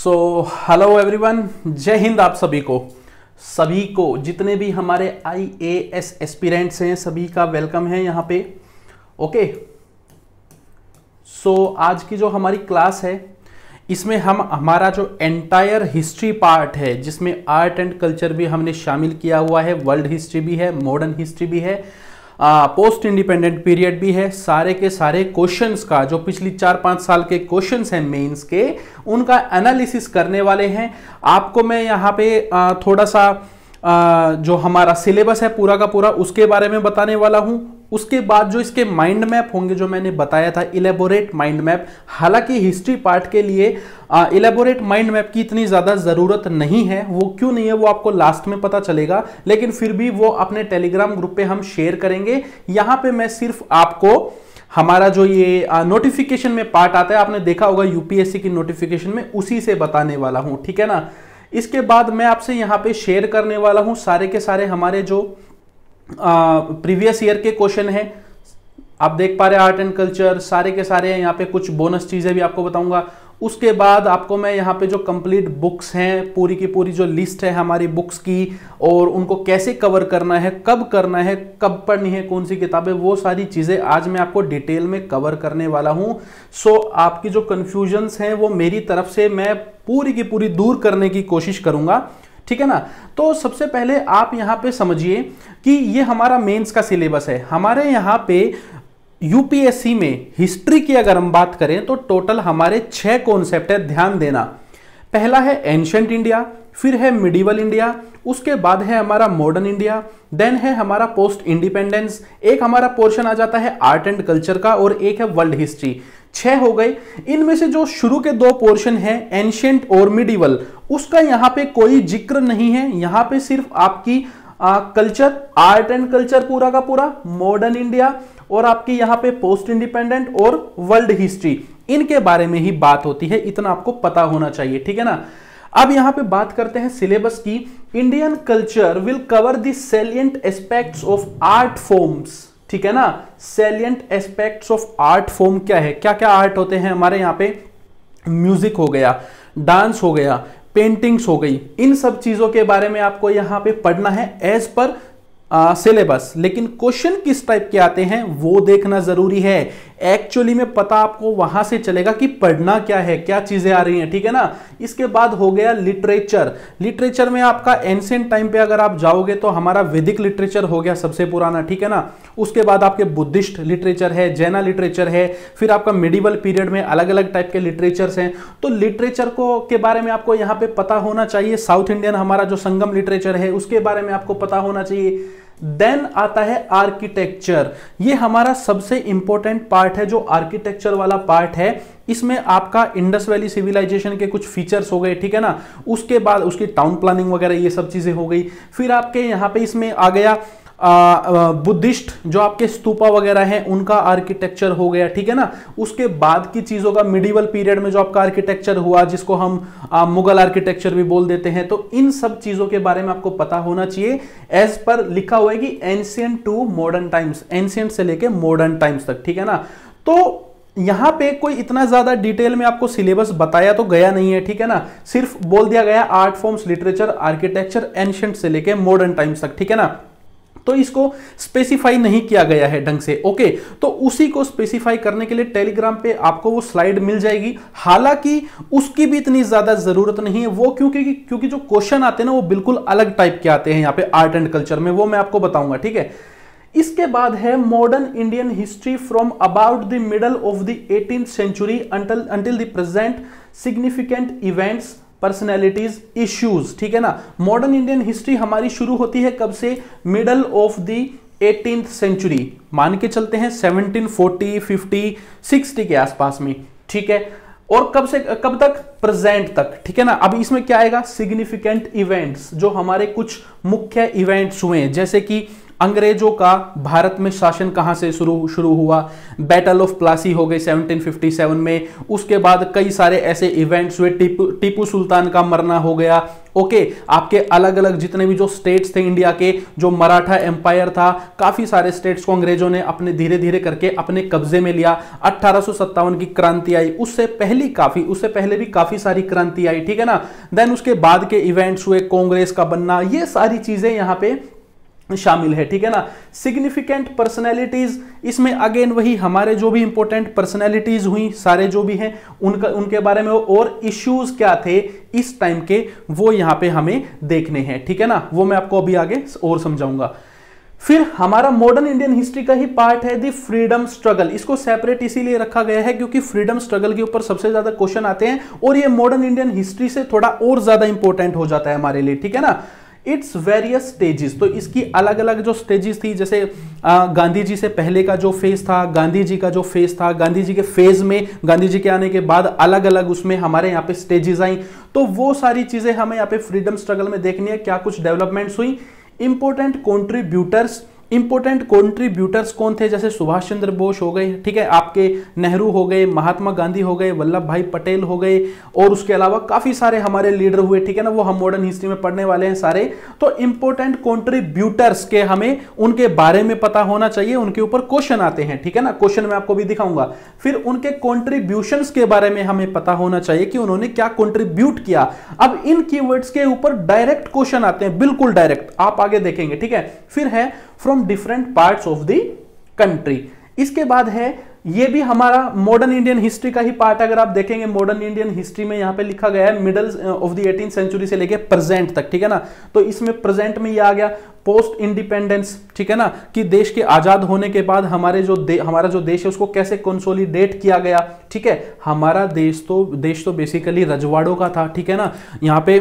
Hello everyone, जय हिंद। आप सभी को जितने भी हमारे IAS एस्पिरेंट्स हैं सभी का वेलकम है यहाँ पे। ओके, आज की जो हमारी क्लास है इसमें हम हमारा जो एंटायर हिस्ट्री पार्ट है जिसमें आर्ट एंड कल्चर भी हमने शामिल किया हुआ है, वर्ल्ड हिस्ट्री भी है, मॉडर्न हिस्ट्री भी है, पोस्ट इंडिपेंडेंट पीरियड भी है, सारे के सारे क्वेश्चंस का जो पिछली 4-5 साल के क्वेश्चंस हैं मेंस के उनका एनालिसिस करने वाले हैं। आपको मैं यहाँ पे थोड़ा सा जो हमारा सिलेबस है पूरा का पूरा उसके बारे में बताने वाला हूं। उसके बाद जो इसके माइंड मैप होंगे जो मैंने बताया था, इलेबोरेट माइंड मैप, हालांकि हिस्ट्री पार्ट के लिए इलेबोरेट माइंड मैप की इतनी ज्यादा जरूरत नहीं है। वो क्यों नहीं है वो आपको लास्ट में पता चलेगा, लेकिन फिर भी वो अपने टेलीग्राम ग्रुप पे हम शेयर करेंगे। यहां पे मैं सिर्फ आपको हमारा जो ये नोटिफिकेशन में पार्ट आता है, आपने देखा होगा यूपीएससी की नोटिफिकेशन में, उसी से बताने वाला हूं, ठीक है ना। इसके बाद मैं आपसे यहां पे शेयर करने वाला हूं सारे के सारे हमारे जो प्रीवियस ईयर के क्वेश्चन है। आप देख पा रहे हैं आर्ट एंड कल्चर सारे के सारे हैं, यहाँ पे कुछ बोनस चीजें भी आपको बताऊंगा। उसके बाद आपको मैं यहाँ पे जो कंप्लीट बुक्स हैं, पूरी की पूरी जो लिस्ट है हमारी बुक्स की और उनको कैसे कवर करना है, कब करना है, कब पढ़नी है, कौन सी किताबें, वो सारी चीजें आज मैं आपको डिटेल में कवर करने वाला हूं। आपकी जो कंफ्यूजन्स हैं वो मेरी तरफ से मैं पूरी की पूरी दूर करने की कोशिश करूंगा, ठीक है ना। तो सबसे पहले आप यहां पे समझिए कि ये हमारा मेंस का सिलेबस है। हमारे यहां पे यूपीएससी में हिस्ट्री की अगर हम बात करें तो टोटल हमारे 6 कॉन्सेप्ट है, ध्यान देना। पहला है एंशिएंट इंडिया, फिर है मिडिवल इंडिया, उसके बाद है हमारा मॉडर्न इंडिया, देन है हमारा पोस्ट इंडिपेंडेंस, एक हमारा पोर्शन आ जाता है आर्ट एंड कल्चर का और एक है वर्ल्ड हिस्ट्री। 6 हो गए। इनमें से जो शुरू के 2 पोर्शन है एंशिएंट और मिडिवल, उसका यहां पे कोई जिक्र नहीं है। यहां पे सिर्फ आपकी कल्चर, आर्ट एंड कल्चर पूरा का पूरा, मॉडर्न इंडिया और आपकी यहां पे पोस्ट इंडिपेंडेंट और वर्ल्ड हिस्ट्री, इनके बारे में ही बात होती है। इतना आपको पता होना चाहिए, ठीक है ना। अब यहां पे बात करते हैं सिलेबस की। Indian culture will cover the salient aspects of art forms, ठीक है ना। Salient aspects of art form क्या है, क्या क्या आर्ट होते हैं हमारे यहाँ पे, म्यूजिक हो गया, डांस हो गया, पेंटिंग्स हो गई, इन सब चीजों के बारे में आपको यहाँ पे पढ़ना है एज पर सिलेबस। लेकिन क्वेश्चन किस टाइप के आते हैं वो देखना जरूरी है। एक्चुअली में पता आपको वहां से चलेगा कि पढ़ना क्या है, क्या चीजें आ रही हैं, ठीक है ना। इसके बाद हो गया लिटरेचर। लिटरेचर में आपका एंशिएंट टाइम पे अगर आप जाओगे तो हमारा वैदिक लिटरेचर हो गया सबसे पुराना, ठीक है ना। उसके बाद आपके बुद्धिस्ट लिटरेचर है, जैना लिटरेचर है, फिर आपका मिडिवल पीरियड में अलग अलग टाइप के लिटरेचर्स हैं। तो लिटरेचर को के बारे में आपको यहाँ पे पता होना चाहिए। साउथ इंडियन हमारा जो संगम लिटरेचर है उसके बारे में आपको पता होना चाहिए। देन आता है आर्किटेक्चर। ये हमारा सबसे इंपॉर्टेंट पार्ट है, जो आर्किटेक्चर वाला पार्ट है। इसमें आपका इंडस वैली सिविलाइजेशन के कुछ फीचर्स हो गए, ठीक है ना। उसके बाद उसकी टाउन प्लानिंग वगैरह ये सब चीजें हो गई। फिर आपके यहाँ पे इसमें आ गया बुद्धिस्ट जो आपके स्तूपा वगैरह हैं उनका आर्किटेक्चर हो गया, ठीक है ना। उसके बाद की चीजों का मिडिवल पीरियड में जो आपका आर्किटेक्चर हुआ, जिसको हम मुगल आर्किटेक्चर भी बोल देते हैं, तो इन सब चीजों के बारे में आपको पता होना चाहिए। एज पर लिखा हुआ है कि ancient to modern times, ancient से लेके मॉडर्न टाइम्स तक, ठीक है ना। तो यहां पे कोई इतना ज्यादा डिटेल में आपको सिलेबस बताया तो गया नहीं है, ठीक है ना। सिर्फ बोल दिया गया art forms, literature, architecture, ancient से लेके मॉडर्न टाइम्स तक, ठीक है ना। तो इसको स्पेसिफाई नहीं किया गया है ढंग से। ओके, तो उसी को स्पेसिफाई करने के लिए टेलीग्राम पे आपको वो स्लाइड मिल जाएगी। हालांकि उसकी भी इतनी ज्यादा जरूरत नहीं है वो, क्योंकि जो क्वेश्चन आते हैं ना वो बिल्कुल अलग टाइप के आते हैं यहाँ पे आर्ट एंड कल्चर में, वो मैं आपको बताऊंगा, ठीक है। इसके बाद है modern Indian history from about the middle of the 18th century until the present, significant events, personalities, issues, ठीक है ना। मॉडर्न इंडियन हिस्ट्री हमारी शुरू होती है कब से, middle of the 18th century, मान के चलते हैं 1740, 50, 60 के आसपास में, ठीक है। और कब से कब तक, प्रेजेंट तक, ठीक है ना। अब इसमें क्या आएगा, सिग्निफिकेंट इवेंट्स, जो हमारे कुछ मुख्य इवेंट्स हुए हैं, जैसे कि अंग्रेजों का भारत में शासन कहां से शुरू हुआ, बैटल ऑफ प्लासी हो गई 1757 में, उसके बाद कई सारे ऐसे इवेंट्स हुए, टीपू सुल्तान का मरना हो गया। ओके, आपके अलग अलग जितने भी जो स्टेट्स थे इंडिया के, जो मराठा एम्पायर था, काफी सारे स्टेट्स को अंग्रेजों ने अपने धीरे धीरे करके अपने कब्जे में लिया। 1857 की क्रांति आई, उससे पहले भी काफी सारी क्रांति आई, ठीक है ना। देन उसके बाद के इवेंट्स हुए, कांग्रेस का बनना, ये सारी चीजें यहां पे शामिल है, ठीक है ना। सिग्निफिकेंट पर्सनैलिटीज, इसमें अगेन वही हमारे जो भी इंपॉर्टेंट पर्सनैलिटीज हुई, सारे जो भी हैं उनके बारे में, और इश्यूज क्या थे इस टाइम के, वो यहां पे हमें देखने हैं, ठीक है ना। वो मैं आपको अभी आगे और समझाऊंगा। फिर हमारा मॉडर्न इंडियन हिस्ट्री का ही पार्ट है द फ्रीडम स्ट्रगल। इसको सेपरेट इसीलिए रखा गया है क्योंकि फ्रीडम स्ट्रगल के ऊपर सबसे ज्यादा क्वेश्चन आते हैं, और ये मॉडर्न इंडियन हिस्ट्री से थोड़ा और ज्यादा इंपॉर्टेंट हो जाता है हमारे लिए, ठीक है ना। इट्स वेरियस स्टेजेस, तो इसकी अलग अलग जो स्टेजेस थी, जैसे गांधी जी से पहले का जो फेज था, गांधी जी का जो फेज था, गांधी जी के फेज में, गांधी जी के आने के बाद अलग अलग उसमें हमारे यहाँ पे स्टेजेस आई, तो वो सारी चीजें हमें यहाँ पे फ्रीडम स्ट्रगल में देखनी है, क्या कुछ डेवलपमेंट्स हुई। इंपोर्टेंट कंट्रीब्यूटर्स कौन थे, जैसे सुभाष चंद्र बोस हो गए, ठीक है, आपके नेहरू हो गए, महात्मा गांधी हो गए, वल्लभ भाई पटेल हो गए, और उसके अलावा काफी सारे हमारे लीडर हुए, ठीक है ना, वो हम मॉडर्न हिस्ट्री में पढ़ने वाले हैं सारे। तो इंपोर्टेंट कंट्रीब्यूटर्स के हमें उनके बारे में पता होना चाहिए, उनके ऊपर क्वेश्चन आते हैं, ठीक है ना, क्वेश्चन मैं आपको भी दिखाऊंगा। फिर उनके कॉन्ट्रीब्यूशंस के बारे में हमें पता होना चाहिए कि उन्होंने क्या कॉन्ट्रीब्यूट किया। अब इन कीवर्ड्स के ऊपर डायरेक्ट क्वेश्चन आते हैं, बिल्कुल डायरेक्ट, आप आगे देखेंगे, ठीक है। फिर है from different parts of the country. इसके बाद है, ये भी हमारा मॉडर्न इंडियन हिस्ट्री का ही पार्ट। अगर आप देखेंगे मॉडर्न इंडियन हिस्ट्री में यहां पे लिखा गया है middle of the 18th century से लेके प्रेजेंट तक, ठीक है ना। तो इसमें प्रेजेंट में ये आ गया पोस्ट इंडिपेंडेंस, ठीक है ना, कि देश के आजाद होने के बाद हमारा जो देश है उसको कैसे कंसोलिडेट किया गया, ठीक है। हमारा देश तो बेसिकली रजवाड़ों का था, ठीक है ना। यहाँ पे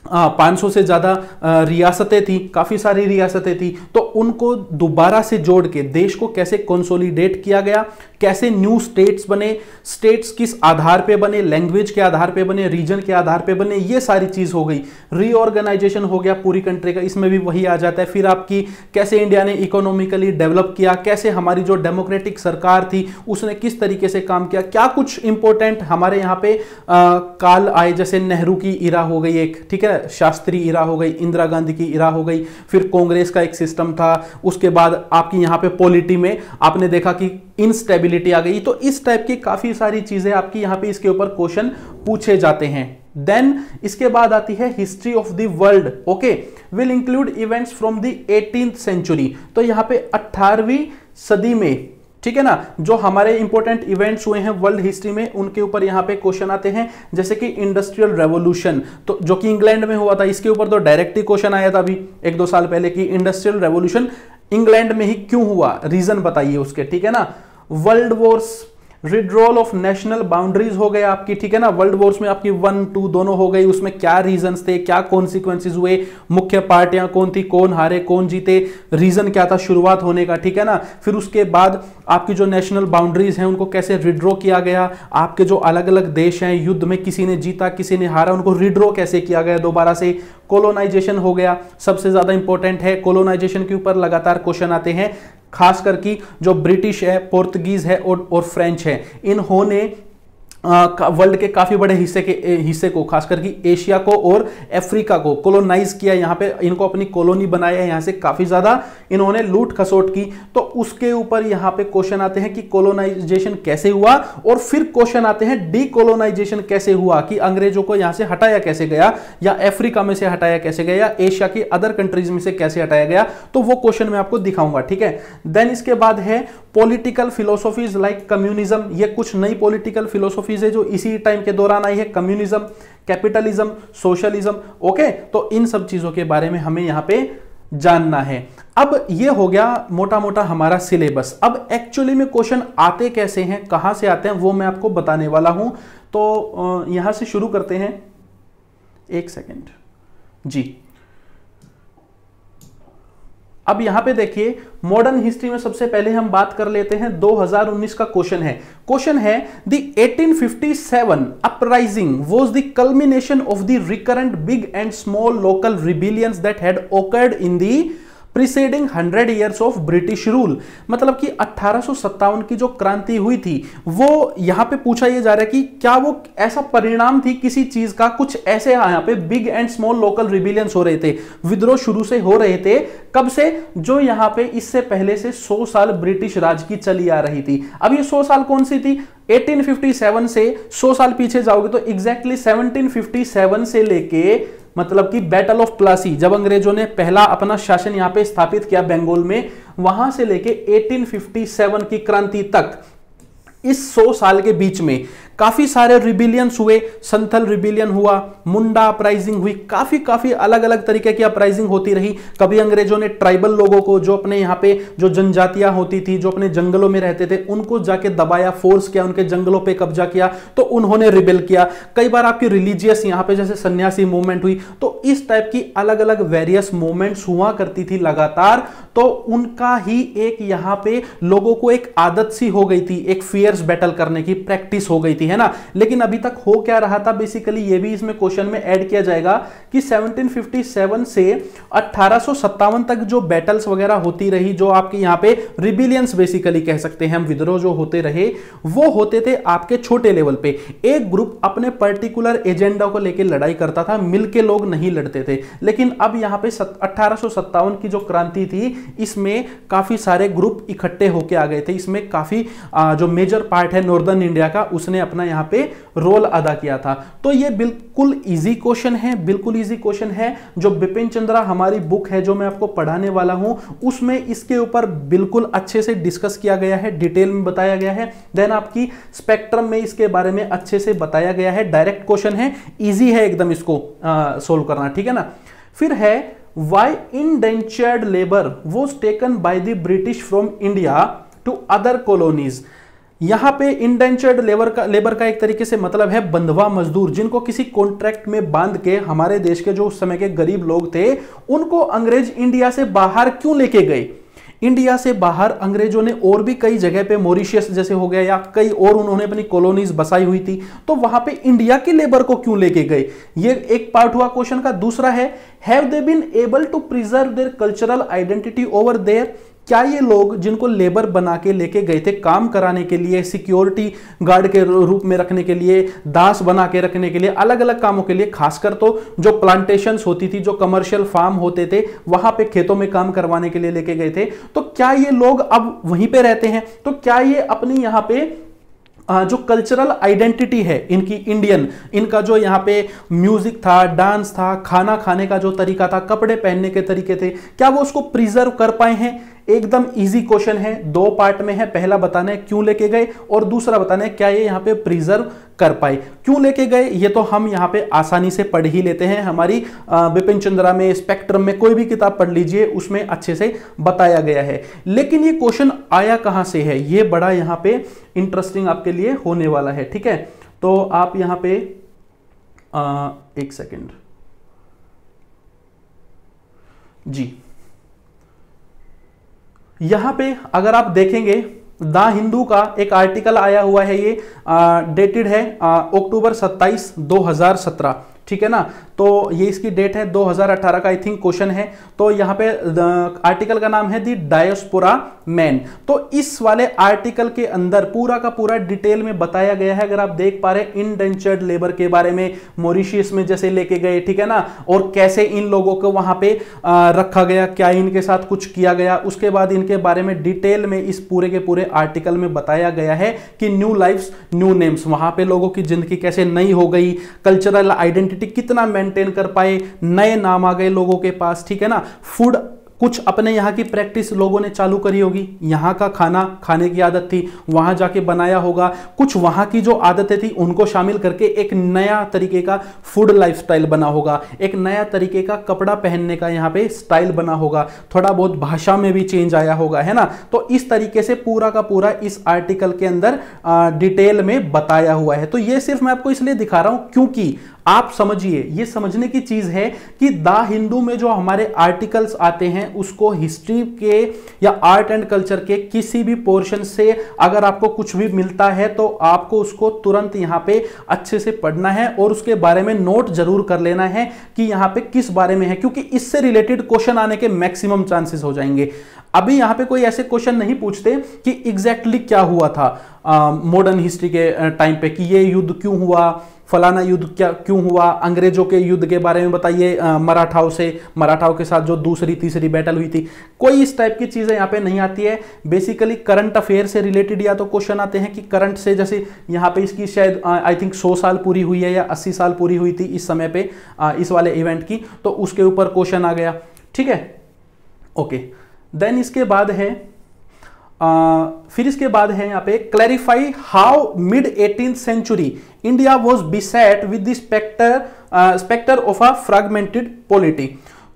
500 से ज्यादा रियासतें थी, काफी सारी रियासतें थी, तो उनको दोबारा से जोड़ के देश को कैसे कंसोलिडेट किया गया, कैसे न्यू स्टेट्स बने, स्टेट्स किस आधार पे बने, लैंग्वेज के आधार पे बने, रीजन के आधार पे बने, ये सारी चीज हो गई। रीऑर्गेनाइजेशन हो गया पूरी कंट्री का, इसमें भी वही आ जाता है। फिर आपकी कैसे इंडिया ने इकोनॉमिकली डेवलप किया, कैसे हमारी जो डेमोक्रेटिक सरकार थी उसने किस तरीके से काम किया, क्या कुछ इंपॉर्टेंट हमारे यहाँ पे काल आए, जैसे नेहरू की इरा हो गई एक, ठीक है, शास्त्री इरा हो गई, इंदिरा गांधी की इरा हो गई, फिर कांग्रेस का एक सिस्टम था, उसके बाद आपकी यहाँ पे पॉलिटी में आपने देखा कि इनस्टेबिलिटी आ गई। तो इस टाइप की काफी सारी चीजें आपकी यहाँ पे इसके ऊपर क्वेश्चन पूछे जाते हैं। देन इसके बाद आती है history of the world, okay, will include events from the 18th century. तो यहाँ पे 18वीं सदी में, ठीक है ना, जो हमारे इंपॉर्टेंट इवेंट्स हुए हैं वर्ल्ड हिस्ट्री में, उनके ऊपर यहां पे क्वेश्चन आते हैं। जैसे कि इंडस्ट्रियल रेवोल्यूशन, तो जो कि इंग्लैंड में हुआ था, इसके ऊपर तो डायरेक्ट ही क्वेश्चन आया था अभी 1-2 साल पहले कि इंडस्ट्रियल रेवोल्यूशन इंग्लैंड में ही क्यों हुआ, रीजन बताइए उसके, ठीक है ना। World Wars, withdrawal of national boundaries हो गए आपकी, ठीक है ना। वर्ल्ड वॉर्स में आपकी 1-2 दोनों हो गई, उसमें क्या रीजंस थे, क्या कॉन्सिक्वेंसेज हुए, मुख्य पार्टियां कौन थी, कौन हारे कौन जीते, रीजन क्या था शुरुआत होने का, ठीक है ना। फिर उसके बाद आपकी जो नेशनल बाउंड्रीज हैं उनको कैसे रिड्रॉ किया गया, आपके जो अलग अलग देश हैं युद्ध में किसी ने जीता किसी ने हारा, उनको रिड्रॉ कैसे किया गया दोबारा से। कोलोनाइजेशन हो गया, सबसे ज्यादा इंपॉर्टेंट है, कोलोनाइजेशन के ऊपर लगातार क्वेश्चन आते हैं, खास करके जो ब्रिटिश है, पोर्तुगीज है और फ्रेंच है, इन्होंने वर्ल्ड के काफी बड़े हिस्से को खास करके एशिया को और अफ्रीका को कोलोनाइज किया, यहाँ पे इनको अपनी कॉलोनी बनाया, यहाँ से काफी ज्यादा इन्होंने लूट खसोट की। तो उसके ऊपर यहाँ पे क्वेश्चन आते हैं कि कोलोनाइजेशन कैसे हुआ, और फिर क्वेश्चन आते हैं डीकोलोनाइजेशन कैसे हुआ, कि अंग्रेजों को यहाँ से हटाया कैसे गया, या अफ्रीका में से हटाया कैसे गया, या एशिया की अदर कंट्रीज में से कैसे हटाया गया। तो वो क्वेश्चन मैं आपको दिखाऊंगा, ठीक है। देन इसके बाद है पॉलिटिकल फिलोसॉफीज लाइक कम्युनिज्म, ये कुछ नई पॉलिटिकल फिलोसॉफीज है जो इसी टाइम के दौरान आई है, कम्युनिज्म, कैपिटलिज्म, सोशलिज्म, ओके। तो इन सब चीजों के बारे में हमें यहां पे जानना है। अब ये हो गया मोटा मोटा हमारा सिलेबस। अब एक्चुअली में क्वेश्चन आते कैसे हैं, कहां से आते हैं, वो मैं आपको बताने वाला हूं। तो यहां से शुरू करते हैं, एक सेकेंड जी। अब यहां पे देखिए मॉडर्न हिस्ट्री में सबसे पहले हम बात कर लेते हैं 2019 का क्वेश्चन है the 1857 uprising was the culmination of the recurrent big and small local rebellions that had occurred in the preceding 100 years of British rule. मतलब कि 1857 की जो क्रांति हुई थी वो यहां पे पूछा यह जा रहा है कि क्या वो ऐसा परिणाम थी किसी चीज का, कुछ ऐसे यहां पे बिग एंड स्मॉल लोकल रिबिलियंस हो रहे थे, विद्रोह शुरू से हो रहे थे, कब से, जो यहां पे इससे पहले से 100 साल ब्रिटिश राज की चली आ रही थी। अब ये 100 साल कौन सी थी, 1857 से 100 साल पीछे जाओगे तो एग्जैक्टली 1757 से लेके मतलब कि बैटल ऑफ प्लासी, जब अंग्रेजों ने पहला अपना शासन यहां पे स्थापित किया बंगाल में, वहां से लेके 1857 की क्रांति तक, इस 100 साल के बीच में काफी सारे रिबिलियंस हुए। संथल रिबिलियन हुआ, मुंडा अपराइजिंग हुई, काफी अलग अलग तरीके की अपराइजिंग होती रही। कभी अंग्रेजों ने ट्राइबल लोगों को, जो अपने यहाँ पे जो जनजातियां होती थी, जो अपने जंगलों में रहते थे, उनको जाके दबाया, फोर्स किया, उनके जंगलों पे कब्जा किया, तो उन्होंने रिबेल किया। कई बार आपकी रिलीजियस यहाँ पे जैसे सन्यासी मूवमेंट हुई, तो इस टाइप की अलग अलग वेरियस मूवमेंट्स हुआ करती थी लगातार। तो उनका ही एक यहाँ पे लोगों को एक आदत सी हो गई थी, एक फियर्स बैटल करने की प्रैक्टिस हो गई थी, है ना। लेकिन अभी तक हो क्या रहा था, बेसिकली ये भी इसमें क्वेश्चन में ऐड किया जाएगा कि 1757 से 1857 तक जो बैटल्स वगैरह होती रही, जो आपके यहाँ पे रिबिलियंस बेसिकली कह सकते हैं हम, विद्रोह जो होते रहे, वो होते थे आपके छोटे लेवल पे। एक ग्रुप अपने पर्टिकुलर एजेंडा को लेकर लड़ाई करता था, मिलके लोग नहीं लड़ते थे। लेकिन अब यहाँ पे 1857 की जो क्रांति थी, इसमें काफी सारे ग्रुप इकट्ठे होके आ गए थे। इसमें काफी जो मेजर पार्ट है नॉर्दर्न इंडिया का, उसने अपना यहाँ पे रोल अदा किया था। तो ये बिल्कुल इजी क्वेश्चन है, बिल्कुल इजी क्वेश्चन है। जो बिपिन चंद्रा हमारी बुक है जो मैं आपको पढ़ाने वाला हूं, उसमें इसके ऊपर बिल्कुल अच्छे से डिस्कस किया गया है, डिटेल में बताया गया है। देन आपकी स्पेक्ट्रम में इसके बारे में अच्छे से बताया गया है। डायरेक्ट क्वेश्चन है, इजी है एकदम इसको सोल्व करना, ठीक है ना। फिर है why indentured labor was taken by the British from India to other colonies। यहां पे इंडेंचर्ड लेबर का एक तरीके से मतलब है बंधवा मजदूर, जिनको किसी कॉन्ट्रैक्ट में बांध के हमारे देश के जो उस समय के गरीब लोग थे, उनको अंग्रेज इंडिया से बाहर क्यों लेके गए। इंडिया से बाहर अंग्रेजों ने और भी कई जगह पे, मॉरिशियस जैसे हो गया या कई और उन्होंने अपनी कॉलोनीज बसाई हुई थी, तो वहां पे इंडिया की लेबर को क्यों लेके गए, ये एक पार्ट हुआ क्वेश्चन का। दूसरा है have they been able to preserve their cultural identity over there. क्या ये लोग जिनको लेबर बना के लेके गए थे काम कराने के लिए, सिक्योरिटी गार्ड के रूप में रखने के लिए, दास बना के रखने के लिए, अलग अलग कामों के लिए, खासकर तो जो प्लांटेशंस होती थी, जो कमर्शियल फार्म होते थे, वहां पे खेतों में काम करवाने के लिए लेके गए थे, तो क्या ये लोग अब वहीं पे रहते हैं, तो क्या ये अपनी यहां पे जो कल्चरल आइडेंटिटी है इनकी इंडियन, इनका जो यहाँ पे म्यूजिक था, डांस था, खाना खाने का जो तरीका था, कपड़े पहनने के तरीके थे, क्या वो उसको प्रिजर्व कर पाए हैं। एकदम इजी क्वेश्चन है, दो पार्ट में है। पहला बताना है क्यों लेके गए, और दूसरा बताना है क्या ये यहाँ पे प्रिजर्व कर पाए। क्यों लेके गए ये तो हम यहाँ पे आसानी से पढ़ ही लेते हैं, हमारी बिपिन चंद्रा में, स्पेक्ट्रम में, कोई भी किताब पढ़ लीजिए, उसमें अच्छे से बताया गया है। लेकिन ये क्वेश्चन आया कहां से है, ये बड़ा यहाँ पे इंटरेस्टिंग आपके लिए होने वाला है, ठीक है। तो आप यहाँ पे एक सेकेंड जी, यहां पे अगर आप देखेंगे द हिंदू का एक आर्टिकल आया हुआ है, ये डेटेड है अक्टूबर 27, 2017, ठीक है ना। तो ये इसकी डेट है 2018 का आई थिंक क्वेश्चन है। तो यहाँ पे आर्टिकल का नाम है दी डायस्पोरा मैन। तो इस वाले आर्टिकल के अंदर पूरा का पूरा डिटेल में बताया गया है, अगर आप देख पा रहे हैं, इंडेंचर्ड लेबर के बारे में, मॉरिशस में जैसे लेके गए, ठीक है ना, और कैसे इन लोगों को वहां पे रखा गया, क्या इनके साथ कुछ किया गया, उसके बाद इनके बारे में डिटेल में इस पूरे के पूरे आर्टिकल में बताया गया है कि न्यू लाइफ्स न्यू नेम्स, वहां पे लोगों की जिंदगी कैसे नई हो गई, कल्चरल आइडेंटिटी कितना मेंटेन कर पाए, नए नाम आ गए लोगों के पास, ठीक है ना। फूड, कुछ अपने यहाँ की प्रैक्टिस लोगों ने चालू करी होगी, यहाँ का खाना खाने की आदत थी, वहां जाके बनाया होगा, कुछ वहां की जो आदतें थी उनको शामिल करके एक नया तरीके का फूड लाइफस्टाइल बना होगा, एक नया तरीके का कपड़ा पहनने का यहाँ पे स्टाइल बना होगा, थोड़ा बहुत भाषा में भी चेंज आया होगा, है ना। तो इस तरीके से पूरा का पूरा इस आर्टिकल के अंदर डिटेल में बताया हुआ है। तो ये सिर्फ मैं आपको इसलिए दिखा रहा हूं क्योंकि आप समझिए, ये समझने की चीज है कि द हिंदू में जो हमारे आर्टिकल्स आते हैं उसको हिस्ट्री के या आर्ट एंड कल्चर के किसी भी पोर्शन से अगर आपको कुछ भी मिलता है तो आपको उसको तुरंत यहां पे अच्छे से पढ़ना है और उसके बारे में नोट जरूर कर लेना है कि यहां पे किस बारे में है, क्योंकि इससे रिलेटेड क्वेश्चन आने के मैक्सिमम चांसेस हो जाएंगे। अभी यहां पे कोई ऐसे क्वेश्चन नहीं पूछते कि एग्जैक्टली क्या हुआ था मॉडर्न हिस्ट्री के टाइम पे, कि ये युद्ध क्यों हुआ, फलाना युद्ध क्या क्यों हुआ, अंग्रेजों के युद्ध के बारे में बताइए, मराठाओं के साथ जो दूसरी तीसरी बैटल हुई थी। कोई इस टाइप की चीजें यहाँ पे नहीं आती है। बेसिकली करंट अफेयर से रिलेटेड या तो क्वेश्चन आते हैं कि करंट से, जैसे यहाँ पे इसकी शायद आई थिंक 100 साल पूरी हुई है या 80 साल पूरी हुई थी इस समय पे इस वाले इवेंट की, तो उसके ऊपर क्वेश्चन आ गया। ठीक है, ओके। देन इसके बाद है फिर इसके बाद है यहाँ पे clarify how mid 18th century India was beset with the spectre of a fragmented polity.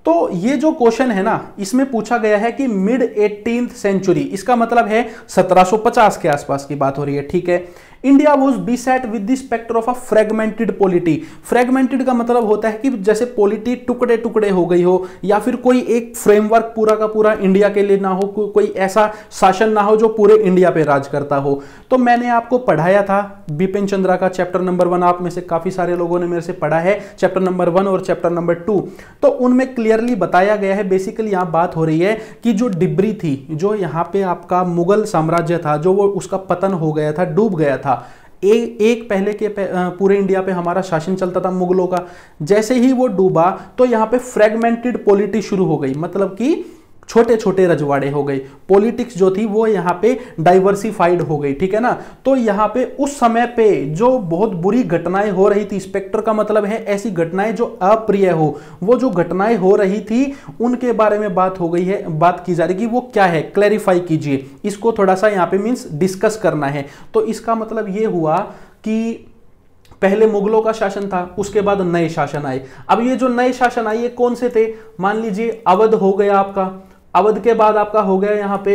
तो ये जो क्वेश्चन है ना, इसमें पूछा गया है कि मिड 18th सेंचुरी, इसका मतलब है 1750 के आसपास की बात हो रही है। ठीक है, India was beset with the spectre of a fragmented polity. Fragmented का मतलब होता है कि जैसे पॉलिटी टुकड़े टुकड़े हो गई हो, या फिर कोई एक फ्रेमवर्क पूरा का पूरा इंडिया के लिए ना हो, कोई ऐसा शासन ना हो जो पूरे इंडिया पे राज करता हो। तो मैंने आपको पढ़ाया था बिपिन चंद्रा का चैप्टर नंबर 1, आप में से काफी सारे लोगों ने मेरे से पढ़ा है चैप्टर नंबर 1 और चैप्टर नंबर 2। तो उनमें क्लियरली बताया गया है, बेसिकली यहां बात हो रही है कि जो डिब्री थी, जो यहां पे आपका मुगल साम्राज्य था, जो वो उसका पतन हो गया था, डूब गया था। एक पहले के पूरे इंडिया पे हमारा शासन चलता था मुगलों का, जैसे ही वो डूबा तो यहाँ पे फ्रेगमेंटेड पॉलिटी शुरू हो गई, मतलब कि छोटे छोटे रजवाड़े हो गए। पॉलिटिक्स जो थी वो यहाँ पे डाइवर्सिफाइड हो गई। ठीक है ना, तो यहाँ पे उस समय पे जो बहुत बुरी घटनाएं हो रही थी, स्पेक्टर का मतलब है ऐसी घटनाएं जो अप्रिय हो, वो जो घटनाएं हो रही थी उनके बारे में बात हो गई है, बात की जा रही है कि वो क्या है, क्लैरिफाई कीजिए इसको थोड़ा सा, यहाँ पे मीन्स डिस्कस करना है। तो इसका मतलब ये हुआ कि पहले मुगलों का शासन था, उसके बाद नए शासन आए। अब ये जो नए शासन आए ये कौन से थे, मान लीजिए अवध हो गया आपका, अवध के बाद आपका हो गया यहाँ पे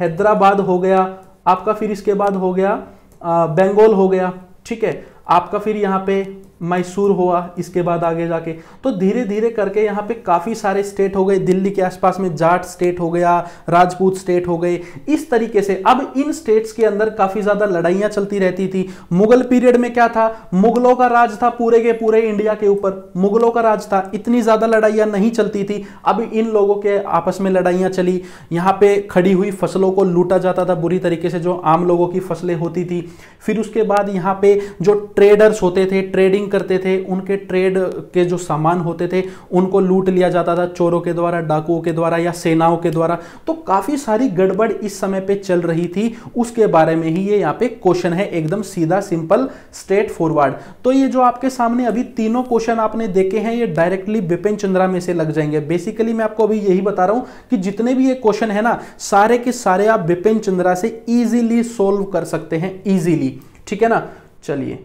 हैदराबाद हो गया आपका, फिर इसके बाद हो गया बंगाल हो गया। ठीक है, आपका फिर यहाँ पे मैसूर हुआ, इसके बाद आगे जाके तो धीरे धीरे करके यहाँ पे काफी सारे स्टेट हो गए। दिल्ली के आसपास में जाट स्टेट हो गया, राजपूत स्टेट हो गए, इस तरीके से। अब इन स्टेट्स के अंदर काफी ज्यादा लड़ाइयां चलती रहती थी। मुगल पीरियड में क्या था, मुगलों का राज था पूरे के पूरे इंडिया के ऊपर, मुगलों का राज था, इतनी ज्यादा लड़ाइयां नहीं चलती थी। अब इन लोगों के आपस में लड़ाइयां चली, यहाँ पे खड़ी हुई फसलों को लूटा जाता था बुरी तरीके से, जो आम लोगों की फसलें होती थी। फिर उसके बाद यहाँ पे जो ट्रेडर्स होते थे, ट्रेडिंग करते थे, उनके ट्रेड के जो सामान होते थे उनको लूट लिया जाता था चोरों के द्वारा, डाकुओं के द्वारा या सेनाओं के द्वारा। तो काफी सारी गड़बड़ इस समय पे चल रही थी, उसके बारे में ही ये यहाँ पे क्वेश्चन है, एकदम सीधा सिंपल स्ट्रेट फॉरवर्ड। तो ये जो आपके सामने अभी तीनों क्वेश्चन आपने देखे हैं ये डायरेक्टली बिपिन चंद्रा में से लग जाएंगे। बेसिकली मैं आपको अभी यही बता रहा हूं कि जितने भी ये क्वेश्चन है ना, सारे के सारे आप बिपिन चंद्रा से इजीली सोल्व कर सकते हैं, इजीली। ठीक है ना, चलिए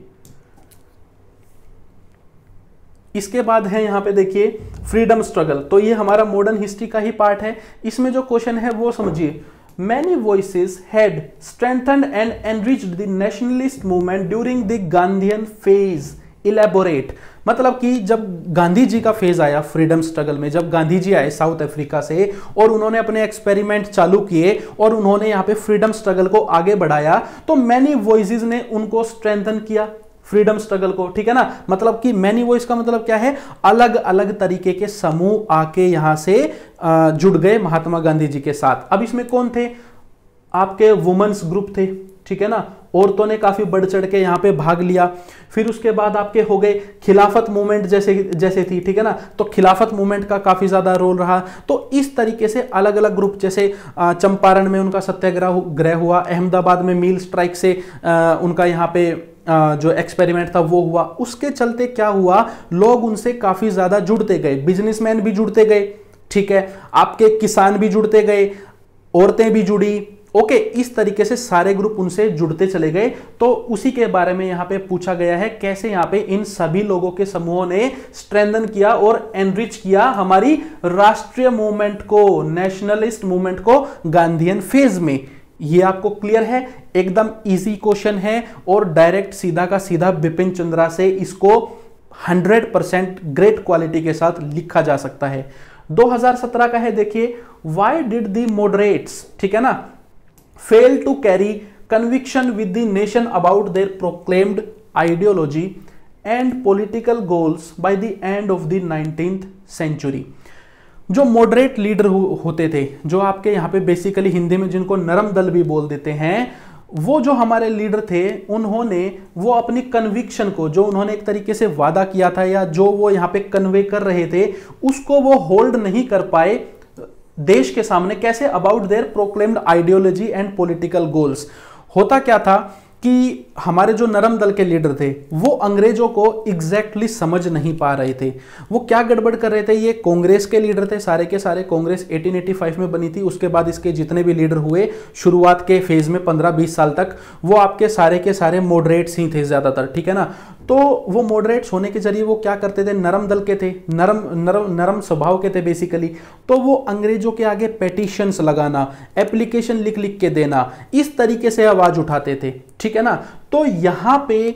इसके बाद है यहाँ पे देखिए फ्रीडम स्ट्रगल। तो ये हमारा मॉडर्न हिस्ट्री का ही पार्ट है। इसमें जो क्वेश्चन है वो समझिए, many voices had strengthened and enriched the nationalist movement during the Gandhian phase, elaborate. मतलब कि जब गांधी जी का फेज आया फ्रीडम स्ट्रगल में, जब गांधी जी आए साउथ अफ्रीका से और उन्होंने अपने एक्सपेरिमेंट चालू किए और उन्होंने यहाँ पे फ्रीडम स्ट्रगल को आगे बढ़ाया, तो मैनी वॉइसेस ने उनको स्ट्रेंथन किया फ्रीडम स्ट्रगल को। ठीक है ना, मतलब कि मैनी वॉइस का मतलब क्या है, अलग अलग तरीके के समूह आके यहां से जुड़ गए महात्मा गांधी जी के साथ। अब इसमें कौन थे, आपके वुमेन्स ग्रुप थे। ठीक है ना, औरतों ने काफी बढ़ चढ़ के यहाँ पे भाग लिया। फिर उसके बाद आपके हो गए खिलाफत मूवमेंट जैसे थी। ठीक है ना, तो खिलाफत मूवमेंट का काफी ज्यादा रोल रहा। तो इस तरीके से अलग अलग ग्रुप, जैसे चंपारण में उनका सत्याग्रह हुआ, अहमदाबाद में मील स्ट्राइक से उनका यहाँ पे जो एक्सपेरिमेंट था वो हुआ। उसके चलते क्या हुआ, लोग उनसे काफी ज्यादा जुड़ते गए, बिजनेसमैन भी जुड़ते गए। ठीक है, आपके किसान भी जुड़ते गए, औरतें भी जुड़ी। ओके, इस तरीके से सारे ग्रुप उनसे जुड़ते चले गए। तो उसी के बारे में यहां पे पूछा गया है, कैसे यहां पे इन सभी लोगों के समूहों ने स्ट्रेंथन किया और एनरिच किया हमारी राष्ट्रीय मूवमेंट को, नेशनलिस्ट मूवमेंट को गांधीयन फेज में। ये आपको क्लियर है, एकदम इजी क्वेश्चन है और डायरेक्ट सीधा का सीधा बिपिन चंद्रा से इसको 100% ग्रेट क्वालिटी के साथ लिखा जा सकता है। 2017 का है, देखिए, व्हाई डिड द मॉडरेट्स, ठीक है ना, fail to carry conviction with the nation about their proclaimed ideology and political goals by the end of the 19th century. जो मॉडरेट लीडर होते थे, जो आपके यहाँ पे बेसिकली हिंदी में जिनको नरम दल भी बोल देते हैं, वो जो हमारे लीडर थे, उन्होंने वो अपनी कन्विक्शन को, जो उन्होंने एक तरीके से वादा किया था या जो वो यहाँ पे कन्वे कर रहे थे, उसको वो होल्ड नहीं कर पाए देश के सामने। कैसे? About their proclaimed ideology and political goals. होता क्या था कि हमारे जो नरम दल के लीडर थे, वो अंग्रेजों को एग्जैक्टली समझ नहीं पा रहे थे। वो क्या गड़बड़ कर रहे थे? ये कांग्रेस के लीडर थे, सारे के सारे। कांग्रेस 1885 में बनी थी, उसके बाद इसके जितने भी लीडर हुए शुरुआत के फेज में 15-20 साल तक, वो आपके सारे के सारे मॉडरेट्स ही थे ज्यादातर, ठीक है ना। तो वो मॉडरेट्स होने के जरिए वो क्या करते थे? नरम दल के थे, नरम स्वभाव के थे बेसिकली। तो वो अंग्रेजों के आगे पेटिशंस लगाना, एप्लीकेशन लिख लिख के देना, इस तरीके से आवाज उठाते थे, ठीक है ना। तो यहां पे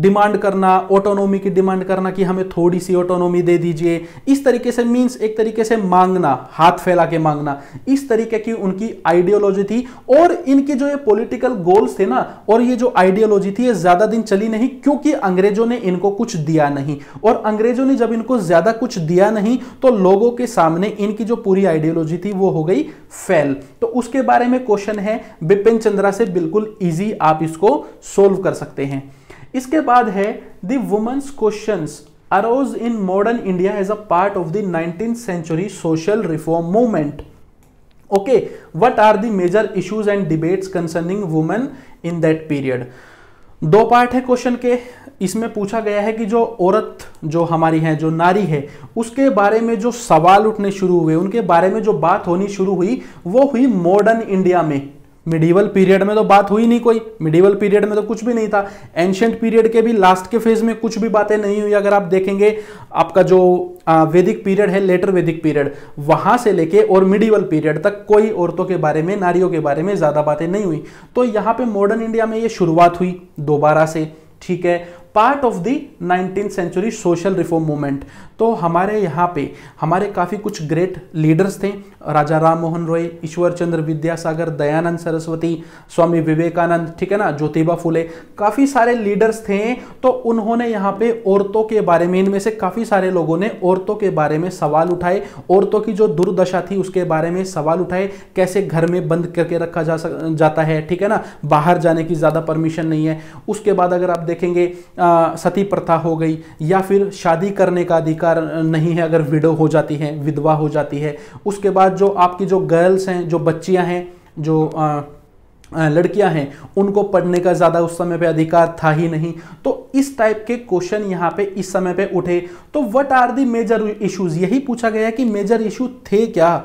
डिमांड करना, ऑटोनॉमी की डिमांड करना कि हमें थोड़ी सी ऑटोनॉमी दे दीजिए, इस तरीके से, मींस एक तरीके से मांगना, हाथ फैला के मांगना, इस तरीके की उनकी आइडियोलॉजी थी। और इनकी जो ये पॉलिटिकल गोल्स थे ना, और ये जो आइडियोलॉजी थी, ये ज्यादा दिन चली नहीं, क्योंकि अंग्रेजों ने इनको कुछ दिया नहीं। और अंग्रेजों ने जब इनको ज्यादा कुछ दिया नहीं, तो लोगों के सामने इनकी जो पूरी आइडियोलॉजी थी वो हो गई फेल। तो उसके बारे में क्वेश्चन है बिपिन चंद्रा से, बिल्कुल इजी आप इसको सोल्व कर सकते हैं। इसके बाद है the women's questions arose in modern India as a part of the 19th century social reform movement. Okay, what are the major issues and debates concerning women in that period. 2 part है question के। इसमें पूछा गया है कि जो औरत जो हमारी है, जो नारी है, उसके बारे में जो सवाल उठने शुरू हुए, उनके बारे में जो बात होनी शुरू हुई, वो हुई मॉडर्न इंडिया में। मिडिवल पीरियड में तो बात हुई नहीं कोई, मिडिवल पीरियड में तो कुछ भी नहीं था। एंशिएंट पीरियड के भी लास्ट के फेज में कुछ भी बातें नहीं हुई। अगर आप देखेंगे आपका जो वैदिक पीरियड है, लेटर वैदिक पीरियड, वहां से लेके और मिडिवल पीरियड तक कोई औरतों के बारे में, नारियों के बारे में ज्यादा बातें नहीं हुई। तो यहां पे मॉडर्न इंडिया में ये शुरुआत हुई दोबारा से, ठीक है, part of the 19th century social reform movement. तो हमारे यहाँ पे हमारे काफ़ी कुछ ग्रेट लीडर्स थे, राजा राम मोहन रॉय, ईश्वर चंद्र विद्यासागर, दयानंद सरस्वती, स्वामी विवेकानंद, ठीक है ना, ज्योतिबा फुले, काफ़ी सारे लीडर्स थे। तो उन्होंने यहाँ पे औरतों के बारे में, इनमें से काफ़ी सारे लोगों ने औरतों के बारे में सवाल उठाए, औरतों की जो दुर्दशा थी उसके बारे में सवाल उठाए, कैसे घर में बंद करके रखा जाता है, ठीक है ना, बाहर जाने की ज़्यादा परमिशन नहीं है। उसके बाद अगर आप देखेंगे सती प्रथा हो गई, या फिर शादी करने का अधिकार नहीं है अगर विडो हो जाती है, विधवा हो जाती है। उसके बाद जो आपकी जो गर्ल्स हैं, जो बच्चियां हैं, जो लड़कियां हैं, उनको पढ़ने का ज़्यादा उस समय पे अधिकार था ही नहीं। तो इस टाइप के क्वेश्चन यहाँ पे इस समय पे उठे। तो what are the major issues, यही पूछा गया कि मेजर इशू थे क्या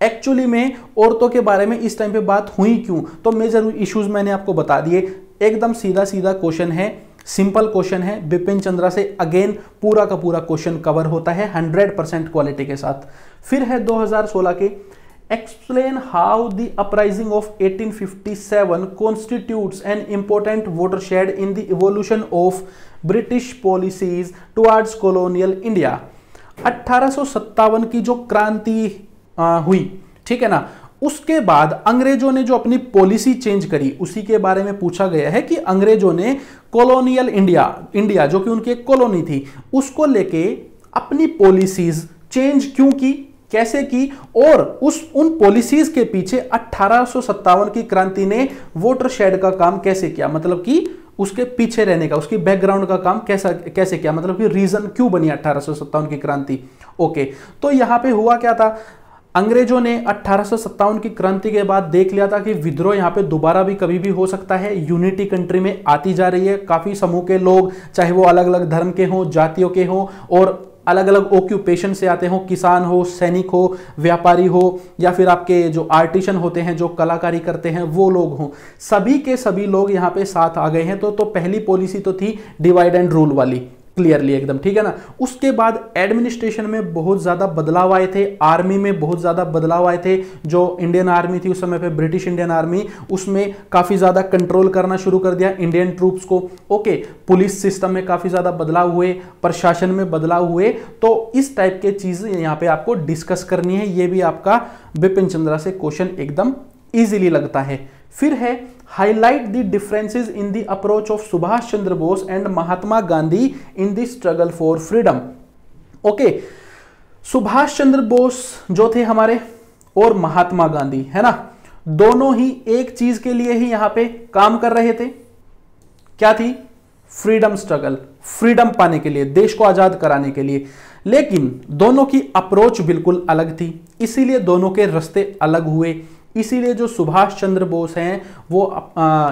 एक्चुअली में, औरतों के बारे में इस टाइम पे बात हुई क्यों। तो मेजर इश्यूज मैंने आपको बता दिए। एकदम सीधा सीधा क्वेश्चन है, सिंपल क्वेश्चन है, बिपिन चंद्रा से अगेन पूरा का पूरा क्वेश्चन कवर होता है 100% क्वालिटी के साथ। फिर है 2016 के, explain how the uprising of 1857 constitutes an important watershed in the evolution of British policies towards colonial India. 1857 की जो क्रांति हुई, ठीक है ना, उसके बाद अंग्रेजों ने जो अपनी पॉलिसी चेंज करी, उसी के बारे में पूछा गया है कि अंग्रेजों ने कॉलोनियल इंडिया जो कि उनकी एक कॉलोनी थी, उसको लेके अपनी पॉलिसीज चेंज क्यों की, कैसे की, और उन पॉलिसीज के पीछे 1857 की क्रांति ने वॉटरशेड का काम कैसे किया, मतलब कि उसके पीछे रहने का, उसकी बैकग्राउंड का काम कैसे किया, मतलब कि रीजन क्यों बनी 1857 की क्रांति। ओके, तो यहां पे हुआ क्या था, अंग्रेजों ने 1857 की क्रांति के बाद देख लिया था कि विद्रोह यहाँ पे दोबारा भी कभी भी हो सकता है। यूनिटी कंट्री में आती जा रही है, काफी समूह के लोग, चाहे वो अलग अलग धर्म के हों, जातियों के हों, और अलग अलग ऑक्यूपेशन से आते हो, किसान हो, सैनिक हो, व्यापारी हो, या फिर आपके जो आर्टिशन होते हैं, जो कलाकारी करते हैं, वो लोग हों, सभी के सभी लोग यहाँ पे साथ आ गए हैं। तो पहली पॉलिसी तो थी डिवाइड एंड रूल वाली, क्लियरली एकदम, ठीक है ना। उसके बाद एडमिनिस्ट्रेशन में बहुत ज्यादा बदलाव आए थे, आर्मी में बहुत ज्यादा बदलाव आए थे। जो इंडियन आर्मी थी उस समय पे, ब्रिटिश इंडियन आर्मी, उसमें काफी ज्यादा कंट्रोल करना शुरू कर दिया इंडियन ट्रूप्स को। ओके, पुलिस सिस्टम में काफी ज्यादा बदलाव हुए, प्रशासन में बदलाव हुए। तो इस टाइप के चीज यहां पे आपको डिस्कस करनी है। ये भी आपका बिपिन चंद्रा से क्वेश्चन एकदम इजीली लगता है। फिर है highlight the differences in the approach of Subhash Chandra Bose and Mahatma Gandhi in the struggle for freedom. Okay, Subhash Chandra Bose जो थे हमारे और महात्मा गांधी, है ना, दोनों ही एक चीज के लिए ही यहां पे काम कर रहे थे। क्या थी? फ्रीडम स्ट्रगल, फ्रीडम पाने के लिए, देश को आजाद कराने के लिए। लेकिन दोनों की अप्रोच बिल्कुल अलग थी, इसीलिए दोनों के रास्ते अलग हुए। इसीलिए जो सुभाष चंद्र बोस हैं वो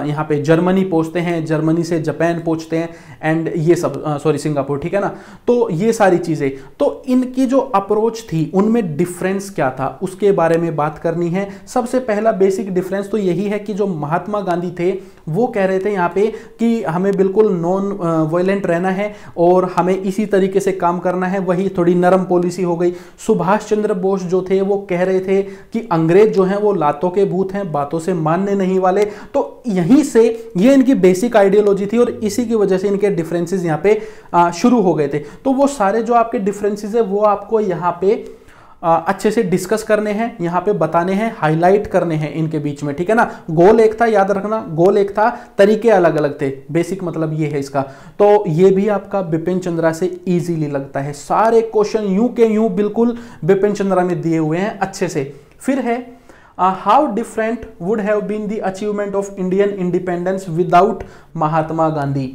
यहाँ पे जर्मनी पहुंचते हैं, जर्मनी से जापान पहुंचते हैं, एंड ये सब सॉरी सिंगापुर, ठीक है ना। तो ये सारी चीजें, तो इनकी जो अप्रोच थी उनमें डिफरेंस क्या था उसके बारे में बात करनी है। सबसे पहला बेसिक डिफरेंस तो यही है कि जो महात्मा गांधी थे वो कह रहे थे यहाँ पे कि हमें बिल्कुल नॉन वायलेंट रहना है और हमें इसी तरीके से काम करना है, वही थोड़ी नरम पॉलिसी हो गई। सुभाष चंद्र बोस जो थे वो कह रहे थे कि अंग्रेज जो हैं वो लातों के भूत हैं, बातों से मानने नहीं वाले। तो यहीं से ये इनकी बेसिक आइडियोलॉजी थी और इसी की वजह से इनके डिफरेंसेस यहाँ पे शुरू हो गए थे। तो वो सारे जो आपके डिफरेंसेस है वो आपको यहाँ पे अच्छे से डिस्कस करने हैं, यहाँ पे बताने हैं, हाईलाइट करने हैं इनके बीच में, ठीक है ना। गोल एक था, याद रखना, गोल एक था, तरीके अलग अलग थे, बेसिक मतलब ये है इसका। तो ये भी आपका बिपिन चंद्रा से इजीली लगता है। सारे क्वेश्चन यूं के यूं बिल्कुल बिपिन चंद्रा में दिए हुए हैं अच्छे से। फिर है how different would have been the achievement of Indian independence without Mahatma Gandhi.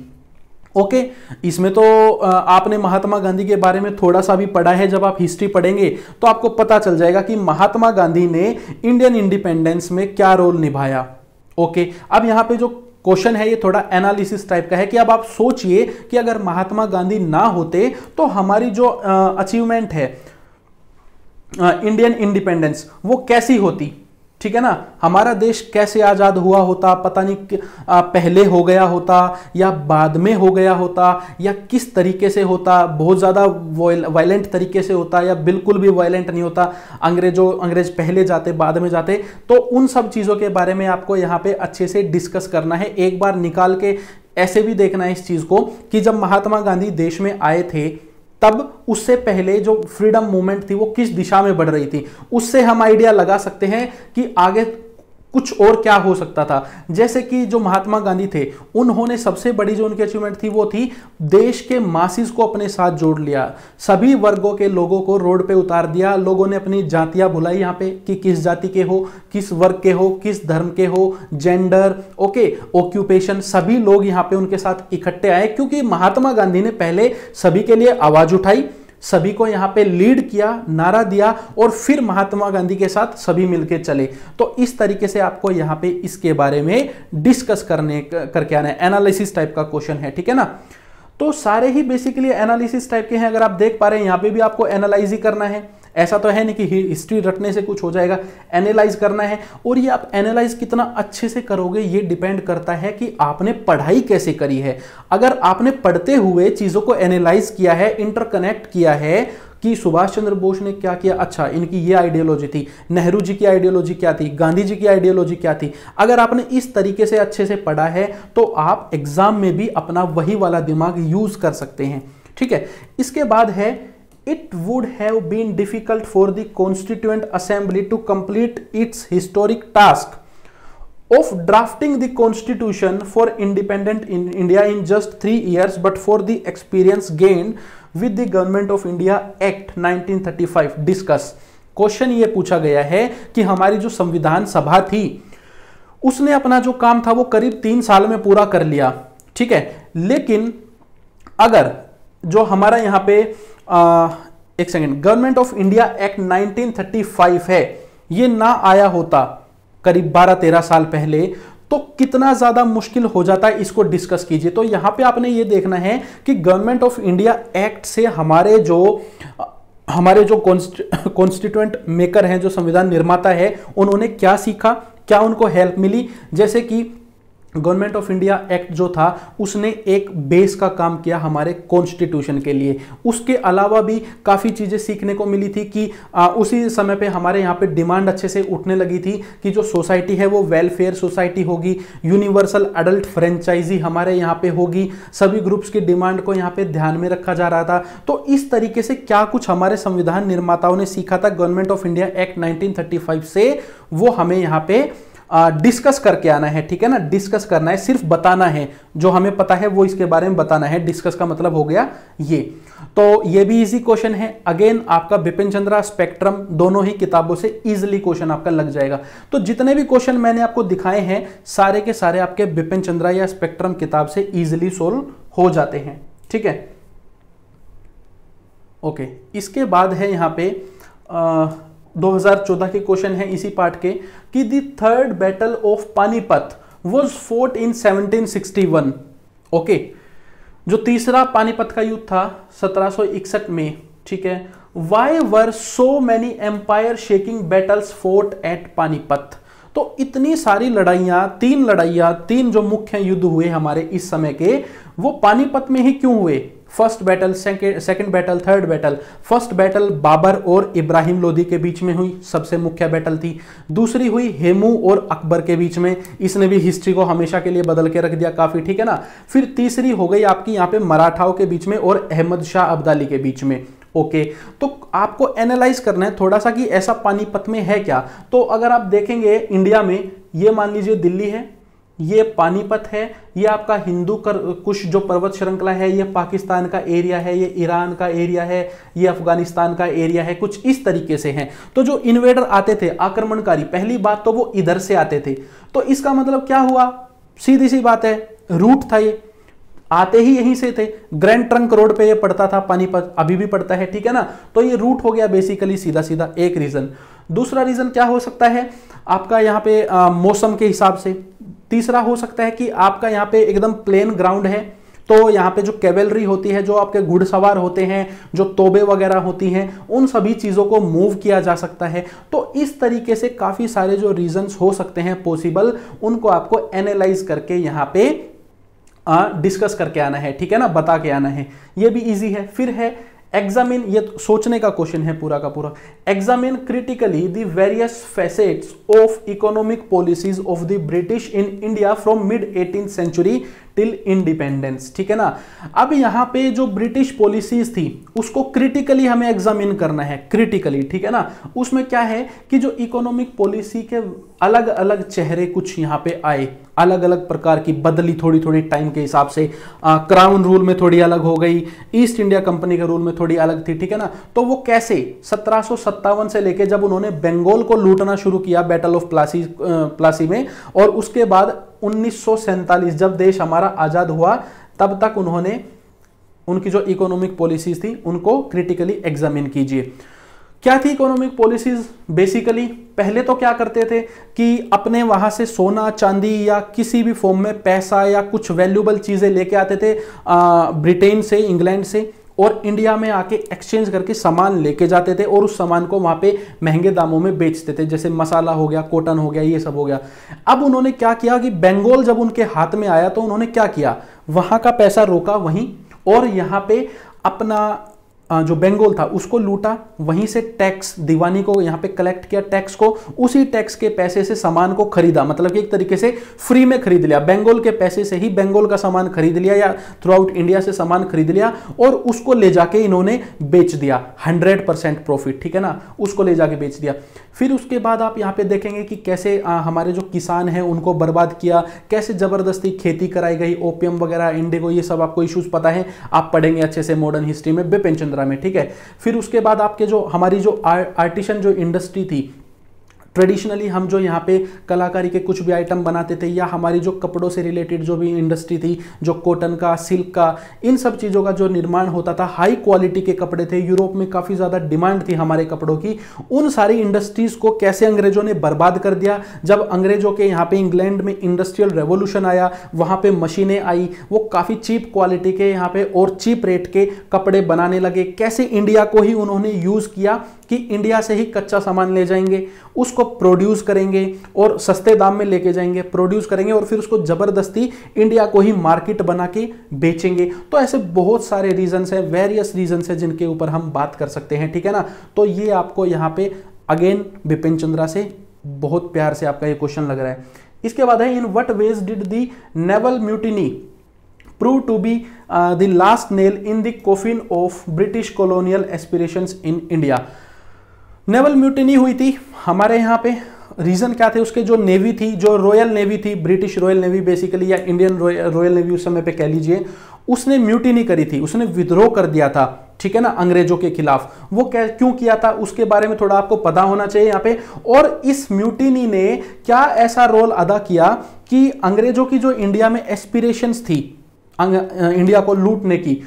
Okay, इसमें तो आपने महात्मा गांधी के बारे में थोड़ा सा भी पढ़ा है। जब आप हिस्ट्री पढ़ेंगे तो आपको पता चल जाएगा कि महात्मा गांधी ने इंडियन इंडिपेंडेंस में क्या रोल निभाया। ओके, अब यहां पे जो क्वेश्चन है ये थोड़ा एनालिसिस टाइप का है कि अब आप सोचिए कि अगर महात्मा गांधी ना होते तो हमारी जो अचीवमेंट है इंडियन इंडिपेंडेंस वो कैसी होती, ठीक है ना। हमारा देश कैसे आजाद हुआ होता, पता नहीं पहले हो गया होता या बाद में हो गया होता, या किस तरीके से होता, बहुत ज्यादा वायलेंट तरीके से होता या बिल्कुल भी वायलेंट नहीं होता, अंग्रेज पहले जाते बाद में जाते। तो उन सब चीजों के बारे में आपको यहाँ पे अच्छे से डिस्कस करना है। एक बार निकाल के ऐसे भी देखना है इस चीज को कि जब महात्मा गांधी देश में आए थे तब उससे पहले जो फ्रीडम मूवमेंट थी वो किस दिशा में बढ़ रही थी, उससे हम आइडिया लगा सकते हैं कि आगे कुछ और क्या हो सकता था। जैसे कि जो महात्मा गांधी थे उन्होंने सबसे बड़ी जो उनकी अचीवमेंट थी वो थी देश के मासिस को अपने साथ जोड़ लिया, सभी वर्गों के लोगों को रोड पे उतार दिया। लोगों ने अपनी जातियां भुलाई यहाँ पे कि किस जाति के हो, किस वर्ग के हो, किस धर्म के हो, जेंडर, ओके, ऑक्यूपेशन, सभी लोग यहाँ पे उनके साथ इकट्ठे आए क्योंकि महात्मा गांधी ने पहले सभी के लिए आवाज उठाई, सभी को यहां पे लीड किया, नारा दिया और फिर महात्मा गांधी के साथ सभी मिलके चले। तो इस तरीके से आपको यहां पे इसके बारे में डिस्कस करके आना है। एनालिसिस टाइप का क्वेश्चन है, ठीक है ना। तो सारे ही बेसिकली एनालिसिस टाइप के हैं। अगर आप देख पा रहे हैं यहां पे भी आपको एनालाइज ही करना है, ऐसा तो है नहीं कि हिस्ट्री रटने से कुछ हो जाएगा, एनालाइज करना है। और ये आप एनालाइज कितना अच्छे से करोगे ये डिपेंड करता है कि आपने पढ़ाई कैसे करी है। अगर आपने पढ़ते हुए चीजों को एनालाइज किया है, इंटरकनेक्ट किया है कि सुभाष चंद्र बोस ने क्या किया, अच्छा इनकी ये आइडियोलॉजी थी, नेहरू जी की आइडियोलॉजी क्या थी, गांधी जी की आइडियोलॉजी क्या थी, अगर आपने इस तरीके से अच्छे से पढ़ा है तो आप एग्जाम में भी अपना वही वाला दिमाग यूज कर सकते हैं, ठीक है। इसके बाद है It would have been difficult for the Constituent Assembly to complete its historic task of drafting the Constitution for independent in India in just 3 years, but for the experience gained with the Government of India Act 1935 discuss। Question ये पूछा गया है कि हमारी जो संविधान सभा थी उसने अपना जो काम था वो करीब 3 साल में पूरा कर लिया, ठीक है। लेकिन अगर जो हमारा यहाँ पे एक second, government of India act 1935 है, ये ना आया होता करीब 12-13 साल पहले तो कितना ज्यादा मुश्किल हो जाता है, इसको डिस्कस कीजिए। तो यहां पे आपने ये देखना है कि गवर्नमेंट ऑफ इंडिया एक्ट से हमारे जो कॉन्स्टिट्यूएंट मेकर हैं, जो संविधान निर्माता है, उन्होंने क्या सीखा, क्या उनको हेल्प मिली। जैसे कि गवर्नमेंट ऑफ इंडिया एक्ट जो था उसने एक बेस का काम किया हमारे कॉन्स्टिट्यूशन के लिए। उसके अलावा भी काफ़ी चीज़ें सीखने को मिली थी कि उसी समय पे हमारे यहाँ पे डिमांड अच्छे से उठने लगी थी कि जो सोसाइटी है वो वेलफेयर सोसाइटी होगी, यूनिवर्सल एडल्ट फ्रेंचाइजी हमारे यहाँ पे होगी, सभी ग्रुप्स की डिमांड को यहाँ पे ध्यान में रखा जा रहा था। तो इस तरीके से क्या कुछ हमारे संविधान निर्माताओं ने सीखा था गवर्नमेंट ऑफ इंडिया एक्ट 1935 से, वो हमें यहाँ पे डिस्कस करके आना है, ठीक है ना। डिस्कस करना है, सिर्फ बताना है, जो हमें पता है वो इसके बारे में बताना है। डिस्कस का मतलब हो गया ये। तो ये भी इजी क्वेश्चन है। अगेन आपका बिपिन चंद्रा, स्पेक्ट्रम, दोनों ही किताबों से इजीली क्वेश्चन आपका लग जाएगा। तो जितने भी क्वेश्चन मैंने आपको दिखाए हैं सारे के सारे आपके बिपिन चंद्रा या स्पेक्ट्रम किताब से इजीली सोल्व हो जाते हैं, ठीक है। ओके, इसके बाद है यहाँ पे 2014 के क्वेश्चन है इसी पार्ट के कि the third battle of Panipat was fort in 1761। Okay, जो तीसरा पानीपत का युद्ध था 1761 में, ठीक है। Why were so many empire shaking battles fought at Panipat. तो इतनी सारी लड़ाइयां, तीन जो मुख्य युद्ध हुए हमारे इस समय के, वो पानीपत में ही क्यों हुए। First battle, second battle, third battle. First battle Babur और इब्राहिम लोदी के बीच में हुई, सबसे मुख्य बैटल थी। दूसरी हुई हेमू और अकबर के बीच में, इसने भी हिस्ट्री को हमेशा के लिए बदल के रख दिया काफी, ठीक है ना। फिर तीसरी हो गई आपकी यहाँ पे मराठाओं के बीच में और अहमद शाह अब्दाली के बीच में। ओके, तो आपको एनालाइज करना है थोड़ा सा कि ऐसा पानीपत में है क्या। तो अगर आप देखेंगे इंडिया में, ये मान लीजिए दिल्ली है, ये पानीपत है, ये आपका हिंदू कुश जो पर्वत श्रृंखला है, ये पाकिस्तान का एरिया है, ये ईरान का एरिया है, ये अफगानिस्तान का एरिया है, कुछ इस तरीके से हैं। तो जो इन्वेडर आते थे, आक्रमणकारी, पहली बात तो वो इधर से आते थे। तो इसका मतलब क्या हुआ, सीधी सी बात है, रूट था, ये आते ही यहीं से थे। ग्रैंड ट्रंक रोड पे ये पड़ता था पानीपत, अभी भी पड़ता है, ठीक है ना। तो ये रूट हो गया बेसिकली सीधा सीधा, एक रीजन। दूसरा रीजन क्या हो सकता है आपका यहाँ पे मौसम के हिसाब से। तीसरा हो सकता है कि आपका यहाँ पे एकदम प्लेन ग्राउंड है, तो यहाँ पे जो कैवेलरी होती है, जो आपके घुड़सवार होते हैं, जो तोबे वगैरह होती हैं, उन सभी चीज़ों को मूव किया जा सकता है। तो इस तरीके से काफ़ी सारे जो रीजंस हो सकते हैं पॉसिबल, उनको आपको एनालाइज करके यहाँ पे डिस्कस करके आना है, ठीक है ना, बता के आना है। ये भी इजी है। फिर है एग्जामिन, ये सोचने का क्वेश्चन है पूरा का पूरा। Examine critically the various facets of economic policies of the British in India from mid 18th century till independence, ठीक है ना। अब यहाँ पे जो ब्रिटिश पॉलिसीज थी उसको क्रिटिकली हमें एग्जामिन करना है, क्रिटिकली, ठीक है ना। उसमें क्या है कि जो इकोनॉमिक पॉलिसी के अलग अलग चेहरे कुछ यहाँ पे आए, अलग अलग प्रकार की बदली थोड़ी थोड़ी टाइम के हिसाब से। क्राउन रूल में थोड़ी अलग हो गई, ईस्ट इंडिया कंपनी के रूल में थोड़ी अलग थी, ठीक है ना। तो वो कैसे 1757 से लेके जब उन्होंने बंगाल को लूटना शुरू किया बैटल ऑफ प्लासी में, और उसके बाद 1947 जब देश हमारा आजाद हुआ, तब तक उन्होंने उनकी जो इकोनॉमिक पॉलिसीज थी उनको क्रिटिकली एग्जामिन कीजिए। क्या थी इकोनॉमिक पॉलिसीज बेसिकली। पहले तो क्या करते थे कि अपने वहां से सोना चांदी या किसी भी फॉर्म में पैसा या कुछ वैल्यूबल चीजें लेके आते थे ब्रिटेन से, इंग्लैंड से, और इंडिया में आके एक्सचेंज करके सामान लेके जाते थे और उस सामान को वहां पे महंगे दामों में बेचते थे, जैसे मसाला हो गया, कॉटन हो गया, ये सब हो गया। अब उन्होंने क्या किया कि बंगाल जब उनके हाथ में आया तो उन्होंने क्या किया, वहां का पैसा रोका वहीं, और यहां पे अपना जो बंगाल था उसको लूटा, वहीं से टैक्स दीवानी को यहाँ पे कलेक्ट किया, टैक्स को, उसी टैक्स के पैसे से सामान को खरीदा, मतलब कि एक तरीके से फ्री में खरीद लिया, बंगाल के पैसे से ही बंगाल का सामान खरीद लिया या थ्रू आउट इंडिया से सामान खरीद लिया और उसको ले जाके इन्होंने बेच दिया 100% प्रॉफिट, ठीक है ना, उसको ले जाके बेच दिया। फिर उसके बाद आप यहाँ पे देखेंगे कि कैसे हमारे जो किसान हैं उनको बर्बाद किया, कैसे जबरदस्ती खेती कराई गई, ओपियम वगैरह, इंडिगो, ये सब आपको इश्यूज पता है, आप पढ़ेंगे अच्छे से मॉडर्न हिस्ट्री में बिपिन चंद्रा में, ठीक है। फिर उसके बाद आपके जो हमारी जो आर्टिशन जो इंडस्ट्री थी, ट्रेडिशनली हम जो यहाँ पे कलाकारी के कुछ भी आइटम बनाते थे, या हमारी जो कपड़ों से रिलेटेड जो भी इंडस्ट्री थी, जो कॉटन का, सिल्क का, इन सब चीज़ों का जो निर्माण होता था, हाई क्वालिटी के कपड़े थे, यूरोप में काफ़ी ज़्यादा डिमांड थी हमारे कपड़ों की, उन सारी इंडस्ट्रीज़ को कैसे अंग्रेजों ने बर्बाद कर दिया। जब अंग्रेजों के यहाँ पे इंग्लैंड में इंडस्ट्रियल रेवोल्यूशन आया, वहाँ पे मशीनें आई, वो काफ़ी चीप क्वालिटी के यहाँ पे और चीप रेट के कपड़े बनाने लगे, कैसे इंडिया को ही उन्होंने यूज़ किया कि इंडिया से ही कच्चा सामान ले जाएंगे, उसको प्रोड्यूस करेंगे और सस्ते दाम में लेके जाएंगे, प्रोड्यूस करेंगे और फिर उसको जबरदस्ती इंडिया को ही मार्केट बना के बेचेंगे। तो ऐसे बहुत सारे रीजंस है, वेरियस रीजंस है जिनके ऊपर हम बात कर सकते हैं, ठीक है ना। तो ये आपको यहाँ पे अगेन बिपिन चंद्रा से बहुत प्यार से आपका ये क्वेश्चन लग रहा है। इसके बाद है in what ways did the naval mutiny prove to be the last nail in the coffin of British colonial aspirations in India. Naval mutiny हुई थी हमारे यहाँ पे, रीजन क्या थे उसके, जो नेवी थी, जो रॉयल नेवी थी, ब्रिटिश रॉयल नेवी बेसिकली, या इंडियन रॉयल नेवी उस समय पे कह लीजिए, उसने म्यूटिनी करी थी, उसने विद्रोह कर दिया था, ठीक है ना, अंग्रेजों के खिलाफ। वो क्यों किया था उसके बारे में थोड़ा आपको पता होना चाहिए यहाँ पे। और इस म्यूटिनी ने क्या ऐसा रोल अदा किया कि अंग्रेजों की जो इंडिया में एस्पिरेशंस थी इंडिया को लूटने की,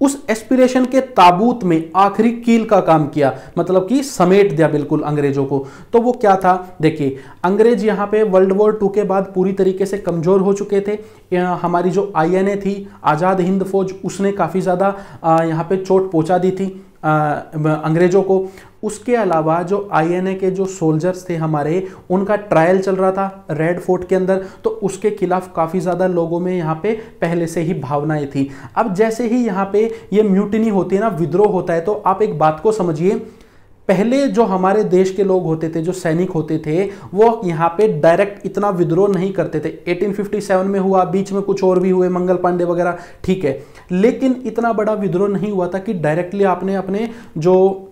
उस एस्पिरेशन के ताबूत में आखिरी कील का काम किया, मतलब कि समेट दिया बिल्कुल अंग्रेजों को। तो वो क्या था, देखिए अंग्रेज यहाँ पे वर्ल्ड वॉर 2 के बाद पूरी तरीके से कमजोर हो चुके थे। हमारी जो INA थी, आज़ाद हिंद फौज, उसने काफ़ी ज़्यादा यहाँ पे चोट पहुँचा दी थी अंग्रेजों को। उसके अलावा जो INA के जो सोल्जर्स थे हमारे, उनका ट्रायल चल रहा था रेड फोर्ट के अंदर, तो उसके खिलाफ काफ़ी ज़्यादा लोगों में यहाँ पे पहले से ही भावनाएं थी। अब जैसे ही यहाँ पे ये म्यूटिनी होती है ना, विद्रोह होता है, तो आप एक बात को समझिए, पहले जो हमारे देश के लोग होते थे, जो सैनिक होते थे, वो यहाँ पे डायरेक्ट इतना विद्रोह नहीं करते थे। 1857 में हुआ, बीच में कुछ और भी हुए, मंगल पांडे वगैरह, ठीक है, लेकिन इतना बड़ा विद्रोह नहीं हुआ था कि डायरेक्टली आपने अपने जो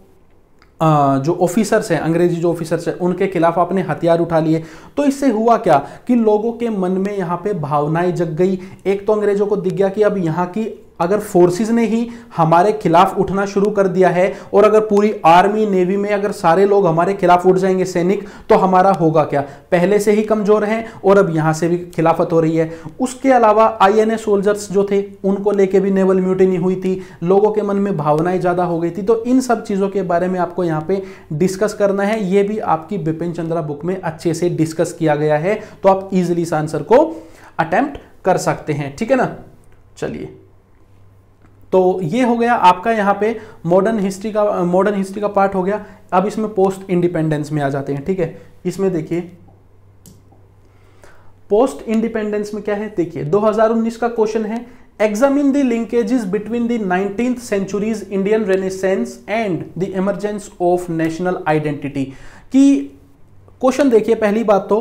ऑफिसर्स हैं, अंग्रेजी जो ऑफिसर्स हैं, उनके खिलाफ आपने हथियार उठा लिए। तो इससे हुआ क्या कि लोगों के मन में यहाँ पे भावनाएं जग गई। एक तो अंग्रेजों को दिख गया कि अब यहाँ की अगर फोर्सेस ने ही हमारे खिलाफ उठना शुरू कर दिया है, और अगर पूरी आर्मी नेवी में अगर सारे लोग हमारे खिलाफ उठ जाएंगे सैनिक, तो हमारा होगा क्या, पहले से ही कमजोर हैं और अब यहां से भी खिलाफत हो रही है। उसके अलावा INA सोल्जर्स जो थे, उनको लेके भी नेवल म्यूटिनी हुई थी, लोगों के मन में भावनाएं ज्यादा हो गई थी। तो इन सब चीजों के बारे में आपको यहाँ पे डिस्कस करना है। ये भी आपकी बिपिन चंद्रा बुक में अच्छे से डिस्कस किया गया है, तो आप इजिली इस आंसर को अटेम्प्ट कर सकते हैं, ठीक है ना। चलिए, तो ये हो गया आपका यहाँ पे मॉडर्न हिस्ट्री का पार्ट हो गया। अब इसमें पोस्ट इंडिपेंडेंस में आ जाते हैं, ठीक है। इसमें देखिए पोस्ट इंडिपेंडेंस में क्या है, देखिए 2019 का क्वेश्चन है, examine the linkages between the 19th century's Indian Renaissance and the emergence of national identity. की क्वेश्चन देखिए, पहली बात तो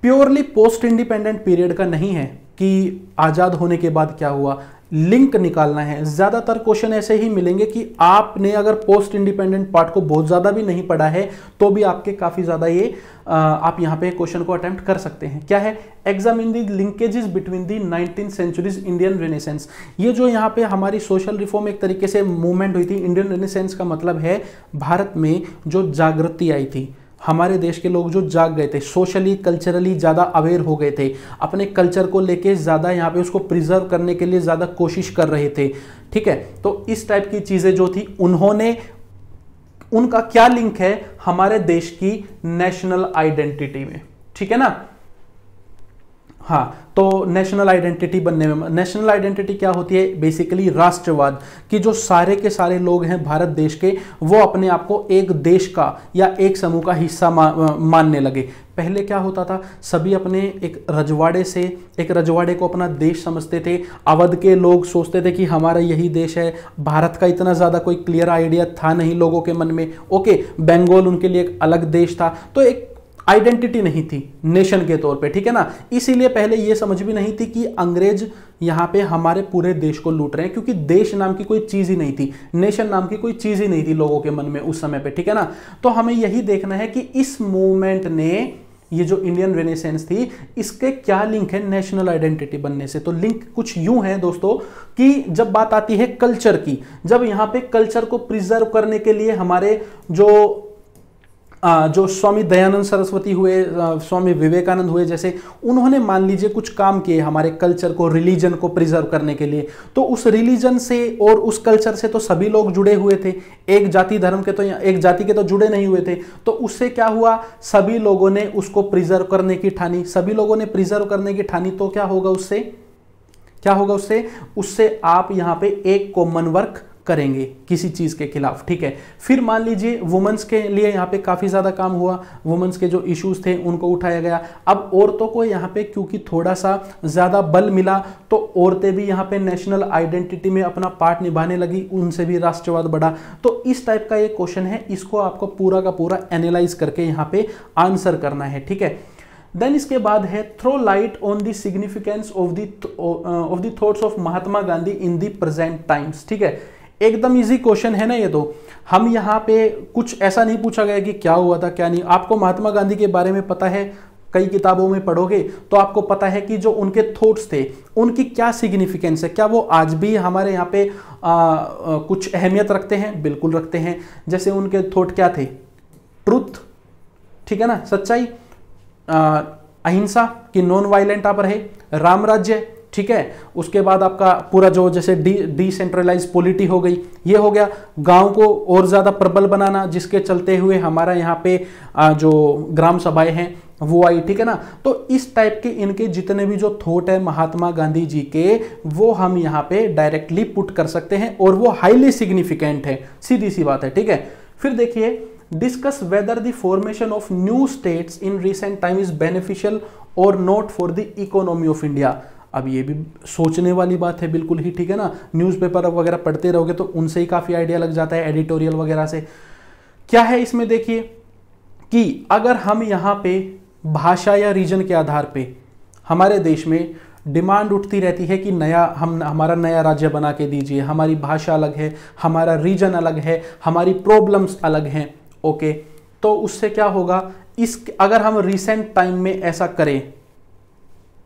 प्योरली पोस्ट इंडिपेंडेंट पीरियड का नहीं है कि आजाद होने के बाद क्या हुआ, लिंक निकालना है। ज्यादातर क्वेश्चन ऐसे ही मिलेंगे कि आपने अगर पोस्ट इंडिपेंडेंट पार्ट को बहुत ज्यादा भी नहीं पढ़ा है तो भी आपके काफी ज्यादा ये आप यहाँ पे क्वेश्चन को अटेम्प्ट कर सकते हैं। क्या है, examine the linkages between the 19th century's Indian Renaissance. ये जो यहाँ पे हमारी सोशल रिफॉर्म एक तरीके से मूवमेंट हुई थी, इंडियन रेनेसेंस का मतलब है भारत में जो जागृति आई थी, हमारे देश के लोग जो जाग गए थे, सोशली कल्चरली ज़्यादा अवेयर हो गए थे, अपने कल्चर को लेके ज़्यादा यहाँ पे उसको प्रिजर्व करने के लिए ज़्यादा कोशिश कर रहे थे, ठीक है। तो इस टाइप की चीज़ें जो थी, उनका क्या लिंक है हमारे देश की नेशनल आइडेंटिटी में, ठीक है ना। हाँ, तो नेशनल आइडेंटिटी बनने में, नेशनल आइडेंटिटी क्या होती है, बेसिकली राष्ट्रवाद, कि जो सारे के सारे लोग हैं भारत देश के, वो अपने आप को एक देश का या एक समूह का हिस्सा मानने लगे। पहले क्या होता था, सभी अपने एक रजवाड़े को अपना देश समझते थे। अवध के लोग सोचते थे कि हमारा यही देश है, भारत का इतना ज़्यादा कोई क्लियर आइडिया था नहीं लोगों के मन में। ओके, बंगाल उनके लिए एक अलग देश था, तो एक आइडेंटिटी नहीं थी नेशन के तौर पे, ठीक है ना। इसीलिए पहले ये समझ भी नहीं थी कि अंग्रेज यहाँ पे हमारे पूरे देश को लूट रहे हैं, क्योंकि देश नाम की कोई चीज ही नहीं थी, नेशन नाम की कोई चीज ही नहीं थी लोगों के मन में उस समय पे, ठीक है ना। तो हमें यही देखना है कि इस मूवमेंट ने, ये जो इंडियन रेनेसेंस थी, इसके क्या लिंक है नेशनल आइडेंटिटी बनने से। तो लिंक कुछ यूं है दोस्तों कि जब बात आती है कल्चर की, जब यहाँ पे कल्चर को प्रिजर्व करने के लिए हमारे जो स्वामी दयानंद सरस्वती हुए, स्वामी विवेकानंद हुए जैसे, उन्होंने मान लीजिए कुछ काम किए हमारे कल्चर को, रिलीजन को प्रिजर्व करने के लिए, तो उस रिलीजन से और उस कल्चर से तो सभी लोग जुड़े हुए थे, एक जाति धर्म के तो, एक जाति के तो जुड़े नहीं हुए थे। तो उससे क्या हुआ, सभी लोगों ने उसको प्रिजर्व करने की ठानी, तो क्या होगा उससे, उससे आप यहाँ पे एक कॉमन वर्क करेंगे किसी चीज़ के खिलाफ, ठीक है। फिर मान लीजिए वुमेन्स के लिए यहाँ पे काफ़ी ज़्यादा काम हुआ, वुमेन्स के जो इश्यूज थे उनको उठाया गया। अब औरतों को यहाँ पे क्योंकि थोड़ा सा ज़्यादा बल मिला तो औरतें भी यहाँ पे नेशनल आइडेंटिटी में अपना पार्ट निभाने लगी, उनसे भी राष्ट्रवाद बढ़ा। तो इस टाइप का ये क्वेश्चन है, इसको आपको पूरा का पूरा एनालाइज करके यहाँ पे आंसर करना है, ठीक है। देन इसके बाद है throw light on the significance of the thoughts of Mahatma Gandhi in the present times, ठीक है। एकदम इजी क्वेश्चन है ना ये, तो हम यहाँ पे कुछ ऐसा नहीं पूछा गया कि क्या हुआ था क्या नहीं। आपको महात्मा गांधी के बारे में पता है, कई किताबों में पढ़ोगे तो आपको पता है कि जो उनके थॉट्स थे उनकी क्या सिग्निफिकेंस है, क्या वो आज भी हमारे यहाँ पे कुछ अहमियत रखते हैं? बिल्कुल रखते हैं। जैसे उनके थॉट क्या थे? ट्रुथ, ठीक है ना, सच्चाई, अहिंसा की नॉन वायलेंट आप रहे, राम राज्य, ठीक है। उसके बाद आपका पूरा जो जैसे डिसेंट्रलाइज पॉलिटी हो गई, ये हो गया। गांव को और ज्यादा प्रबल बनाना, जिसके चलते हुए हमारा यहाँ पे जो ग्राम सभाएं हैं वो आई, ठीक है ना। तो इस टाइप के इनके जितने भी जो थॉट है महात्मा गांधी जी के, वो हम यहाँ पे डायरेक्टली पुट कर सकते हैं और वो हाईली सिग्निफिकेंट है, सीधी सी बात है, ठीक है। फिर देखिए, discuss whether the formation of new states in recent time is beneficial और not for the economy of India. अब ये भी सोचने वाली बात है बिल्कुल ही, ठीक है ना। न्यूज़पेपर वगैरह पढ़ते रहोगे तो उनसे ही काफ़ी आइडिया लग जाता है, एडिटोरियल वगैरह से। क्या है इसमें, देखिए कि अगर हम यहाँ पे भाषा या रीजन के आधार पे हमारे देश में डिमांड उठती रहती है कि हमारा नया राज्य बना के दीजिए, हमारी भाषा अलग है, हमारा रीजन अलग है, हमारी प्रॉब्लम्स अलग हैं, ओके। तो उससे क्या होगा, अगर हम रिसेंट टाइम में ऐसा करें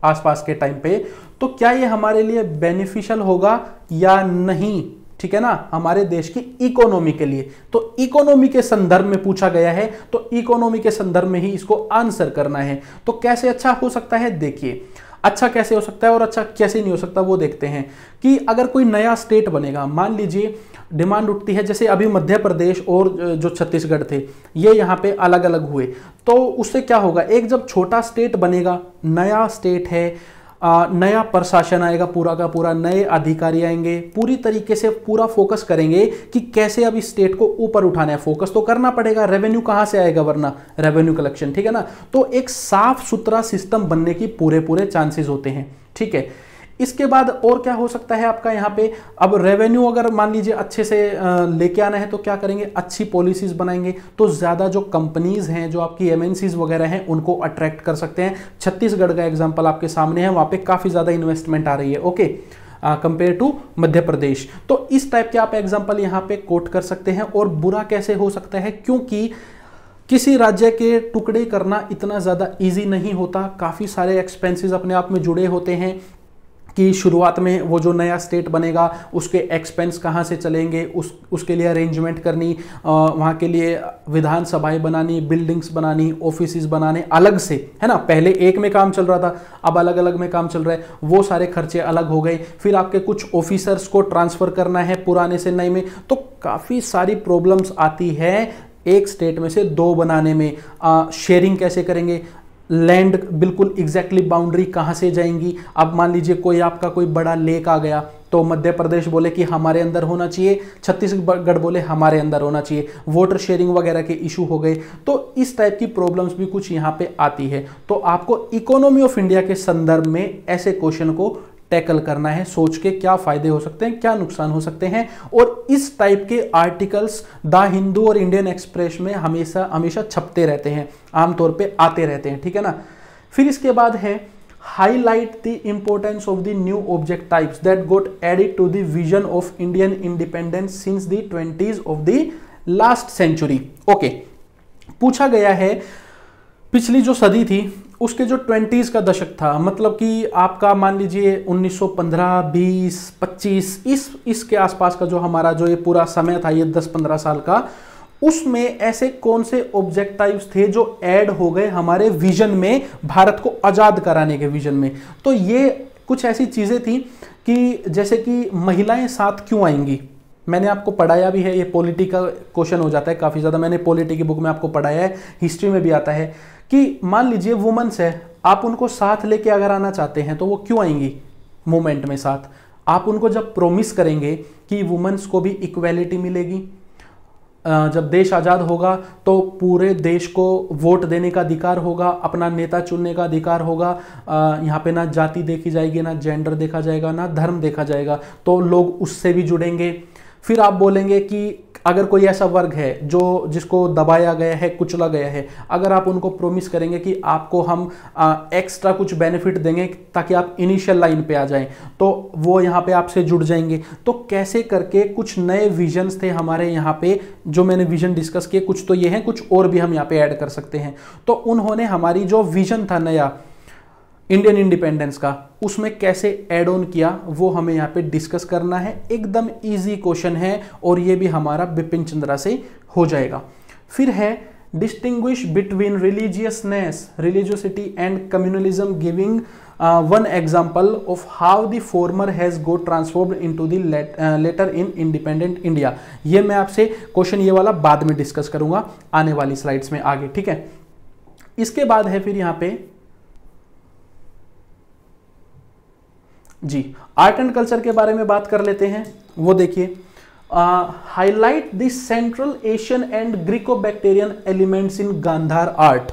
आसपास के टाइम पे, तो क्या ये हमारे लिए बेनिफिशियल होगा या नहीं, ठीक है ना, हमारे देश की इकोनॉमी के लिए। तो इकोनॉमी के संदर्भ में पूछा गया है, तो इकोनॉमी के संदर्भ में ही इसको आंसर करना है। तो कैसे अच्छा हो सकता है, देखिए अच्छा कैसे हो सकता है और अच्छा कैसे नहीं हो सकता वो देखते हैं। कि अगर कोई नया स्टेट बनेगा, मान लीजिए डिमांड उठती है, जैसे अभी मध्य प्रदेश और जो छत्तीसगढ़ थे ये यहाँ पे अलग अलग हुए, तो उससे क्या होगा, एक जब छोटा स्टेट बनेगा, नया स्टेट है, नया प्रशासन आएगा, पूरा का पूरा नए अधिकारी आएंगे, पूरी तरीके से पूरा फोकस करेंगे कि कैसे अब इस स्टेट को ऊपर उठाना है। फोकस तो करना पड़ेगा, रेवेन्यू कहाँ से आएगा वरना, रेवेन्यू कलेक्शन, ठीक है ना। तो एक साफ सुथरा सिस्टम बनने की पूरे चांसेस होते हैं, ठीक है। इसके बाद और क्या हो सकता है आपका यहाँ पे, अब रेवेन्यू अगर मान लीजिए अच्छे से लेके आना है तो क्या करेंगे, अच्छी पॉलिसीज बनाएंगे, तो ज़्यादा जो कंपनीज हैं, जो आपकी एमएनसीज वगैरह हैं, उनको अट्रैक्ट कर सकते हैं। छत्तीसगढ़ का एग्जांपल आपके सामने है, वहाँ पे काफ़ी ज़्यादा इन्वेस्टमेंट आ रही है, okay, compare to Madhya Pradesh. तो इस टाइप के आप एग्जाम्पल यहाँ पे कोट कर सकते हैं। और बुरा कैसे हो सकता है, क्योंकि किसी राज्य के टुकड़े करना इतना ज़्यादा ईजी नहीं होता, काफ़ी सारे एक्सपेंसेस अपने आप में जुड़े होते हैं कि शुरुआत में वो जो नया स्टेट बनेगा उसके एक्सपेंस कहाँ से चलेंगे, उसके लिए अरेंजमेंट करनी, वहाँ के लिए विधानसभाएं बनानी, बिल्डिंग्स बनानी, ऑफिसेज बनाने अलग से, है ना। पहले एक में काम चल रहा था, अब अलग अलग में काम चल रहा है, वो सारे खर्चे अलग हो गए। फिर आपके कुछ ऑफिसर्स को ट्रांसफ़र करना है पुराने से नए में, तो काफ़ी सारी प्रॉब्लम्स आती है एक स्टेट में से दो बनाने में। शेयरिंग कैसे करेंगे, लैंड बिल्कुल एग्जैक्टली बाउंड्री कहाँ से जाएंगी। अब मान लीजिए कोई आपका कोई बड़ा लेक आ गया, तो मध्य प्रदेश बोले कि हमारे अंदर होना चाहिए, छत्तीसगढ़ बोले हमारे अंदर होना चाहिए, वाटर शेयरिंग वगैरह के इशू हो गए। तो इस टाइप की प्रॉब्लम्स भी कुछ यहाँ पे आती है। तो आपको इकोनॉमी ऑफ इंडिया के संदर्भ में ऐसे क्वेश्चन को टैकल करना है, सोच के क्या फायदे हो सकते हैं, क्या नुकसान हो सकते हैं। और इस टाइप के आर्टिकल्स द हिंदू और इंडियन एक्सप्रेस में हमेशा छपते रहते हैं, आमतौर पे आते रहते हैं, ठीक है ना। फिर इसके बाद है highlight the importance of the new objectives that got added to the vision of Indian independence since the 20s of the last century. Okay, पूछा गया है पिछली जो सदी थी उसके जो 20s का दशक था, मतलब कि आपका मान लीजिए 1915, 20, 25 इसके आसपास का जो हमारा जो ये पूरा समय था, ये 10-15 साल का, उसमें ऐसे कौन से ऑब्जेक्ट टाइप्स थे जो ऐड हो गए हमारे विजन में, भारत को आजाद कराने के विजन में। तो ये कुछ ऐसी चीजें थी कि जैसे कि महिलाएं साथ क्यों आएंगी, मैंने आपको पढ़ाया भी है, ये पॉलिटी का क्वेश्चन हो जाता है काफ़ी ज़्यादा, मैंने पॉलिटी की बुक में आपको पढ़ाया है, हिस्ट्री में भी आता है कि मान लीजिए वुमेन्स है, आप उनको साथ लेके अगर आना चाहते हैं तो वो क्यों आएंगी मूवमेंट में साथ, आप उनको जब प्रोमिस करेंगे कि वुमेन्स को भी इक्वेलिटी मिलेगी, जब देश आज़ाद होगा तो पूरे देश को वोट देने का अधिकार होगा, अपना नेता चुनने का अधिकार होगा, यहाँ पे ना जाति देखी जाएगी, ना जेंडर देखा जाएगा, ना धर्म देखा जाएगा, तो लोग उससे भी जुड़ेंगे। फिर आप बोलेंगे कि अगर कोई ऐसा वर्ग है जो जिसको दबाया गया है, कुचला गया है, अगर आप उनको प्रोमिस करेंगे कि आपको हम एक्स्ट्रा कुछ बेनिफिट देंगे ताकि आप इनिशियल लाइन पे आ जाएं, तो वो यहाँ पे आपसे जुड़ जाएंगे। तो कैसे करके कुछ नए विजन्स थे हमारे यहाँ पे, जो मैंने विजन डिस्कस किए, कुछ तो ये हैं, कुछ और भी हम यहाँ पे ऐड कर सकते हैं। तो उन्होंने हमारी जो विजन था नया इंडियन इंडिपेंडेंस का, उसमें कैसे ऐड ऑन किया वो हमें यहाँ पे डिस्कस करना है। एकदम इजी क्वेश्चन है और ये भी हमारा बिपिन चंद्रा से हो जाएगा। फिर है distinguish between religiousness, religiosity and communalism, giving one example of how the former has got transformed into the latter in independent India. ये मैं आपसे क्वेश्चन ये वाला बाद में डिस्कस करूंगा आने वाली स्लाइड्स में आगे, ठीक है। इसके बाद है फिर यहाँ पे जी आर्ट एंड कल्चर के बारे में बात कर लेते हैं। वो देखिए, highlight the Central Asian and Greco Bactrian elements in Gandhara art.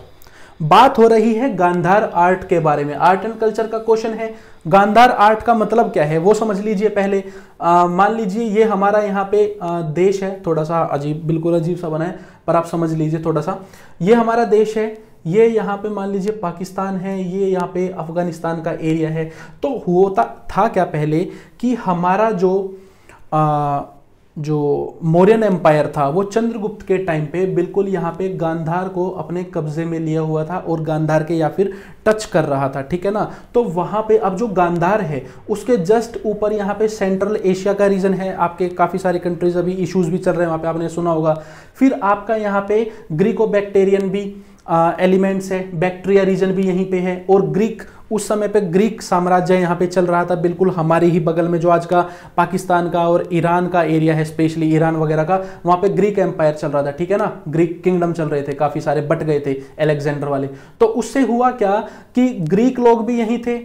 बात हो रही है गांधार आर्ट के बारे में, आर्ट एंड कल्चर का क्वेश्चन है। गांधार आर्ट का मतलब क्या है वो समझ लीजिए पहले। मान लीजिए ये हमारा यहाँ पे देश है, थोड़ा सा अजीब, बिल्कुल अजीब सा बना है, पर आप समझ लीजिए थोड़ा सा। ये हमारा देश है, ये यहाँ पे मान लीजिए पाकिस्तान है, ये यहाँ पे अफगानिस्तान का एरिया है। तो होता था क्या पहले कि हमारा जो मौर्यन एम्पायर था वो चंद्रगुप्त के टाइम पे बिल्कुल यहाँ पे गांधार को अपने कब्जे में लिया हुआ था और गांधार के या फिर टच कर रहा था, ठीक है ना। तो वहाँ पे अब जो गांधार है उसके जस्ट ऊपर यहाँ पे सेंट्रल एशिया का रीजन है, आपके काफ़ी सारी कंट्रीज अभी इश्यूज भी चल रहे हैं वहाँ पे, आपने सुना होगा। फिर आपका यहाँ पे ग्रीको बैक्टीरियन भी एलिमेंट्स है, बैक्टीरिया रीजन भी यहीं पे है, और ग्रीक, उस समय पे ग्रीक साम्राज्य यहाँ पे चल रहा था बिल्कुल हमारे ही बगल में, जो आज का पाकिस्तान का और ईरान का एरिया है, स्पेशली ईरान वगैरह का, वहाँ पे ग्रीक एम्पायर चल रहा था, ठीक है ना। ग्रीक किंगडम चल रहे थे, काफी सारे बट गए थे अलेक्जेंडर वाले। तो उससे हुआ क्या कि ग्रीक लोग भी यहीं थे,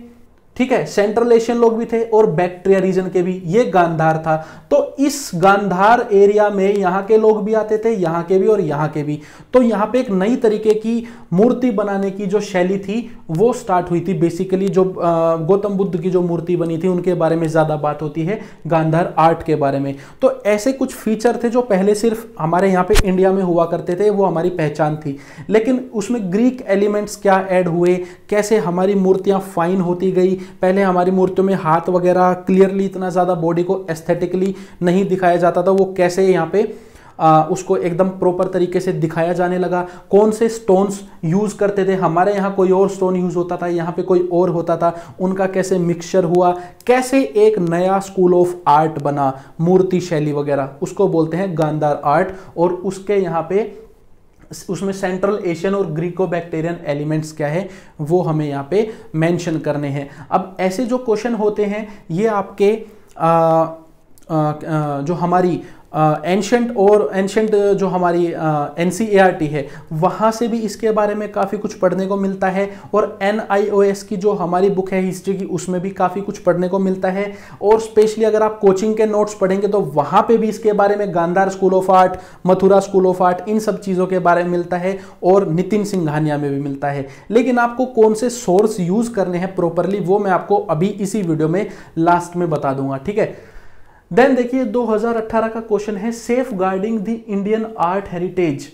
ठीक है, सेंट्रल एशियन लोग भी थे और बैक्टीरिया रीजन के भी, ये गांधार था। तो इस गांधार एरिया में यहाँ के लोग भी आते थे, यहाँ के भी और यहाँ के भी। तो यहाँ पे एक नई तरीके की मूर्ति बनाने की जो शैली थी वो स्टार्ट हुई थी। बेसिकली जो गौतम बुद्ध की जो मूर्ति बनी थी उनके बारे में ज्यादा बात होती है, गांधार आर्ट के बारे में। तो ऐसे कुछ फीचर थे जो पहले सिर्फ हमारे यहाँ पे इंडिया में हुआ करते थे, वो हमारी पहचान थी। लेकिन उसमें ग्रीक एलिमेंट्स क्या ऐड हुए, कैसे हमारी मूर्तियां फाइन होती गई। पहले हमारी मूर्तियों में हाथ वगैरह क्लियरली इतना ज़्यादा बॉडी को एस्थेटिकली नहीं दिखाया जाता था, वो कैसे यहाँ पे उसको एकदम प्रॉपर तरीके से दिखाया जाने लगा। कौन से स्टोन्स यूज करते थे, हमारे यहाँ कोई और स्टोन यूज होता था, यहाँ पे कोई और होता था, उनका कैसे मिक्सचर हुआ, कैसे एक नया स्कूल ऑफ आर्ट बना, मूर्ति शैली वगैरह, उसको बोलते हैं गांधार आर्ट। और उसके यहाँ पे उसमें सेंट्रल एशियन और ग्रीको बैक्टीरियन एलिमेंट्स क्या है वो हमें यहाँ पे मेंशन करने हैं। अब ऐसे जो क्वेश्चन होते हैं ये आपके जो हमारी एंशंट जो हमारी NCERT है वहाँ से भी इसके बारे में काफ़ी कुछ पढ़ने को मिलता है, और NIOS की जो हमारी बुक है हिस्ट्री की उसमें भी काफ़ी कुछ पढ़ने को मिलता है। और स्पेशली अगर आप कोचिंग के नोट्स पढ़ेंगे तो वहाँ पे भी इसके बारे में Gandhara school of art, Mathura school of art, इन सब चीज़ों के बारे में मिलता है, और नितिन सिंघानिया में भी मिलता है। लेकिन आपको कौन से सोर्स यूज़ करने हैं प्रॉपरली वो मैं आपको अभी इसी वीडियो में लास्ट में बता दूंगा, ठीक है। देन देखिए 2018 का क्वेश्चन है, safeguarding the Indian art heritage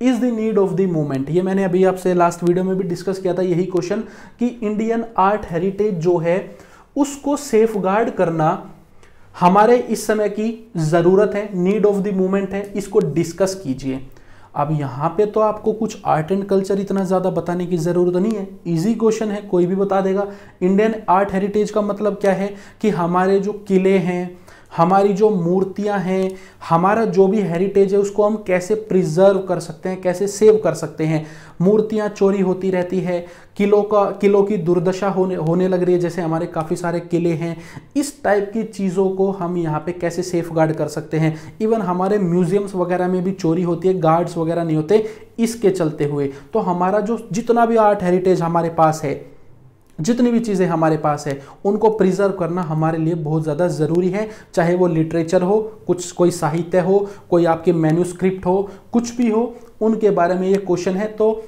is the need of the movement. ये मैंने अभी आपसे लास्ट वीडियो में भी डिस्कस किया था यही क्वेश्चन, कि इंडियन आर्ट हेरिटेज जो है उसको सेफ गार्ड करना हमारे इस समय की जरूरत है, नीड ऑफ द मूवमेंट है, इसको डिस्कस कीजिए। अब यहाँ पे तो आपको कुछ आर्ट एंड कल्चर इतना ज़्यादा बताने की ज़रूरत नहीं है, इजी क्वेश्चन है, कोई भी बता देगा। इंडियन आर्ट हेरिटेज का मतलब क्या है कि हमारे जो किले हैं, हमारी जो मूर्तियां हैं, हमारा जो भी हेरिटेज है उसको हम कैसे प्रिजर्व कर सकते हैं, कैसे सेव कर सकते हैं। मूर्तियां चोरी होती रहती है, किलों की दुर्दशा होने लग रही है, जैसे हमारे काफ़ी सारे किले हैं। इस टाइप की चीज़ों को हम यहाँ पे कैसे सेफ गार्ड कर सकते हैं। इवन हमारे म्यूजियम्स वगैरह में भी चोरी होती है, गार्ड्स वगैरह नहीं होते, इसके चलते हुए। तो हमारा जो जितना भी आर्ट हेरिटेज हमारे पास है जितनी भी चीज़ें हमारे पास है उनको प्रिजर्व करना हमारे लिए बहुत ज़्यादा ज़रूरी है, चाहे वो लिटरेचर हो, कुछ कोई साहित्य हो, कोई आपके मैन्यूस्क्रिप्ट हो, कुछ भी हो, उनके बारे में ये क्वेश्चन है, तो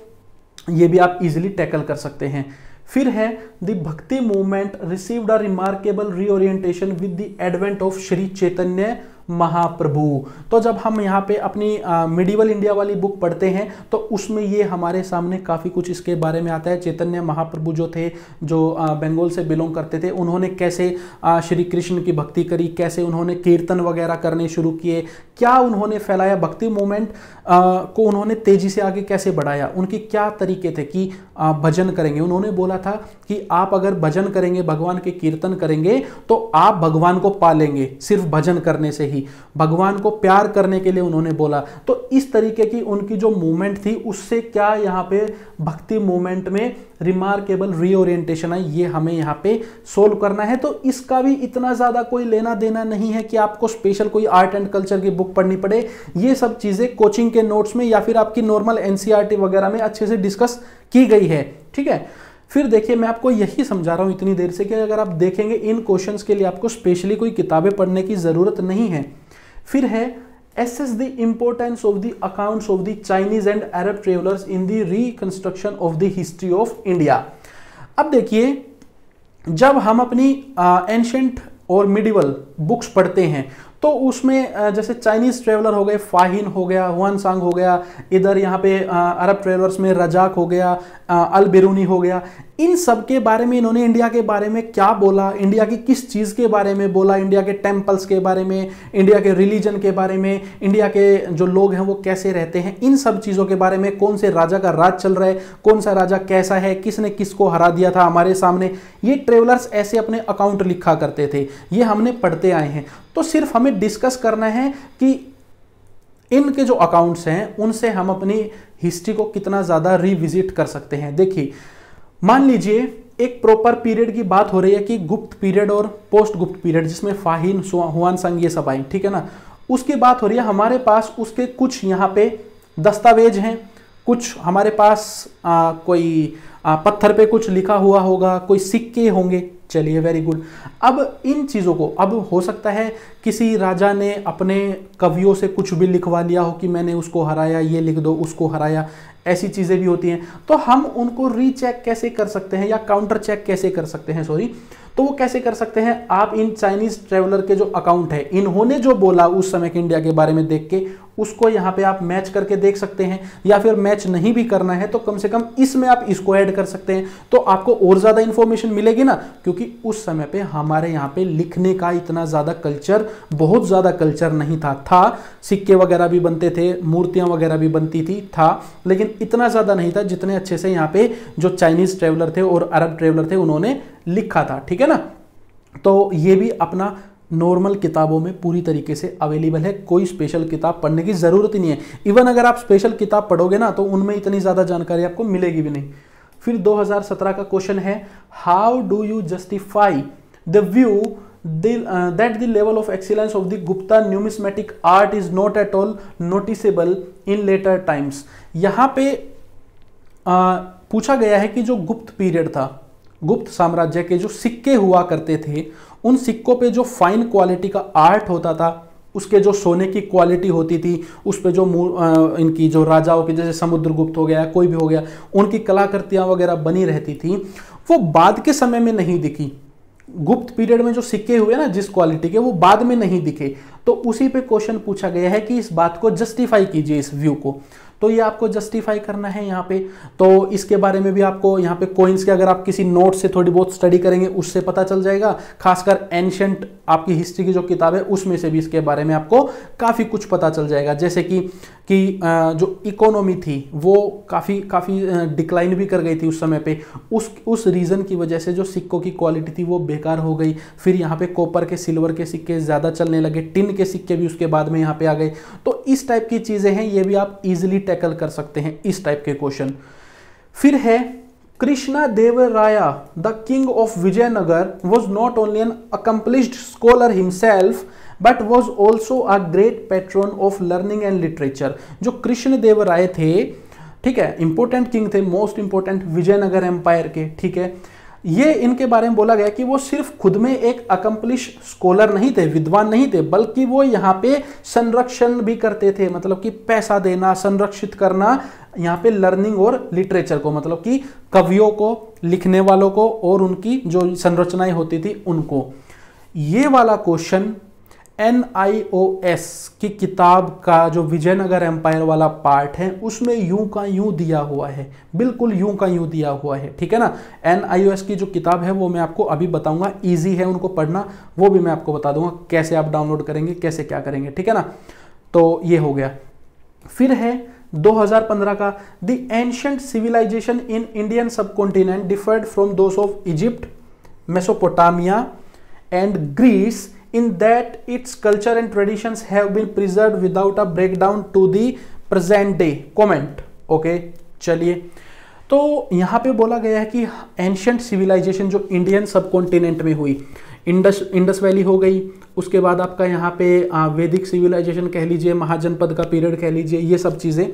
ये भी आप इजीली टैकल कर सकते हैं। फिर है the bhakti movement received a remarkable reorientation with the advent of Shri Chaitanya Mahaprabhu. तो जब हम यहाँ पे अपनी मिडिवल इंडिया वाली बुक पढ़ते हैं तो उसमें ये हमारे सामने काफ़ी कुछ इसके बारे में आता है। चैतन्य महाप्रभु जो थे, जो बंगाल से बिलोंग करते थे, उन्होंने कैसे श्री कृष्ण की भक्ति करी, कैसे उन्होंने कीर्तन वगैरह करने शुरू किए, क्या उन्होंने फैलाया, भक्ति मूवमेंट को उन्होंने तेजी से आगे कैसे बढ़ाया, उनके क्या तरीके थे कि भजन करेंगे। उन्होंने बोला था कि आप अगर भजन करेंगे, भगवान के कीर्तन करेंगे तो आप भगवान को पालेंगे, सिर्फ भजन करने से ही। भगवान को प्यार करने के लिए उन्होंने बोला। तो इस तरीके की उनकी जो मूवमेंट थी, उससे क्या यहाँ पे भक्ति मूवमेंट में रिमार्केबल रीओरिएंटेशन है, ये हमें यहाँ पे सोल्व करना है। तो इसका भी इतना ज्यादा कोई लेना देना नहीं है कि आपको स्पेशल कोई आर्ट एंड कल्चर की बुक पढ़नी पड़े। ये सब चीजें कोचिंग के नोट्स में या फिर आपकी नॉर्मल एनसीईआरटी वगैरह में अच्छे से डिस्कस की गई है, ठीक है। फिर देखिए, मैं आपको यही समझा रहा हूं इतनी देर से कि अगर आप देखेंगे इन क्वेश्चंस के लिए आपको स्पेशली कोई किताबें पढ़ने की जरूरत नहीं है। फिर है assess the importance of the accounts of the Chinese and Arab travelers in the reconstruction of the history of India। अब देखिए, जब हम अपनी एंशिएंट और मिडिवल बुक्स पढ़ते हैं तो उसमें जैसे चाइनीज ट्रेवलर हो गए, फाहिन हो गया, हुआनसांग हो गया, इधर यहाँ पे अरब ट्रेवलर्स में रजाक हो गया, अल बिरूनी हो गया, इन सब के बारे में इन्होंने इंडिया के बारे में क्या बोला, इंडिया की किस चीज़ के बारे में बोला, इंडिया के टेम्पल्स के बारे में, इंडिया के रिलीजन के बारे में, इंडिया के जो लोग हैं वो कैसे रहते हैं, इन सब चीज़ों के बारे में, कौन से राजा का राज चल रहा है, कौन सा राजा कैसा है, किसने किसको हरा दिया था हमारे सामने, ये ट्रेवलर्स ऐसे अपने अकाउंट लिखा करते थे, ये हमने पढ़ते आए हैं। तो सिर्फ हमें डिस्कस करना है कि इनके जो अकाउंट्स हैं उनसे हम अपनी हिस्ट्री को कितना ज़्यादा रिविजिट कर सकते हैं। देखिए, मान लीजिए एक प्रॉपर पीरियड की बात हो रही है कि गुप्त पीरियड और पोस्ट गुप्त पीरियड, जिसमें फाहिन, हुआनसांग ये सब आए, ठीक है ना, उसकी बात हो रही है। हमारे पास उसके कुछ यहाँ पे दस्तावेज हैं, कुछ हमारे पास कोई पत्थर पे कुछ लिखा हुआ होगा, कोई सिक्के होंगे, चलिए वेरी गुड। अब इन चीज़ों को, अब हो सकता है किसी राजा ने अपने कवियों से कुछ भी लिखवा लिया हो कि मैंने उसको हराया, ये लिख दो, उसको हराया, ऐसी चीज़ें भी होती हैं। तो हम उनको रीचेक कैसे कर सकते हैं या काउंटर चेक कैसे कर सकते हैं, सॉरी, तो वो कैसे कर सकते हैं, आप इन चाइनीज ट्रेवलर के जो अकाउंट है, इन्होंने जो बोला उस समय के इंडिया के बारे में देख के, उसको यहाँ पे आप मैच करके देख सकते हैं, या फिर मैच नहीं भी करना है तो कम से कम इसमें आप इसको ऐड कर सकते हैं, तो आपको और ज़्यादा इंफॉर्मेशन मिलेगी ना। क्योंकि उस समय पे हमारे यहाँ पे लिखने का इतना ज़्यादा कल्चर, बहुत ज़्यादा कल्चर नहीं था, सिक्के वगैरह भी बनते थे, मूर्तियाँ वगैरह भी बनती थी, लेकिन इतना ज़्यादा नहीं था जितने अच्छे से यहाँ पे जो चाइनीज़ ट्रेवलर थे और अरब ट्रेवलर थे उन्होंने लिखा था, ठीक है ना। तो ये भी अपना नॉर्मल किताबों में पूरी तरीके से अवेलेबल है, कोई स्पेशल किताब पढ़ने की ज़रूरत ही नहीं है। इवन अगर आप स्पेशल किताब पढ़ोगे ना तो उनमें इतनी ज़्यादा जानकारी आपको मिलेगी भी नहीं। फिर 2017 का क्वेश्चन है, how do you justify the view that the level of excellence of the Gupta numismatic art is not at all noticeable in later times। यहाँ पे पूछा गया है कि जो गुप्त पीरियड था, गुप्त साम्राज्य के जो सिक्के हुआ करते थे, उन सिक्कों पे जो फाइन क्वालिटी का आर्ट होता था, उसके जो सोने की क्वालिटी होती थी, उस पे जो इनकी जो राजाओं की, जैसे समुद्रगुप्त हो गया, कोई भी हो गया, उनकी कलाकृतियां वगैरह बनी रहती थी, वो बाद के समय में नहीं दिखी। गुप्त पीरियड में जो सिक्के हुए ना जिस क्वालिटी के, वो बाद में नहीं दिखे। तो उसी पे क्वेश्चन पूछा गया है कि इस बात को जस्टिफाई कीजिए, इस व्यू को। तो ये आपको जस्टिफाई करना है यहाँ पे। तो इसके बारे में भी आपको यहाँ पे कोइंस के, अगर आप किसी नोट से थोड़ी बहुत स्टडी करेंगे उससे पता चल जाएगा। खासकर एंशिएंट आपकी हिस्ट्री की जो किताब है उसमें से भी इसके बारे में आपको काफ़ी कुछ पता चल जाएगा। जैसे कि जो इकोनॉमी थी वो काफ़ी डिक्लाइन भी कर गई थी उस समय पे। उस रीज़न की वजह से जो सिक्कों की क्वालिटी थी वो बेकार हो गई। फिर यहाँ पे कॉपर के, सिल्वर के सिक्के ज़्यादा चलने लगे, टिन के सिक्के भी उसके बाद में यहाँ पे आ गए। तो इस टाइप की चीज़ें हैं, ये भी आप इजीली टैकल कर सकते हैं इस टाइप के क्वेश्चन। फिर है Krishna Devaraya the king of Vijayanagar was not only an accomplished scholar himself but was also a great patron of learning and literature. जो कृष्ण देव राय थे, ठीक है, इंपॉर्टेंट किंग थे, मोस्ट इंपॉर्टेंट विजयनगर एम्पायर के, ठीक है। ये इनके बारे में बोला गया कि वो सिर्फ खुद में एक अकम्पलिश स्कॉलर नहीं थे, विद्वान नहीं थे, बल्कि वो यहाँ पे संरक्षण भी करते थे, मतलब कि पैसा देना, संरक्षित करना यहाँ पे लर्निंग और लिटरेचर को, मतलब कि कवियों को, लिखने वालों को और उनकी जो संरचनाएं होती थी उनको। ये वाला क्वेश्चन NIOS की किताब का जो विजयनगर एम्पायर वाला पार्ट है उसमें यूं का यूं दिया हुआ है, बिल्कुल यूं का यूं दिया हुआ है, ठीक है ना। NIOS की जो किताब है वो मैं आपको अभी बताऊंगा, इजी है उनको पढ़ना, वो भी मैं आपको बता दूंगा कैसे आप डाउनलोड करेंगे, कैसे क्या करेंगे, ठीक है ना। तो ये हो गया। फिर है 2015 का, the ancient civilization in Indian subcontinent differed from those of Egypt, Mesopotamia and Greece in that its culture and traditions have been preserved without a breakdown to the present day. Comment. Okay, चलिए, तो यहाँ पे बोला गया है कि ancient civilisation जो Indian subcontinent में हुई, इंडस वैली हो गई, उसके बाद आपका यहाँ पे वैदिक सिविलाइजेशन कह लीजिए, महाजनपद का पीरियड कह लीजिए, ये सब चीज़ें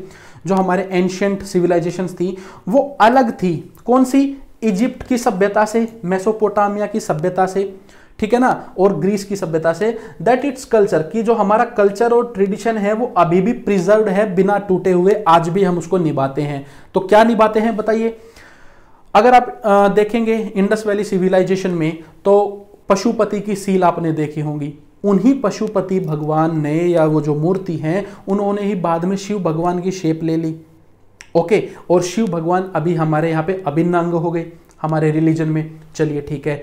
जो हमारे एंशिएंट सिविलाइजेशंस थी वो अलग थी। कौन सी? इजिप्ट की सभ्यता से, मेसोपोटामिया की सभ्यता से, ठीक है ना, और ग्रीस की सभ्यता से। दैट इट्स कल्चर, की जो हमारा कल्चर और ट्रेडिशन है वो अभी भी प्रिजर्व्ड है, बिना टूटे हुए, आज भी हम उसको निभाते हैं। तो क्या निभाते हैं बताइए? अगर आप देखेंगे इंडस वैली सिविलाइजेशन में तो पशुपति की सील आपने देखी होंगी, उन्हीं पशुपति भगवान ने, या वो जो मूर्ति हैं, उन्होंने ही बाद में शिव भगवान की शेप ले ली। ओके, और शिव भगवान अभी हमारे यहाँ पे अभिन्न अंग हो गए हमारे रिलीजन में। चलिए ठीक है,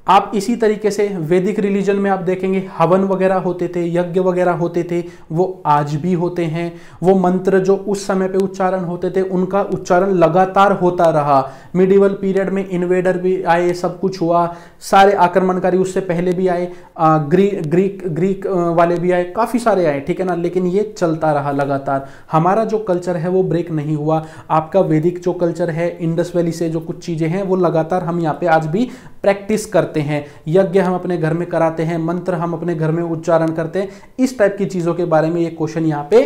आप इसी तरीके से वैदिक रिलीजन में आप देखेंगे हवन वगैरह होते थे, यज्ञ वगैरह होते थे, वो आज भी होते हैं। वो मंत्र जो उस समय पे उच्चारण होते थे उनका उच्चारण लगातार होता रहा। मिडिवल पीरियड में इन्वेडर भी आए, सब कुछ हुआ, सारे आक्रमणकारी उससे पहले भी आए, ग्रीक वाले भी आए, काफ़ी सारे आए, ठीक है ना, लेकिन ये चलता रहा लगातार। हमारा जो कल्चर है वो ब्रेक नहीं हुआ। आपका वैदिक जो कल्चर है, इंडस वैली से जो कुछ चीज़ें हैं वो लगातार हम यहाँ पे आज भी प्रैक्टिस करते हैं। यज्ञ हम अपने घर में कराते हैं, मंत्र हम अपने घर में उच्चारण करते हैं। इस टाइप की चीज़ों के बारे में ये क्वेश्चन यहाँ पे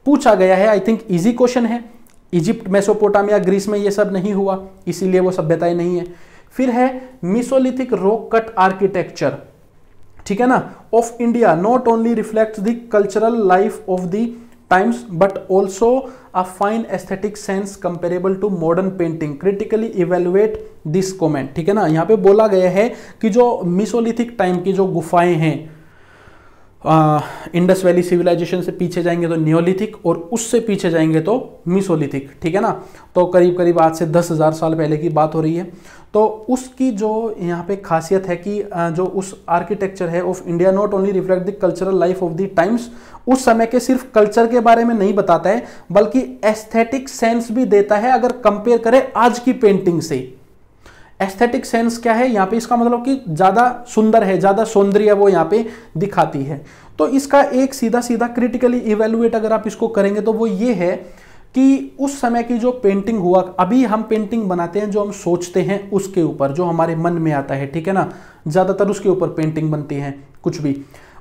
पूछा गया है। आई थिंक इजी क्वेश्चन है। इजिप्ट, मेसोपोटामिया, ग्रीस में ये सब नहीं हुआ, इसीलिए वो सभ्यताएं नहीं है। फिर है मिसोलिथिक रॉक कट आर्किटेक्चर, ठीक है ना, of India not only reflects the cultural life of the times but also a fine aesthetic sense comparable to modern painting. Critically evaluate this comment. ठीक है ना, यहाँ पे बोला गया है कि जो मिसोलिथिक टाइम की जो गुफाएं हैं, इंडस वैली सिविलाइजेशन से पीछे जाएंगे तो नियोलिथिक, और उससे पीछे जाएंगे तो मिसोलिथिक, ठीक है ना, तो करीब करीब आज से 10,000 साल पहले की बात हो रही है। तो उसकी जो यहाँ पे खासियत है कि जो उस आर्किटेक्चर है of India not only reflect the cultural life of the times, उस समय के सिर्फ कल्चर के बारे में नहीं बताता है बल्कि एस्थेटिक सेंस भी देता है। अगर कंपेयर करें आज की पेंटिंग से, एस्थेटिक सेंस क्या है यहाँ पे, इसका मतलब कि ज्यादा सुंदर है, ज्यादा सौंदर्य वो यहाँ पे दिखाती है। तो इसका एक सीधा सीधा क्रिटिकली इवेलुएट अगर आप इसको करेंगे तो वो ये है कि उस समय की जो पेंटिंग हुआ, अभी हम पेंटिंग बनाते हैं जो हम सोचते हैं उसके ऊपर, जो हमारे मन में आता है, ठीक है ना, ज्यादातर उसके ऊपर पेंटिंग बनती है कुछ भी।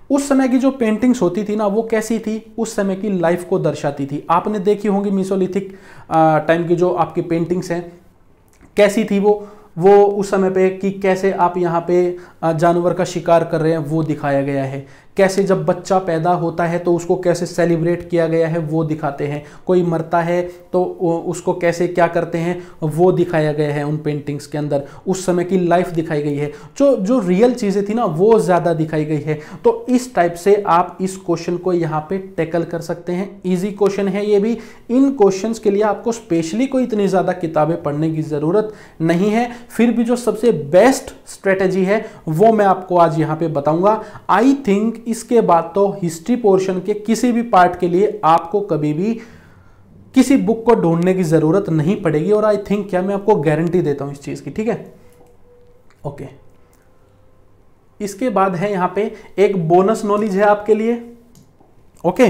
उस समय की जो पेंटिंग्स होती थी ना वो कैसी थी, उस समय की लाइफ को दर्शाती थी। आपने देखी होंगी मिसोलिथिक टाइम की जो आपकी पेंटिंग्स हैं, कैसी थी वो उस समय पे, कि कैसे आप यहाँ पे जानवर का शिकार कर रहे हैं वो दिखाया गया है। कैसे जब बच्चा पैदा होता है तो उसको कैसे सेलिब्रेट किया गया है वो दिखाते हैं। कोई मरता है तो उसको कैसे क्या करते हैं वो दिखाया गया है उन पेंटिंग्स के अंदर। उस समय की लाइफ दिखाई गई है, जो रियल चीज़ें थी ना वो ज़्यादा दिखाई गई है। तो इस टाइप से आप इस क्वेश्चन को यहाँ पे टैकल कर सकते हैं। ईजी क्वेश्चन है ये भी। इन क्वेश्चंस के लिए आपको स्पेशली कोई इतनी ज़्यादा किताबें पढ़ने की ज़रूरत नहीं है। फिर भी जो सबसे बेस्ट स्ट्रेटेजी है वो मैं आपको आज यहाँ पे बताऊंगा। आई थिंक इसके बाद तो हिस्ट्री पोर्शन के किसी भी पार्ट के लिए आपको कभी भी किसी बुक को ढूंढने की जरूरत नहीं पड़ेगी। और आई थिंक क्या मैं आपको गारंटी देता हूं इस चीज की, ठीक है। ओके, इसके बाद है यहां पे एक बोनस नॉलेज है आपके लिए। ओके,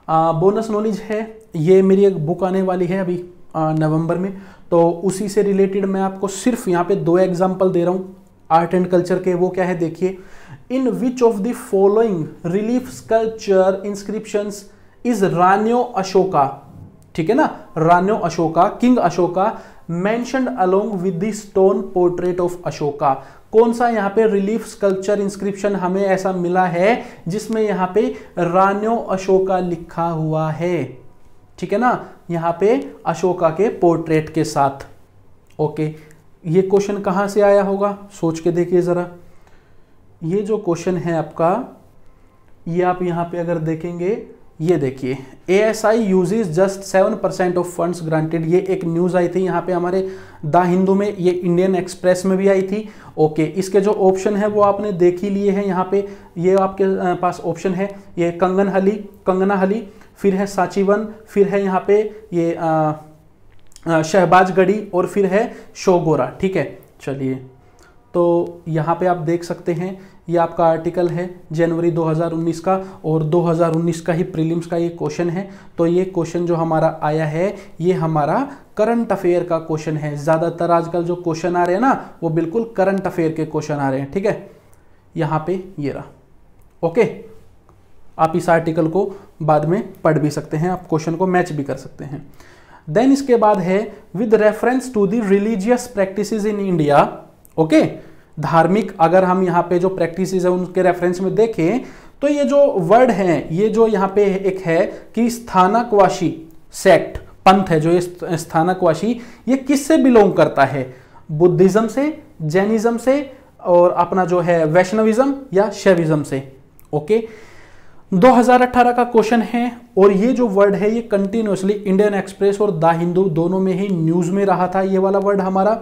बोनस नॉलेज है, ये मेरी एक बुक आने वाली है अभी नवंबर में, तो उसी से रिलेटेड मैं आपको सिर्फ यहाँ पे 2 एग्जाम्पल दे रहा हूँ आर्ट एंड कल्चर के। वो क्या है देखिए, in which of the following relief sculpture inscriptions is Ranyo Ashoka, ठीक है ना, Ranyo Ashoka, king Ashoka mentioned along with the stone portrait of Ashoka. कौन सा यहाँ पे रिलीफ स्कल्पचर इंस्क्रिप्शन हमें ऐसा मिला है जिसमें यहाँ पे रान्यो अशोका लिखा हुआ है, ठीक है ना, यहाँ पे अशोका के पोर्ट्रेट के साथ। ओके, ये क्वेश्चन कहाँ से आया होगा, सोच के देखिए जरा। ये जो क्वेश्चन है आपका, ये आप यहाँ पे अगर देखेंगे, ये देखिए, ASI uses just 7% of funds granted. ये एक न्यूज़ आई थी यहाँ पे हमारे द हिंदू में, ये इंडियन एक्सप्रेस में भी आई थी। ओके, इसके जो ऑप्शन है वो आपने देख ही लिए हैं यहाँ पे। ये आपके पास ऑप्शन है, ये कंगना हली, फिर है साचीवन, फिर है यहाँ पे ये शहबाज गढ़ी, और फिर है शोगोरा, ठीक है। चलिए, तो यहाँ पे आप देख सकते हैं, ये आपका आर्टिकल है जनवरी 2019 का, और 2019 का ही प्रीलिम्स का ये क्वेश्चन है। तो ये क्वेश्चन जो हमारा आया है, ये हमारा करंट अफेयर का क्वेश्चन है। ज़्यादातर आजकल जो क्वेश्चन आ रहे हैं ना, वो बिल्कुल करंट अफेयर के क्वेश्चन आ रहे हैं, ठीक है। यहाँ पे ये रहा। ओके, आप इस आर्टिकल को बाद में पढ़ भी सकते हैं, आप क्वेश्चन को मैच भी कर सकते हैं। देन इसके बाद है with reference to the religious practices in India. Okay, धार्मिक अगर हम यहाँ पे जो प्रैक्टिसेस है उनके रेफरेंस में देखें, तो ये जो वर्ड है, ये जो यहाँ पे एक है कि स्थानकवासी सेक्ट, पंथ है जो ये स्थानकवासी, ये किससे बिलोंग करता है, बुद्धिज्म से, जैनिज्म से, और अपना जो है वैष्णविज्म या शैविज्म से। ओके, 2018 का क्वेश्चन है, और ये जो वर्ड है ये कंटिन्यूसली इंडियन एक्सप्रेस और द हिंदू दोनों में ही न्यूज में रहा था। ये वाला वर्ड हमारा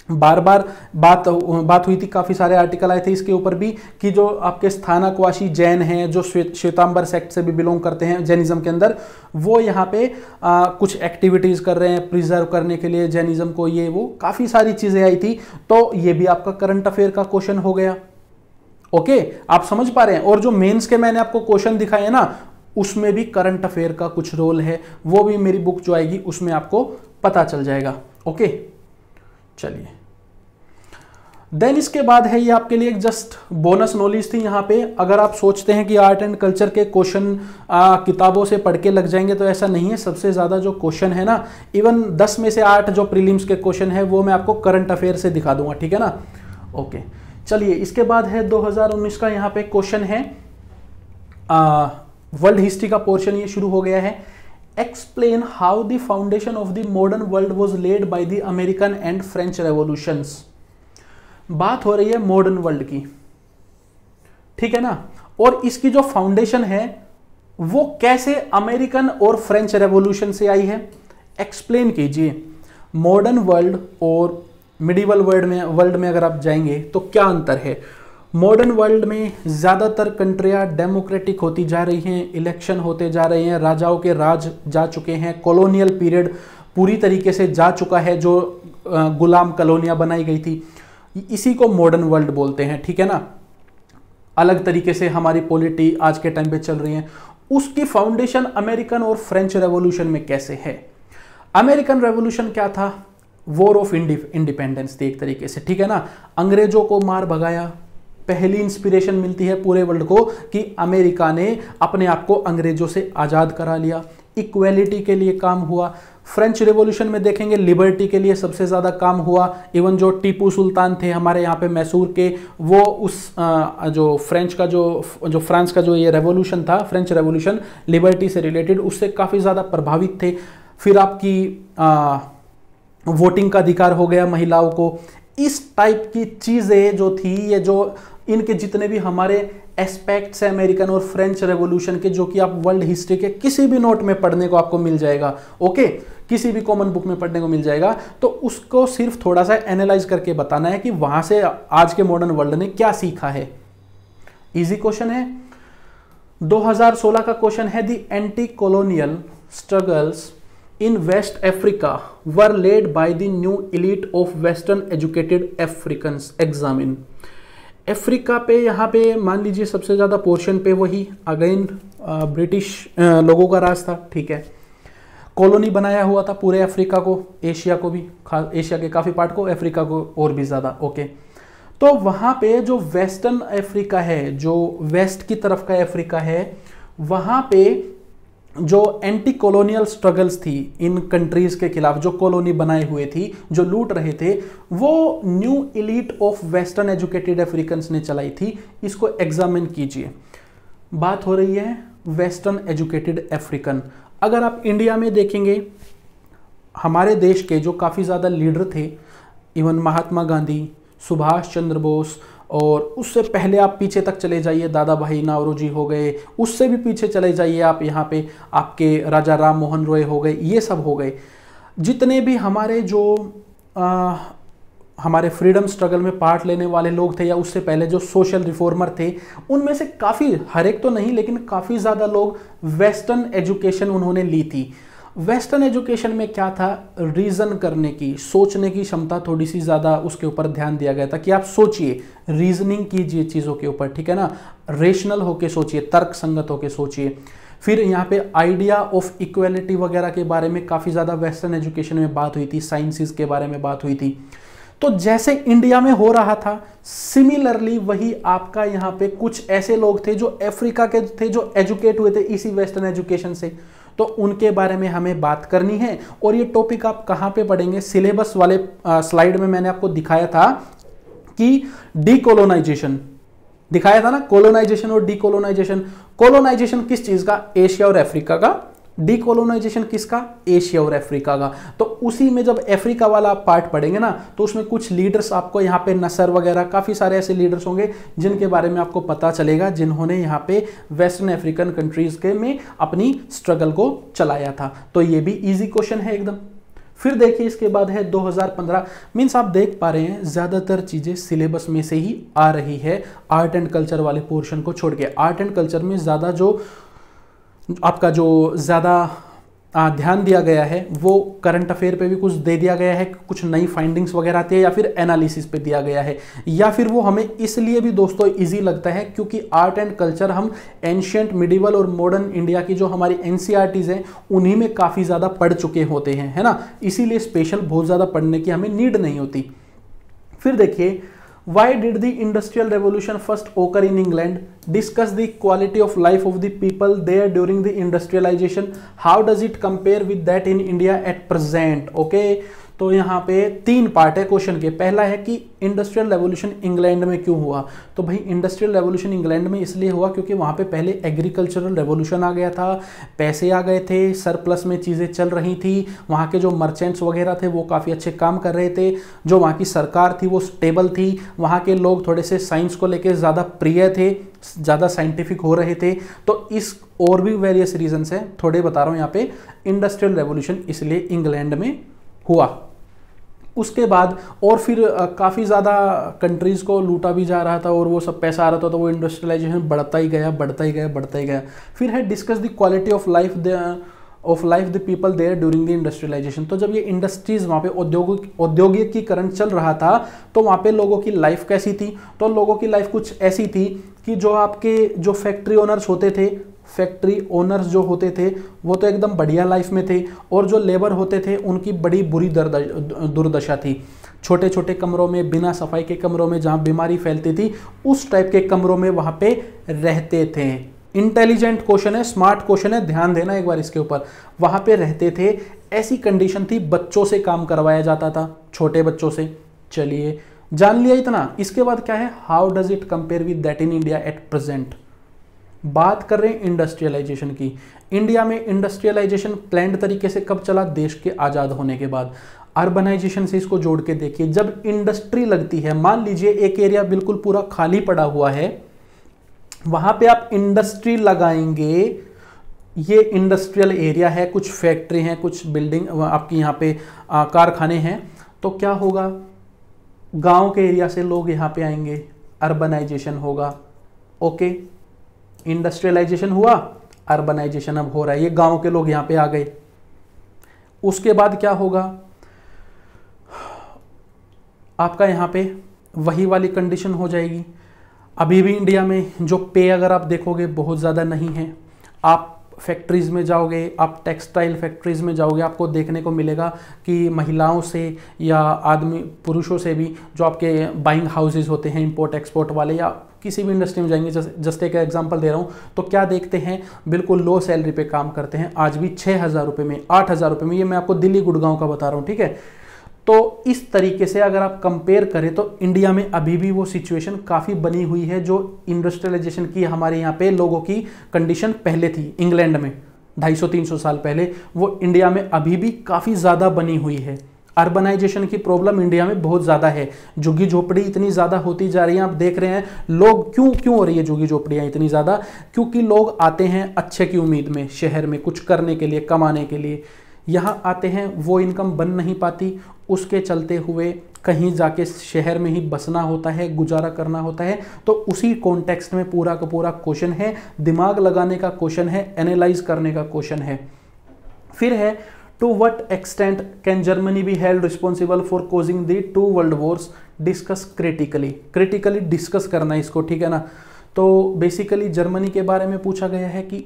बार बार बात हुई थी, काफ़ी सारे आर्टिकल आए थे इसके ऊपर भी, कि जो आपके स्थानकवासी जैन हैं, जो श्वेतांबर सेक्ट से भी बिलोंग करते हैं जैनिज्म के अंदर, वो यहाँ पे कुछ एक्टिविटीज़ कर रहे हैं प्रिजर्व करने के लिए जैनिज्म को, ये वो काफ़ी सारी चीज़ें आई थी। तो ये भी आपका करंट अफेयर का क्वेश्चन हो गया। ओके, आप समझ पा रहे हैं। और जो मेंस के मैंने आपको क्वेश्चन दिखाए हैं ना, उसमें भी करंट अफेयर का कुछ रोल है, वो भी मेरी बुक जो आएगी उसमें आपको पता चल जाएगा। ओके, चलिए, देन इसके बाद है ये आपके लिए एक जस्ट बोनस नॉलेज थी यहाँ पे। अगर आप सोचते हैं कि आर्ट एंड कल्चर के क्वेश्चन किताबों से पढ़ के लग जाएंगे, तो ऐसा नहीं है। सबसे ज़्यादा जो क्वेश्चन है ना, इवन 10 में से 8 जो प्रीलिम्स के क्वेश्चन है वो मैं आपको करंट अफेयर से दिखा दूंगा, ठीक है ना। ओके, चलिए, इसके बाद है 2019 का यहाँ पे क्वेश्चन है, वर्ल्ड हिस्ट्री का पोर्शन ये शुरू हो गया है। Explain how the foundation of the modern world was led by the American and French revolutions. बात हो रही है मॉडर्न वर्ल्ड की, ठीक है ना, और इसकी जो फाउंडेशन है वो कैसे अमेरिकन और फ्रेंच रेवोल्यूशन से आई है, एक्सप्लेन कीजिए। मॉडर्न वर्ल्ड और मिडिवल वर्ल्ड में अगर आप जाएंगे तो क्या अंतर है। मॉडर्न वर्ल्ड में ज़्यादातर कंट्रियाँ डेमोक्रेटिक होती जा रही हैं, इलेक्शन होते जा रहे हैं, राजाओं के राज जा चुके हैं, कॉलोनियल पीरियड पूरी तरीके से जा चुका है, जो गुलाम कॉलोनियाँ बनाई गई थी, इसी को मॉडर्न वर्ल्ड बोलते हैं, ठीक है ना। अलग तरीके से हमारी पॉलिटी आज के टाइम पे चल रही है। उसकी फाउंडेशन अमेरिकन और फ्रेंच रेवोल्यूशन में कैसे है। अमेरिकन रेवोल्यूशन क्या था, वॉर ऑफ इंडिपेंडेंस थी एक तरीके से, ठीक है ना। अंग्रेजों को मार भगाया, पहली इंस्पिरेशन मिलती है पूरे वर्ल्ड को कि अमेरिका ने अपने आप को अंग्रेजों से आज़ाद करा लिया, इक्वेलिटी के लिए काम हुआ। फ्रेंच रेवोल्यूशन में देखेंगे लिबर्टी के लिए सबसे ज़्यादा काम हुआ। इवन जो टीपू सुल्तान थे हमारे यहाँ पे मैसूर के, वो उस जो फ्रेंच का जो फ्रांस का जो ये रेवोल्यूशन था, फ्रेंच रेवोल्यूशन, लिबर्टी से रिलेटेड, उससे काफ़ी ज़्यादा प्रभावित थे। फिर आपकी वोटिंग का अधिकार हो गया महिलाओं को। इस टाइप की चीज़ें जो थी, ये जो इनके जितने भी हमारे एस्पेक्ट्स हैं अमेरिकन और फ्रेंच रेवोल्यूशन के, जो कि आप वर्ल्ड हिस्ट्री के किसी भी नोट में पढ़ने को आपको मिल जाएगा, ओके, किसी भी कॉमन बुक में पढ़ने को मिल जाएगा। तो उसको सिर्फ थोड़ा सा एनालाइज करके बताना है कि वहां से आज के मॉडर्न वर्ल्ड ने क्या सीखा है। इजी क्वेश्चन है। 2016 का क्वेश्चन है, the anti colonial struggles in West Africa were led by the new elite of Western educated Africans examine। Africa पे यहाँ पे मान लीजिए सबसे ज़्यादा पोर्शन पे वही अगेन ब्रिटिश लोगों का राज था, ठीक है। कॉलोनी बनाया हुआ था पूरे अफ्रीका को, एशिया को भी, एशिया के काफ़ी पार्ट को, अफ्रीका को और भी ज़्यादा, ओके। तो वहाँ पे जो वेस्टर्न अफ्रीका है, जो वेस्ट की तरफ का अफ्रीका है, वहाँ पे जो एंटी कॉलोनियल स्ट्रगल्स थी इन कंट्रीज के खिलाफ, जो कॉलोनी बनाए हुए थी, जो लूट रहे थे, वो new elite of western educated Africans ने चलाई थी। इसको एग्जामिन कीजिए। बात हो रही है वेस्टर्न एजुकेटेड अफ्रीकन। अगर आप इंडिया में देखेंगे, हमारे देश के जो काफ़ी ज़्यादा लीडर थे, इवन महात्मा गांधी, सुभाष चंद्र बोस, और उससे पहले आप पीछे तक चले जाइए, दादा भाई नौरोजी हो गए, उससे भी पीछे चले जाइए आप, यहाँ पे आपके राजा राम मोहन रॉय हो गए, ये सब हो गए। जितने भी हमारे जो हमारे फ्रीडम स्ट्रगल में पार्ट लेने वाले लोग थे, या उससे पहले जो सोशल रिफॉर्मर थे, उनमें से काफ़ी, हर एक तो नहीं लेकिन काफ़ी ज़्यादा लोग वेस्टर्न एजुकेशन उन्होंने ली थी। वेस्टर्न एजुकेशन में क्या था, रीज़न करने की, सोचने की क्षमता थोड़ी सी ज़्यादा उसके ऊपर ध्यान दिया गया था कि आप सोचिए, रीजनिंग कीजिए चीज़ों के ऊपर, ठीक है ना, रेशनल होके सोचिए, तर्क संगत होके सोचिए। फिर यहाँ पे आइडिया ऑफ इक्वेलिटी वगैरह के बारे में काफ़ी ज़्यादा वेस्टर्न एजुकेशन में बात हुई थी, साइंसेस के बारे में बात हुई थी। तो जैसे इंडिया में हो रहा था, सिमिलरली वही आपका यहाँ पे कुछ ऐसे लोग थे जो अफ्रीका के थे, जो एजुकेट हुए थे इसी वेस्टर्न एजुकेशन से, तो उनके बारे में हमें बात करनी है। और ये टॉपिक आप कहाँ पे पढ़ेंगे, सिलेबस वाले स्लाइड में मैंने आपको दिखाया था कि डीकोलोनाइजेशन दिखाया था ना, कोलोनाइजेशन और डीकोलोनाइजेशन। कोलोनाइजेशन किस चीज का, एशिया और अफ्रीका का। डीकोलोनाइजेशन किसका, एशिया और अफ्रीका का। तो उसी में जब अफ्रीका वाला आप पार्ट पढ़ेंगे ना, तो उसमें कुछ लीडर्स आपको यहाँ पे नसर वगैरह काफ़ी सारे ऐसे लीडर्स होंगे जिनके बारे में आपको पता चलेगा, जिन्होंने यहाँ पे वेस्टर्न अफ्रीकन कंट्रीज के में अपनी स्ट्रगल को चलाया था। तो ये भी ईजी क्वेश्चन है एकदम। फिर देखिए इसके बाद है 2015। मीन्स आप देख पा रहे हैं ज़्यादातर चीज़ें सिलेबस में से ही आ रही है, आर्ट एंड कल्चर वाले पोर्शन को छोड़ के। आर्ट एंड कल्चर में ज़्यादा जो आपका जो ज़्यादा ध्यान दिया गया है वो करंट अफेयर पे भी कुछ दे दिया गया है, कुछ नई फाइंडिंग्स वगैरह आती है, या फिर एनालिसिस पे दिया गया है, या फिर वो हमें इसलिए भी दोस्तों इजी लगता है क्योंकि आर्ट एंड कल्चर हम एंशियंट, मिडिवल और मॉडर्न इंडिया की जो हमारी एनसीईआरटीज़ हैं उन्हीं में काफ़ी ज़्यादा पढ़ चुके होते हैं, है ना। इसीलिए स्पेशल बहुत ज़्यादा पढ़ने की हमें नीड नहीं होती। फिर देखिए, why did the industrial revolution first occur in England? Discuss the quality of life of the people there during the industrialization. How does it compare with that in India at present? Okay, तो यहाँ पे 3 part है question के। पहला है कि industrial revolution England में क्यों हुआ। तो भाई इंडस्ट्रियल रेवोल्यूशन इंग्लैंड में इसलिए हुआ क्योंकि वहाँ पे पहले एग्रीकल्चरल रेवोल्यूशन आ गया था, पैसे आ गए थे, सरप्लस में चीज़ें चल रही थी, वहाँ के जो मर्चेंट्स वगैरह थे वो काफ़ी अच्छे काम कर रहे थे, जो वहाँ की सरकार थी वो स्टेबल थी, वहाँ के लोग थोड़े से साइंस को लेकर ज़्यादा प्रिय थे, ज़्यादा साइंटिफिक हो रहे थे। तो इस और भी वेरियस रीजंस हैं, थोड़े बता रहा हूँ यहाँ पे। इंडस्ट्रियल रेवोल्यूशन इसलिए इंग्लैंड में हुआ। उसके बाद और फिर काफ़ी ज़्यादा कंट्रीज़ को लूटा भी जा रहा था और वो सब पैसा आ रहा था, तो वो इंडस्ट्रियलाइजेशन बढ़ता ही गया, बढ़ता ही गया, बढ़ता ही गया। फिर है discuss the quality of life the people there during the industrialization. तो जब ये इंडस्ट्रीज़ वहाँ पे औद्योगिकीकरण चल रहा था तो वहाँ पे लोगों की लाइफ कैसी थी। तो लोगों की लाइफ कुछ ऐसी थी कि जो आपके जो फैक्ट्री ओनर्स होते थे, फैक्ट्री ओनर्स जो होते थे वो तो एकदम बढ़िया लाइफ में थे, और जो लेबर होते थे उनकी बड़ी बुरी दुर्दशा थी। छोटे छोटे कमरों में, बिना सफाई के कमरों में, जहाँ बीमारी फैलती थी, उस टाइप के कमरों में वहाँ पे रहते थे। इंटेलिजेंट क्वेश्चन है, स्मार्ट क्वेश्चन है, ध्यान देना एक बार इसके ऊपर। वहाँ पे रहते थे, ऐसी कंडीशन थी, बच्चों से काम करवाया जाता था, छोटे बच्चों से। चलिए जान लिया इतना। इसके बाद क्या है, how does it compare with that in India at present. बात कर रहे हैं इंडस्ट्रियलाइजेशन की। इंडिया में इंडस्ट्रियलाइजेशन प्लान्ड तरीके से कब चला, देश के आज़ाद होने के बाद। अर्बनाइजेशन से इसको जोड़ के देखिए, जब इंडस्ट्री लगती है, मान लीजिए एक एरिया बिल्कुल पूरा खाली पड़ा हुआ है, वहां पे आप इंडस्ट्री लगाएंगे, ये इंडस्ट्रियल एरिया है, कुछ फैक्ट्री हैं, कुछ बिल्डिंग आपकी यहाँ पे कारखाने हैं, तो क्या होगा, गांव के एरिया से लोग यहाँ पे आएंगे, अर्बनाइजेशन होगा। ओके, इंडस्ट्रियलाइजेशन हुआ, अर्बनाइजेशन अब हो रहा है, ये गांव के लोग यहाँ पे आ गए। उसके बाद क्या होगा, आपका यहाँ पे वही वाली कंडीशन हो जाएगी। अभी भी इंडिया में जो पे अगर आप देखोगे बहुत ज़्यादा नहीं है। आप फैक्ट्रीज़ में जाओगे, आप टेक्सटाइल फैक्ट्रीज़ में जाओगे, आपको देखने को मिलेगा कि महिलाओं से या आदमी पुरुषों से भी, जो आपके बाइंग हाउसेज होते हैं इम्पोर्ट एक्सपोर्ट वाले, या किसी भी इंडस्ट्री में जाएंगे, जस्ट एक एग्जांपल दे रहा हूँ, तो क्या देखते हैं, बिल्कुल लो सैलरी पे काम करते हैं, आज भी 6,000 रुपये में, 8,000 रुपये में, ये मैं आपको दिल्ली गुड़गांव का बता रहा हूँ, ठीक है। तो इस तरीके से अगर आप कंपेयर करें तो इंडिया में अभी भी वो सिचुएशन काफ़ी बनी हुई है जो इंडस्ट्रियलाइजेशन की हमारे यहाँ पे लोगों की कंडीशन पहले थी इंग्लैंड में 250-300 साल पहले, वो इंडिया में अभी भी काफ़ी ज़्यादा बनी हुई है। अर्बनाइजेशन की प्रॉब्लम इंडिया में बहुत ज़्यादा है, झुग्गी झोपड़ी इतनी ज़्यादा होती जा रही है, आप देख रहे हैं लोग क्यों हो रही है झुग्गी झोपड़ियाँ इतनी ज़्यादा, क्योंकि लोग आते हैं अच्छे की उम्मीद में शहर में कुछ करने के लिए, कमाने के लिए, यहाँ आते हैं वो इनकम बन नहीं पाती, उसके चलते हुए कहीं जाके शहर में ही बसना होता है, गुजारा करना होता है। तो उसी कॉन्टेक्स्ट में पूरा का पूरा क्वेश्चन है, दिमाग लगाने का क्वेश्चन है, एनालाइज करने का क्वेश्चन है। फिर है to what extent can Germany be held responsible for causing the 2 world wars, discuss critically discuss करना इसको, ठीक है ना। तो बेसिकली जर्मनी के बारे में पूछा गया है कि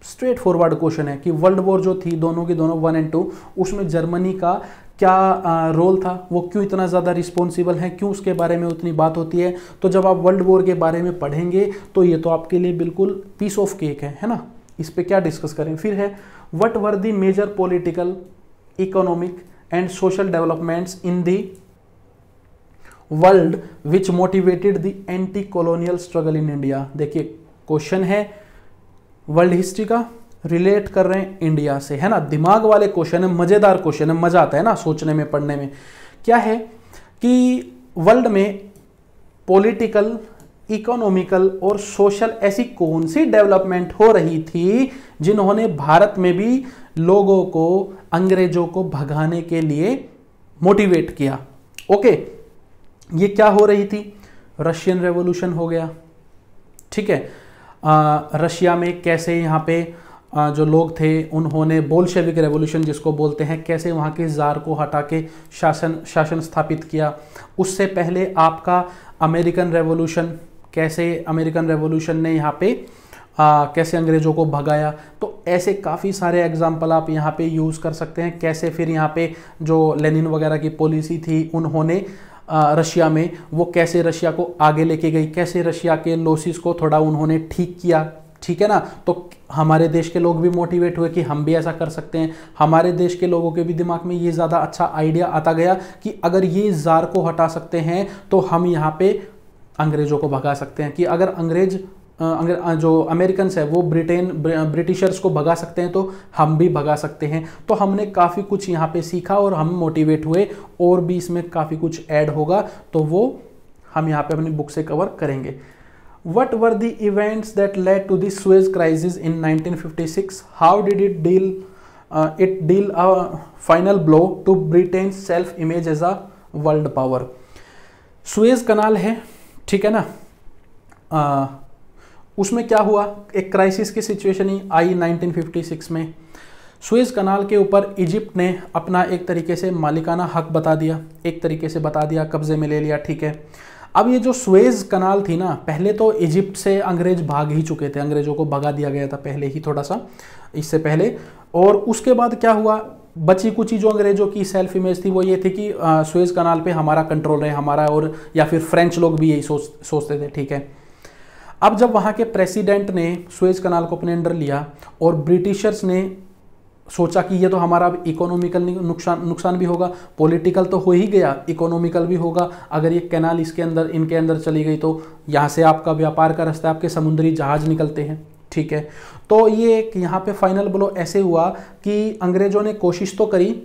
स्ट्रेट फॉरवर्ड क्वेश्चन है कि वर्ल्ड वॉर जो थी दोनों की दोनों 1 और 2, उसमें जर्मनी का क्या रोल था, वो क्यों इतना ज़्यादा रिस्पॉन्सिबल है, क्यों उसके बारे में उतनी बात होती है। तो जब आप वर्ल्ड वॉर के बारे में पढ़ेंगे तो ये तो आपके लिए बिल्कुल पीस ऑफ केक है ना, इस पे क्या डिस्कस करें। फिर है what were the major political, economic and social developments in the world which motivated the anti colonial struggle in India. देखिए क्वेश्चन है वर्ल्ड हिस्ट्री का, रिलेट कर रहे हैं इंडिया से, है ना, दिमाग वाले क्वेश्चन है, मजेदार क्वेश्चन है, मजा आता है ना सोचने में, पढ़ने में। क्या है कि वर्ल्ड में पॉलिटिकल, इकोनॉमिकल और सोशल ऐसी कौन सी डेवलपमेंट हो रही थी जिन्होंने भारत में भी लोगों को, अंग्रेजों को भगाने के लिए मोटिवेट किया। ओके, ये क्या हो रही थी, रशियन रेवोल्यूशन हो गया, ठीक है। रशिया में कैसे यहाँ पे जो लोग थे उन्होंने बोल्शेविक रेवोल्यूशन जिसको बोलते हैं, कैसे वहाँ के ज़ार को हटा के शासन स्थापित किया। उससे पहले आपका अमेरिकन रेवोल्यूशन, कैसे अमेरिकन रेवोल्यूशन ने यहाँ पे कैसे अंग्रेज़ों को भगाया। तो ऐसे काफ़ी सारे एग्जाम्पल आप यहाँ पे यूज़ कर सकते हैं। कैसे फिर यहाँ पे जो लेनिन वगैरह की पॉलिसी थी उन्होंने रशिया में, वो कैसे रशिया को आगे लेके गई, कैसे रशिया के लॉसेस को थोड़ा उन्होंने ठीक किया, ठीक है ना। तो हमारे देश के लोग भी मोटिवेट हुए कि हम भी ऐसा कर सकते हैं। हमारे देश के लोगों के भी दिमाग में ये ज़्यादा अच्छा आइडिया आता गया कि अगर ये ज़ार को हटा सकते हैं तो हम यहाँ पे अंग्रेज़ों को भगा सकते हैं, कि अगर जो अमेरिकन्स है वो ब्रिटिशर्स को भगा सकते हैं तो हम भी भगा सकते हैं। तो हमने काफ़ी कुछ यहाँ पे सीखा और हम मोटिवेट हुए, और भी इसमें काफ़ी कुछ ऐड होगा तो वो हम यहाँ पे अपनी बुक से कवर करेंगे। What were the events that led to the Suez Crisis in 1956? How did it deal a final blow to Britain's self-image as a world power? Suez canal है, ठीक है ना। उसमें क्या हुआ, एक क्राइसिस की सिचुएशन ही आई 1956 में। सुएज कनाल के ऊपर इजिप्ट ने अपना एक तरीके से मालिकाना हक बता दिया, एक तरीके से बता दिया, कब्जे में ले लिया, ठीक है। अब ये जो सुएज कनाल थी ना, पहले तो इजिप्ट से अंग्रेज भाग ही चुके थे, अंग्रेजों को भगा दिया गया था पहले ही थोड़ा सा इससे पहले। और उसके बाद क्या हुआ, बची कुची जो अंग्रेजों की सेल्फ इमेज थी वो ये थी कि सुएज कनाल पे हमारा कंट्रोल है, हमारा, और या फिर फ्रेंच लोग भी यही सोचते थे, ठीक है। अब जब वहाँ के प्रेसिडेंट ने सुएज कनाल को अपने अंडर लिया और ब्रिटिशर्स ने सोचा कि ये तो हमारा अब इकोनॉमिकल नुकसान भी होगा, पॉलिटिकल तो हो ही गया, इकोनॉमिकल भी होगा। अगर ये कैनाल इनके अंदर चली गई तो यहाँ से आपका व्यापार का रास्ता, आपके समुद्री जहाज निकलते हैं, ठीक है। तो ये एक यहाँ पे फाइनल ब्लो ऐसे हुआ कि अंग्रेजों ने कोशिश तो करी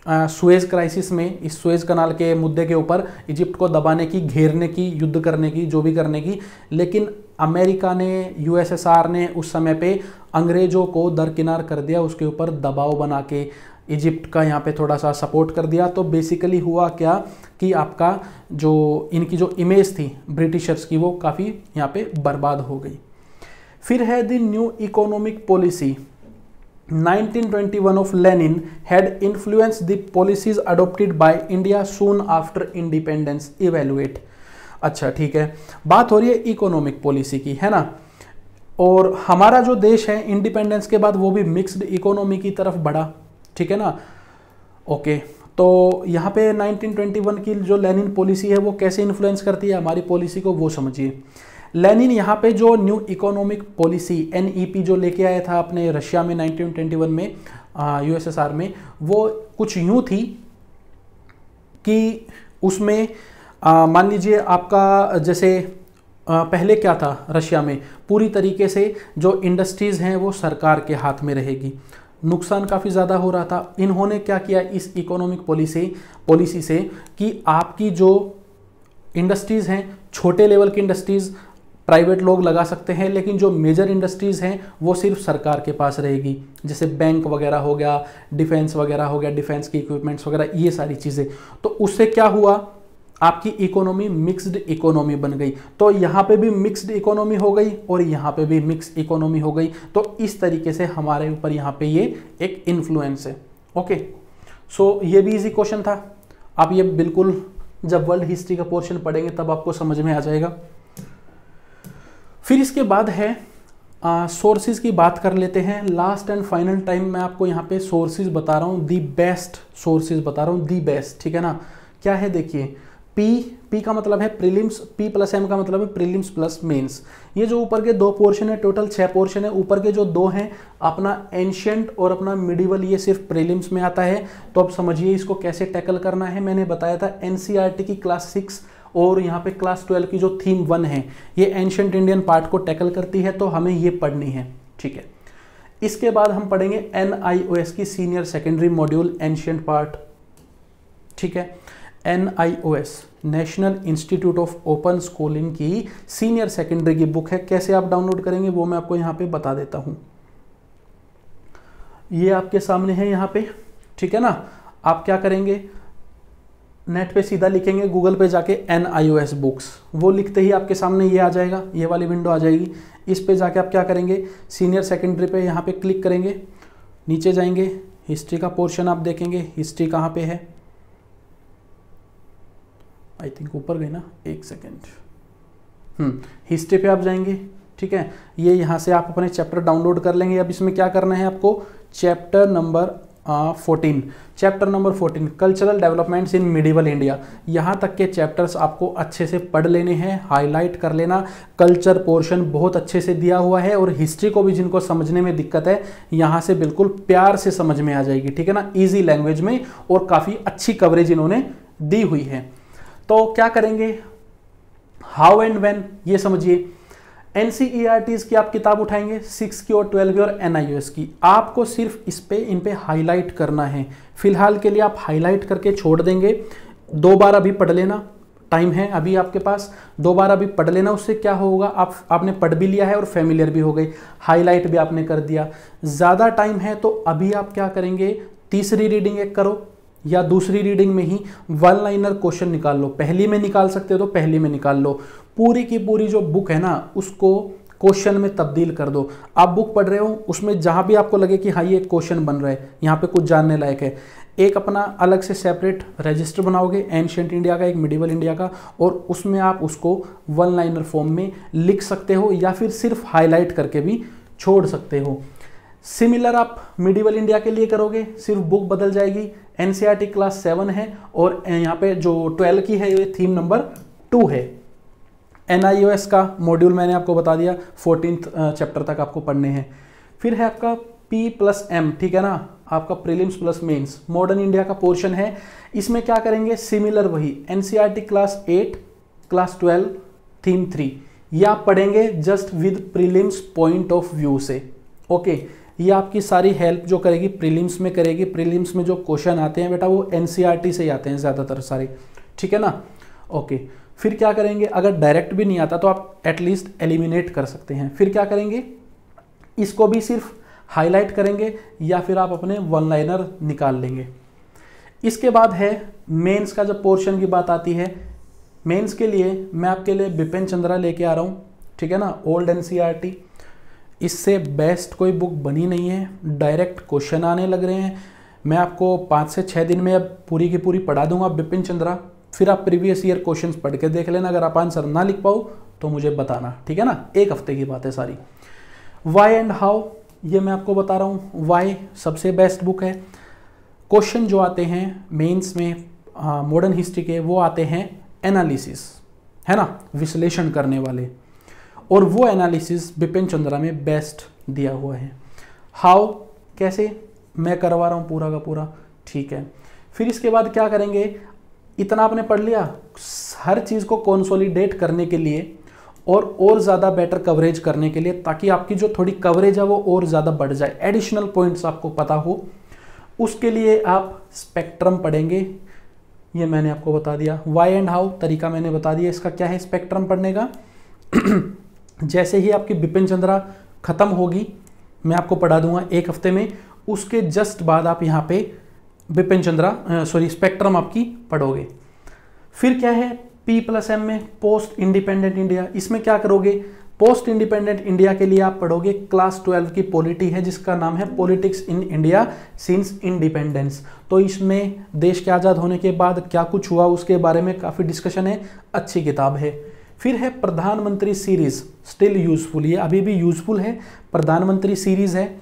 सुएज क्राइसिस में, इस सुएज कनाल के मुद्दे के ऊपर इजिप्ट को दबाने की, घेरने की, युद्ध करने की, जो भी करने की, लेकिन अमेरिका ने, यूएसएसआर ने उस समय पे अंग्रेजों को दरकिनार कर दिया, उसके ऊपर दबाव बना के इजिप्ट का यहाँ पे थोड़ा सा सपोर्ट कर दिया। तो बेसिकली हुआ क्या कि आपका जो इनकी जो इमेज थी ब्रिटिशर्स की वो काफ़ी यहाँ पे बर्बाद हो गई। फिर है the new economic policy 1921 of Lenin had influenced the policies adopted by India soon after independence. Evaluate. अच्छा ठीक है, बात हो रही है इकोनॉमिक पॉलिसी की, है ना। और हमारा जो देश है इंडिपेंडेंस के बाद वो भी मिक्स्ड इकोनॉमी की तरफ बढ़ा, ठीक है ना। ओके, तो यहाँ पे 1921 की जो लेनिन पॉलिसी है वो कैसे इन्फ्लुएंस करती है हमारी पॉलिसी को, वो समझिए। लेनिन यहाँ पे जो न्यू इकोनॉमिक पॉलिसी NEP जो लेके आया था अपने रशिया में 1921 में, USSR में, वो कुछ यूँ थी कि उसमें मान लीजिए आपका जैसे पहले क्या था रशिया में, पूरी तरीके से जो इंडस्ट्रीज़ हैं वो सरकार के हाथ में रहेगी, नुकसान काफ़ी ज़्यादा हो रहा था। इन्होंने क्या किया इस इकोनॉमिक पॉलिसी से कि आपकी जो इंडस्ट्रीज़ हैं, छोटे लेवल की इंडस्ट्रीज़ प्राइवेट लोग लगा सकते हैं, लेकिन जो मेजर इंडस्ट्रीज़ हैं वो सिर्फ सरकार के पास रहेगी, जैसे बैंक वगैरह हो गया, डिफेंस वगैरह हो गया, डिफेंस की इक्विपमेंट्स वगैरह, ये सारी चीज़ें। तो उससे क्या हुआ, आपकी इकोनॉमी मिक्स्ड इकोनॉमी बन गई। तो यहाँ पे भी मिक्स्ड इकोनॉमी हो गई और यहाँ पे भी मिक्स्ड इकोनॉमी हो गई। तो इस तरीके से हमारे ऊपर यहाँ पे ये एक इन्फ्लुएंस है। ओके, सो ये भी इजी क्वेश्चन था। आप ये बिल्कुल जब वर्ल्ड हिस्ट्री का पोर्शन पढ़ेंगे तब आपको समझ में आ जाएगा। फिर इसके बाद है सोर्सेज की बात कर लेते हैं। लास्ट एंड फाइनल टाइम मैं आपको यहाँ पे सोर्सेज बता रहा हूँ, दी बेस्ट सोर्सेज बता रहा हूँ, दी बेस्ट, ठीक है ना। क्या है देखिए, पी का मतलब है प्रीलिम्स, P+M का मतलब है प्रीलिम्स प्लस मेंस। ये जो ऊपर के 2 पोर्शन है, टोटल 6 पोर्शन है। ऊपर के जो 2 हैं अपना एंशियंट और अपना मिडिवल, ये सिर्फ प्रीलिम्स में आता है। तो अब समझिए इसको कैसे टैकल करना है। मैंने बताया था NCERT की क्लास 6 और यहाँ पे क्लास 12 की जो थीम 1 है ये एंशियंट इंडियन पार्ट को टैकल करती है, तो हमें ये पढ़नी है, ठीक है। इसके बाद हम पढ़ेंगे NIOS की senior secondary module ancient part, ठीक है। NIOS national institute of open schooling की सीनियर सेकेंडरी की बुक है। कैसे आप डाउनलोड करेंगे वो मैं आपको यहाँ पे बता देता हूँ। ये आपके सामने है यहाँ पे, ठीक है ना। आप क्या करेंगे, नेट पे सीधा लिखेंगे गूगल पे जाके NIOS बुक्स, वो लिखते ही आपके सामने ये आ जाएगा, ये वाली विंडो आ जाएगी। इस पे जाके आप क्या करेंगे, सीनियर सेकेंडरी पे यहाँ पे क्लिक करेंगे, नीचे जाएंगे, हिस्ट्री का पोर्शन आप देखेंगे। हिस्ट्री कहाँ पे है, आई थिंक ऊपर गई ना, एक सेकेंड। हिस्ट्री पे आप जाएंगे, ठीक है। ये यहाँ से आप अपने चैप्टर डाउनलोड कर लेंगे। अब इसमें क्या करना है आपको, chapter number 14 cultural developments in medieval India, यहाँ तक के चैप्टर्स आपको अच्छे से पढ़ लेने हैं, हाईलाइट कर लेना। कल्चर पोर्शन बहुत अच्छे से दिया हुआ है और हिस्ट्री को भी जिनको समझने में दिक्कत है यहाँ से बिल्कुल प्यार से समझ में आ जाएगी, ठीक है ना, ईजी लैंग्वेज में, और काफ़ी अच्छी कवरेज इन्होंने दी हुई है। तो क्या करेंगे, हाउ एंड व्हेन, ये समझिए। NCERTs की आप किताब उठाएंगे 6 की और 12 की और NIOS की, आपको सिर्फ इन पे हाईलाइट करना है। फिलहाल के लिए आप हाईलाइट करके छोड़ देंगे, 2 बार अभी पढ़ लेना, टाइम है अभी आपके पास, 2 बार अभी पढ़ लेना। उससे क्या होगा, आपने पढ़ भी लिया है और फेमिलियर भी हो गई, हाईलाइट भी आपने कर दिया। ज़्यादा टाइम है तो अभी आप क्या करेंगे, तीसरी रीडिंग एक करो या दूसरी रीडिंग में ही 1 लाइनर क्वेश्चन निकाल लो। पहली में निकाल सकते हो तो पहली में निकाल लो। पूरी की पूरी जो बुक है ना उसको क्वेश्चन में तब्दील कर दो। आप बुक पढ़ रहे हो, उसमें जहाँ भी आपको लगे कि हाँ ये क्वेश्चन बन रहा है, यहाँ पे कुछ जानने लायक है, एक अपना अलग से सेपरेट रजिस्टर बनाओगे, एंशिएंट इंडिया का, एक मिडिवल इंडिया का, और उसमें आप उसको 1 लाइनर फॉर्म में लिख सकते हो या फिर सिर्फ हाईलाइट करके भी छोड़ सकते हो। सिमिलर आप मिडिवल इंडिया के लिए करोगे, सिर्फ बुक बदल जाएगी। NCERT क्लास 7 है और यहाँ पे जो 12 की है ये थीम नंबर 2 है। NIOS का मॉड्यूल मैंने आपको बता दिया, 14th चैप्टर तक आपको पढ़ने हैं। फिर है आपका P+M, ठीक है ना, आपका prelims plus mains, modern India का पोर्शन है। इसमें क्या करेंगे, सिमिलर वही NCERT क्लास 8, क्लास 12, थीम 3, ये आप पढ़ेंगे just with prelims point of view से। ओके, ये आपकी सारी हेल्प जो करेगी प्रीलिम्स में करेगी। प्रीलिम्स में जो क्वेश्चन आते हैं बेटा वो NCERT से ही आते हैं ज़्यादातर सारे, ठीक है ना। ओके, फिर क्या करेंगे, अगर डायरेक्ट भी नहीं आता तो आप एटलीस्ट एलिमिनेट कर सकते हैं। फिर क्या करेंगे, इसको भी सिर्फ हाईलाइट करेंगे या फिर आप अपने 1 लाइनर निकाल लेंगे। इसके बाद है मेंस का जब पोर्शन की बात आती है, मेंस के लिए मैं आपके लिए बिपिन चंद्रा लेके आ रहा हूँ, ठीक है ना, ओल्ड NCERT। इससे बेस्ट कोई बुक बनी नहीं है, डायरेक्ट क्वेश्चन आने लग रहे हैं। मैं आपको 5 से 6 दिन में अब पूरी की पूरी पढ़ा दूंगा बिपिन चंद्रा, फिर आप प्रीवियस ईयर क्वेश्चंस पढ़ के देख लेना। अगर आप आंसर ना लिख पाओ तो मुझे बताना, ठीक है ना, 1 हफ्ते की बात है सारी। वाई एंड हाउ, ये मैं आपको बता रहा हूँ, वाई सबसे बेस्ट बुक है। क्वेश्चन जो आते हैं मेंस में मॉडर्न हिस्ट्री के, वो आते हैं एनालिसिस, है ना, विश्लेषण करने वाले, और वो एनालिसिस बिपिन चंद्रा में बेस्ट दिया हुआ है। हाउ, कैसे, मैं करवा रहा हूँ पूरा का पूरा, ठीक है। फिर इसके बाद क्या करेंगे, इतना आपने पढ़ लिया, हर चीज़ को कंसोलिडेट करने के लिए और ज़्यादा बेटर कवरेज करने के लिए, ताकि आपकी जो थोड़ी कवरेज है वो और ज़्यादा बढ़ जाए, एडिशनल पॉइंट्स आपको पता हो, उसके लिए आप स्पेक्ट्रम पढ़ेंगे। ये मैंने आपको बता दिया। वाई एंड हाउ तरीका मैंने बता दिया, इसका क्या है स्पेक्ट्रम पढ़ने का। जैसे ही आपकी बिपिन चंद्रा खत्म होगी, मैं आपको पढ़ा दूंगा 1 हफ्ते में, उसके जस्ट बाद आप यहाँ पे बिपिन चंद्रा स्पेक्ट्रम आपकी पढ़ोगे। फिर क्या है P+M में पोस्ट इंडिपेंडेंट इंडिया, इसमें क्या करोगे, पोस्ट इंडिपेंडेंट इंडिया के लिए आप पढ़ोगे क्लास 12 की पॉलिटी है जिसका नाम है politics in India since independence. तो इसमें देश के आज़ाद होने के बाद क्या कुछ हुआ उसके बारे में काफ़ी डिस्कशन है, अच्छी किताब है। फिर है प्रधानमंत्री सीरीज, स्टिल यूजफुल, ये अभी भी यूजफुल है, प्रधानमंत्री सीरीज है,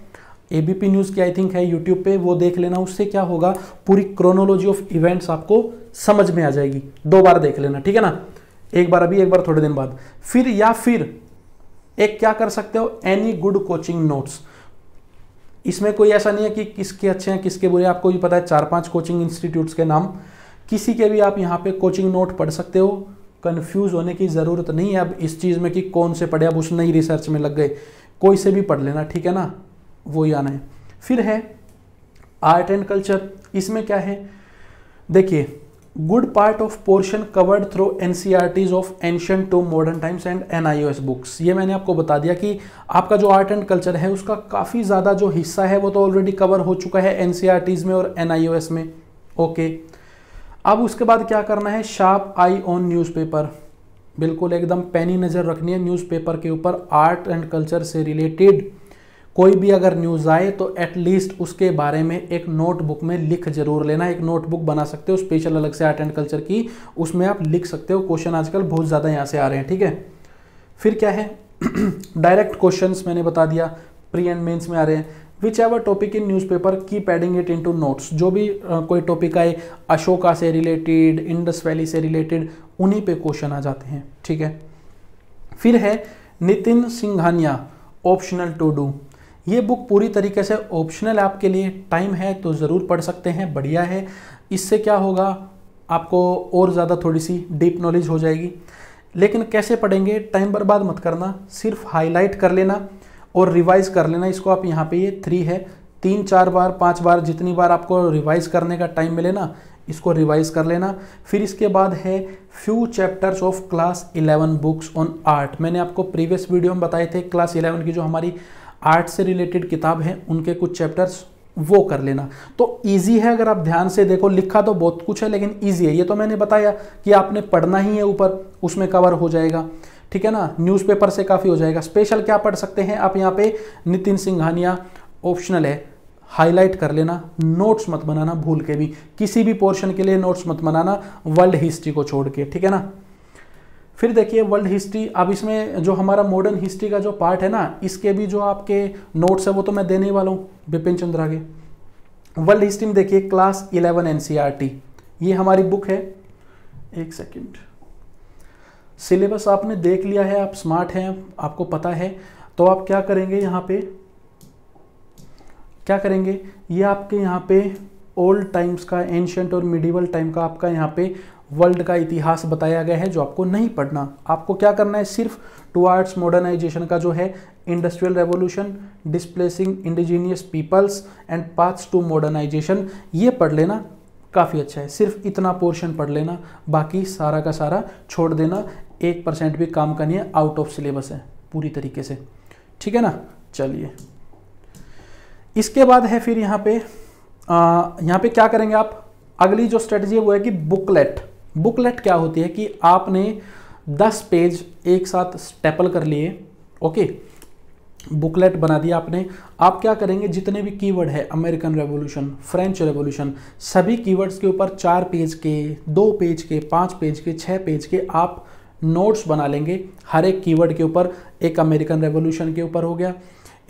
एबीपी न्यूज़ की आई थिंक है यूट्यूब पे, वो देख लेना। उससे क्या होगा, पूरी क्रोनोलॉजी ऑफ इवेंट्स आपको समझ में आ जाएगी, 2 बार देख लेना, ठीक है ना, एक बार अभी, एक बार थोड़े दिन बाद। फिर या फिर एक क्या कर सकते हो, एनी गुड कोचिंग नोट्स, इसमें कोई ऐसा नहीं है कि किसके अच्छे हैं किसके बुरे, आपको भी पता है 4-5 कोचिंग इंस्टीट्यूट्स के नाम, किसी के भी आप यहाँ पे कोचिंग नोट पढ़ सकते हो, कंफ्यूज होने की ज़रूरत नहीं है अब इस चीज़ में कि कौन से पढ़े, अब उस नई रिसर्च में लग गए, कोई से भी पढ़ लेना, ठीक है ना, वो ही आना है। फिर है आर्ट एंड कल्चर, इसमें क्या है, देखिए, good part of portion covered through NCERTs of ancient to modern times and NIOS books. ये मैंने आपको बता दिया कि आपका जो आर्ट एंड कल्चर है उसका काफ़ी ज़्यादा जो हिस्सा है वो तो ऑलरेडी कवर हो चुका है एनसीईआरटीज में और एनआईओएस में, ओके। अब उसके बाद क्या करना है, शार्प आई ऑन न्यूज़पेपर, बिल्कुल एकदम पैनी नज़र रखनी है न्यूज़पेपर के ऊपर। आर्ट एंड कल्चर से रिलेटेड कोई भी अगर न्यूज़ आए तो एटलीस्ट उसके बारे में एक नोटबुक में लिख जरूर लेना, एक नोटबुक बना सकते हो स्पेशल अलग से आर्ट एंड कल्चर की, उसमें आप लिख सकते हो, क्वेश्चन आजकल बहुत ज़्यादा यहाँ से आ रहे हैं, ठीक है। फिर क्या है, डायरेक्ट क्वेश्चंस मैंने बता दिया, प्री एंड मेंस में आ रहे हैं। Which ever topic in newspaper keep adding it into notes, जो भी कोई टॉपिक आए अशोका से रिलेटेड, इंडस वैली से रिलेटेड, उन्हीं पे क्वेश्चन आ जाते हैं, ठीक है। फिर है Nitin Singhania optional to do, ये बुक पूरी तरीके से ऑप्शनल है आपके लिए, टाइम है तो ज़रूर पढ़ सकते हैं, बढ़िया है। इससे क्या होगा, आपको और ज़्यादा थोड़ी सी डीप नॉलेज हो जाएगी। लेकिन कैसे पढ़ेंगे, टाइम बर्बाद मत करना, सिर्फ हाईलाइट कर लेना और रिवाइज कर लेना इसको। आप यहाँ पे ये 3 है, 3-4 बार 5 बार जितनी बार आपको रिवाइज करने का टाइम मिले ना, इसको रिवाइज कर लेना। फिर इसके बाद है few chapters of class 11 books on art, मैंने आपको प्रीवियस वीडियो में बताए थे, क्लास 11 की जो हमारी आर्ट से रिलेटेड किताब है उनके कुछ चैप्टर्स वो कर लेना। तो इजी है, अगर आप ध्यान से देखो, लिखा तो बहुत कुछ है लेकिन इजी है, ये तो मैंने बताया कि आपने पढ़ना ही है, ऊपर उसमें कवर हो जाएगा, ठीक है ना, न्यूज़पेपर से काफ़ी हो जाएगा। स्पेशल क्या पढ़ सकते हैं आप यहाँ पे, नितिन सिंघानिया ऑप्शनल है, हाईलाइट कर लेना, नोट्स मत बनाना भूल के भी, किसी भी पोर्शन के लिए नोट्स मत बनाना वर्ल्ड हिस्ट्री को छोड़ के, ठीक है ना। फिर देखिए वर्ल्ड हिस्ट्री, अब इसमें जो हमारा मॉडर्न हिस्ट्री का जो पार्ट है ना, इसके भी जो आपके नोट्स है वो तो मैं देने ही वाला हूँ बिपिन चंद्रा के। वर्ल्ड हिस्ट्री में देखिए क्लास 11 एनसीईआरटी, ये हमारी बुक है, एक सेकंड, सिलेबस आपने देख लिया है, आप स्मार्ट हैं, आपको पता है, तो आप क्या करेंगे, यहाँ पे क्या करेंगे, ये आपके यहाँ पे ओल्ड टाइम्स का, एंशिएंट और मिडिवल टाइम का आपका यहाँ पे वर्ल्ड का इतिहास बताया गया है, जो आपको नहीं पढ़ना। आपको क्या करना है, सिर्फ टुवार्ड्स मॉडर्नाइजेशन का जो है industrial revolution, displacing indigenous peoples and paths to modernization, ये पढ़ लेना, काफ़ी अच्छा है। सिर्फ इतना पोर्शन पढ़ लेना, बाकी सारा का सारा छोड़ देना, 1% भी काम का नहीं है, आउट ऑफ सिलेबस है पूरी तरीके से, ठीक है ना। चलिए इसके बाद है फिर यहाँ पे क्या करेंगे आप, अगली जो स्ट्रेटजी है वो है कि बुकलेट। बुकलेट क्या होती है कि आपने 10 पेज एक साथ स्टेपल कर लिए, ओके, बुकलेट बना दिया आपने। आप क्या करेंगे, जितने भी कीवर्ड है, अमेरिकन रेवोल्यूशन, फ्रेंच रेवोल्यूशन, सभी कीवर्ड्स के ऊपर 4 पेज के, 2 पेज के, 5 पेज के, 6 पेज के आप नोट्स बना लेंगे। हर एक कीवर्ड के ऊपर, एक अमेरिकन रेवोल्यूशन के ऊपर हो गया,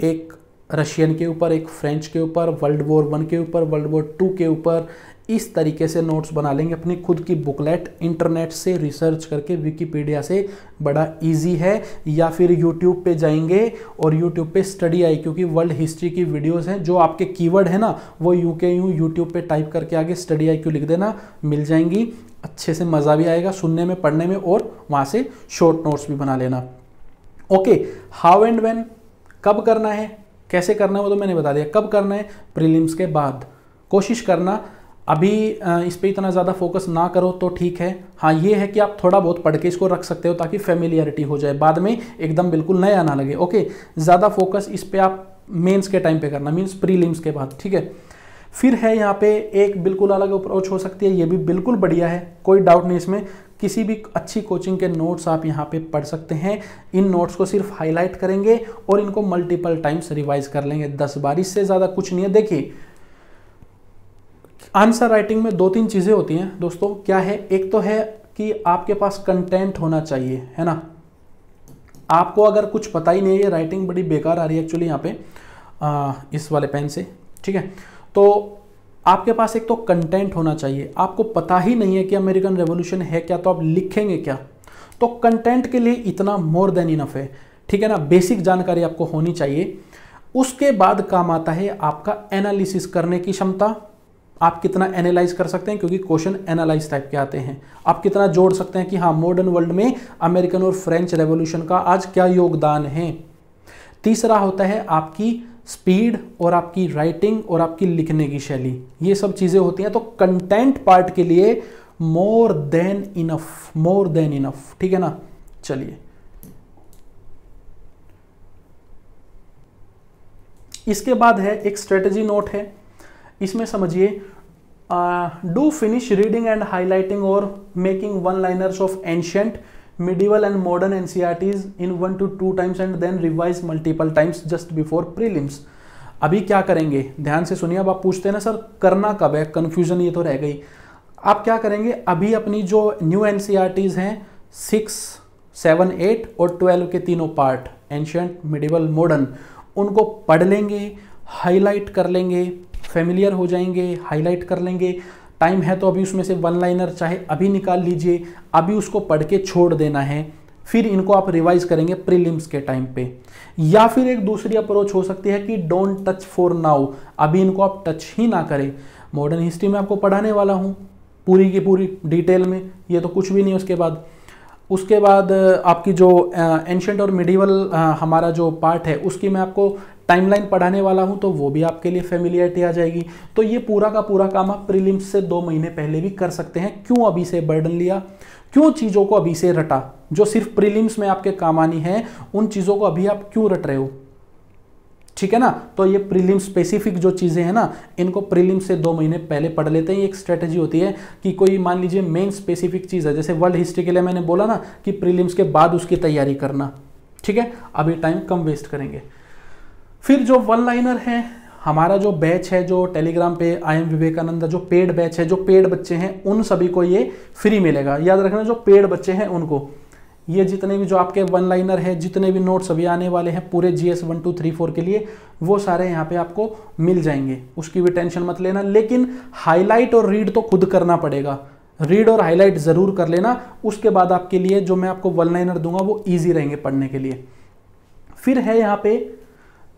एक रशियन के ऊपर, एक फ्रेंच के ऊपर, वर्ल्ड वॉर 1 के ऊपर, वर्ल्ड वॉर 2 के ऊपर, इस तरीके से नोट्स बना लेंगे। अपनी खुद की बुकलेट इंटरनेट से रिसर्च करके, विकिपीडिया से, बड़ा इजी है। या फिर यूट्यूब पे जाएंगे और यूट्यूब पे स्टडी आई, क्योंकि वर्ल्ड हिस्ट्री की वीडियोस हैं, जो आपके कीवर्ड है ना वो यूं के यूं यूट्यूब पे टाइप करके आगे स्टडी आई क्यू लिख देना, मिल जाएंगी। अच्छे से मज़ा भी आएगा सुनने में, पढ़ने में, और वहाँ से शॉर्ट नोट्स भी बना लेना। ओके, हाउ एंड व्हेन, कब करना है, कैसे करना है वो तो मैंने बता दिया। कब करना है? प्रीलिम्स के बाद। कोशिश करना अभी इस पे इतना ज़्यादा फोकस ना करो तो ठीक है। हाँ, ये है कि आप थोड़ा बहुत पढ़ के इसको रख सकते हो ताकि फेमिलियरिटी हो जाए, बाद में एकदम बिल्कुल नया ना लगे। ओके, ज़्यादा फोकस इस पे आप मेंस के टाइम पे करना, मीन्स प्रीलिम्स के बाद, ठीक है। फिर है यहाँ पे एक बिल्कुल अलग अप्रोच हो सकती है, ये भी बिल्कुल बढ़िया है, कोई डाउट नहीं इसमें। किसी भी अच्छी कोचिंग के नोट्स आप यहाँ पे पढ़ सकते हैं। इन नोट्स को सिर्फ हाईलाइट करेंगे और इनको मल्टीपल टाइम्स रिवाइज कर लेंगे, 10 बार, इससे ज़्यादा कुछ नहीं है। देखिए, आंसर राइटिंग में 2-3 चीज़ें होती हैं दोस्तों। क्या है? एक तो है कि आपके पास कंटेंट होना चाहिए, है ना। आपको अगर कुछ पता ही नहीं है, ये राइटिंग बड़ी बेकार आ रही है एक्चुअली यहाँ पे इस वाले पेन से, ठीक है। तो आपके पास एक तो कंटेंट होना चाहिए। आपको पता ही नहीं है कि अमेरिकन रेवोल्यूशन है क्या, तो आप लिखेंगे क्या? तो कंटेंट के लिए इतना मोर देन इनफ है, ठीक है ना। बेसिक जानकारी आपको होनी चाहिए। उसके बाद काम आता है आपका एनालिसिस करने की क्षमता। आप कितना एनालाइज कर सकते हैं, क्योंकि क्वेश्चन एनालाइज टाइप के आते हैं। आप कितना जोड़ सकते हैं कि हाँ, मॉडर्न वर्ल्ड में अमेरिकन और फ्रेंच रेवोल्यूशन का आज क्या योगदान है। तीसरा होता है आपकी स्पीड और आपकी राइटिंग और आपकी लिखने की शैली, ये सब चीजें होती हैं। तो कंटेंट पार्ट के लिए more than enough, more than enough, ठीक है ना। चलिए, इसके बाद है एक स्ट्रेटजी नोट है, इसमें समझिए, do finish reading and highlighting और making one liners of ancient, medieval and modern NCERTs in 1 to 2 times and then revise multiple times just before prelims। अभी क्या करेंगे, ध्यान से सुनिए। अब आप पूछते हैं ना सर करना कब है, कंफ्यूजन ये तो रह गई। आप क्या करेंगे, अभी अपनी जो न्यू NCERTs हैं 6, 7, 8 और 12 के तीनों पार्ट, एंशियंट, मिडिवल, मॉडर्न, उनको पढ़ लेंगे, हाईलाइट कर लेंगे, फेमिलियर हो जाएंगे, हाईलाइट कर लेंगे। टाइम है तो अभी उसमें से वन लाइनर चाहे अभी निकाल लीजिए, अभी उसको पढ़ के छोड़ देना है। फिर इनको आप रिवाइज करेंगे प्रीलिम्स के टाइम पे। या फिर एक दूसरी अप्रोच हो सकती है कि डोंट टच फॉर नाउ, अभी इनको आप टच ही ना करें। मॉडर्न हिस्ट्री में आपको पढ़ाने वाला हूँ पूरी की पूरी डिटेल में, ये तो कुछ भी नहीं। उसके बाद आपकी जो एंशिएंट और मिडिवल हमारा जो पार्ट है उसकी मैं आपको टाइमलाइन पढ़ाने वाला हूं, तो वो भी आपके लिए फेमिलियरिटी आ जाएगी। तो ये पूरा का पूरा काम आप प्रीलिम्स से 2 महीने पहले भी कर सकते हैं। क्यों अभी से बर्डन लिया, क्यों चीज़ों को अभी से रटा? जो सिर्फ प्रीलिम्स में आपके काम आनी है उन चीज़ों को अभी आप क्यों रट रहे हो, ठीक है ना। तो ये प्रीलिम स्पेसिफिक जो चीज़ें हैं ना, इनको प्रीलिम से 2 महीने पहले पढ़ लेते हैं। एक स्ट्रेटजी होती है कि कोई मान लीजिए मेन स्पेसिफिक चीज़ है, जैसे वर्ल्ड हिस्ट्री के लिए मैंने बोला ना कि प्रीलिम्स के बाद उसकी तैयारी करना, ठीक है। अभी टाइम कम वेस्ट करेंगे। फिर जो वन लाइनर है, हमारा जो बैच है जो टेलीग्राम पे IM विवेकानंद जो पेड बैच है, जो पेड बच्चे हैं उन सभी को ये फ्री मिलेगा। याद रखना, जो पेड बच्चे हैं उनको ये जितने भी जो आपके वन लाइनर है, जितने भी नोट्स अभी आने वाले हैं पूरे GS 1 2 3 4 के लिए, वो सारे यहाँ पे आपको मिल जाएंगे, उसकी भी टेंशन मत लेना। लेकिन हाईलाइट और रीड तो खुद करना पड़ेगा, रीड और हाईलाइट जरूर कर लेना। उसके बाद आपके लिए जो मैं आपको वन लाइनर दूंगा वो ईजी रहेंगे पढ़ने के लिए। फिर है यहाँ पे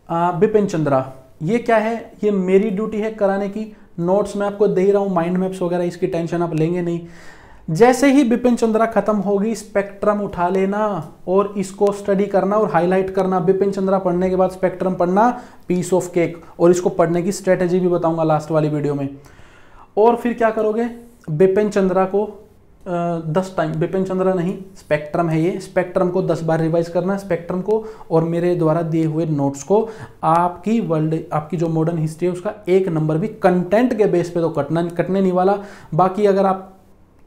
बिपिन चंद्रा, ये क्या है, ये मेरी ड्यूटी है कराने की। नोट्स मैं आपको दे ही रहा हूँ, माइंड मैप्स वगैरह इसकी टेंशन आप लेंगे नहीं। जैसे ही बिपिन चंद्रा खत्म होगी, स्पेक्ट्रम उठा लेना और इसको स्टडी करना और हाईलाइट करना। बिपिन चंद्रा पढ़ने के बाद स्पेक्ट्रम पढ़ना, पीस ऑफ केक। और इसको पढ़ने की स्ट्रेटेजी भी बताऊंगा लास्ट वाली वीडियो में। और फिर क्या करोगे, बिपिन चंद्रा को 10 टाइम, बिपिन चंद्रा नहीं स्पेक्ट्रम है ये, स्पेक्ट्रम को 10 बार रिवाइज करना, स्पेक्ट्रम को और मेरे द्वारा दिए हुए नोट्स को। आपकी वर्ल्ड, आपकी जो मॉडर्न हिस्ट्री है उसका 1 नंबर भी कंटेंट के बेस पे तो कटने नहीं वाला। बाकी अगर आप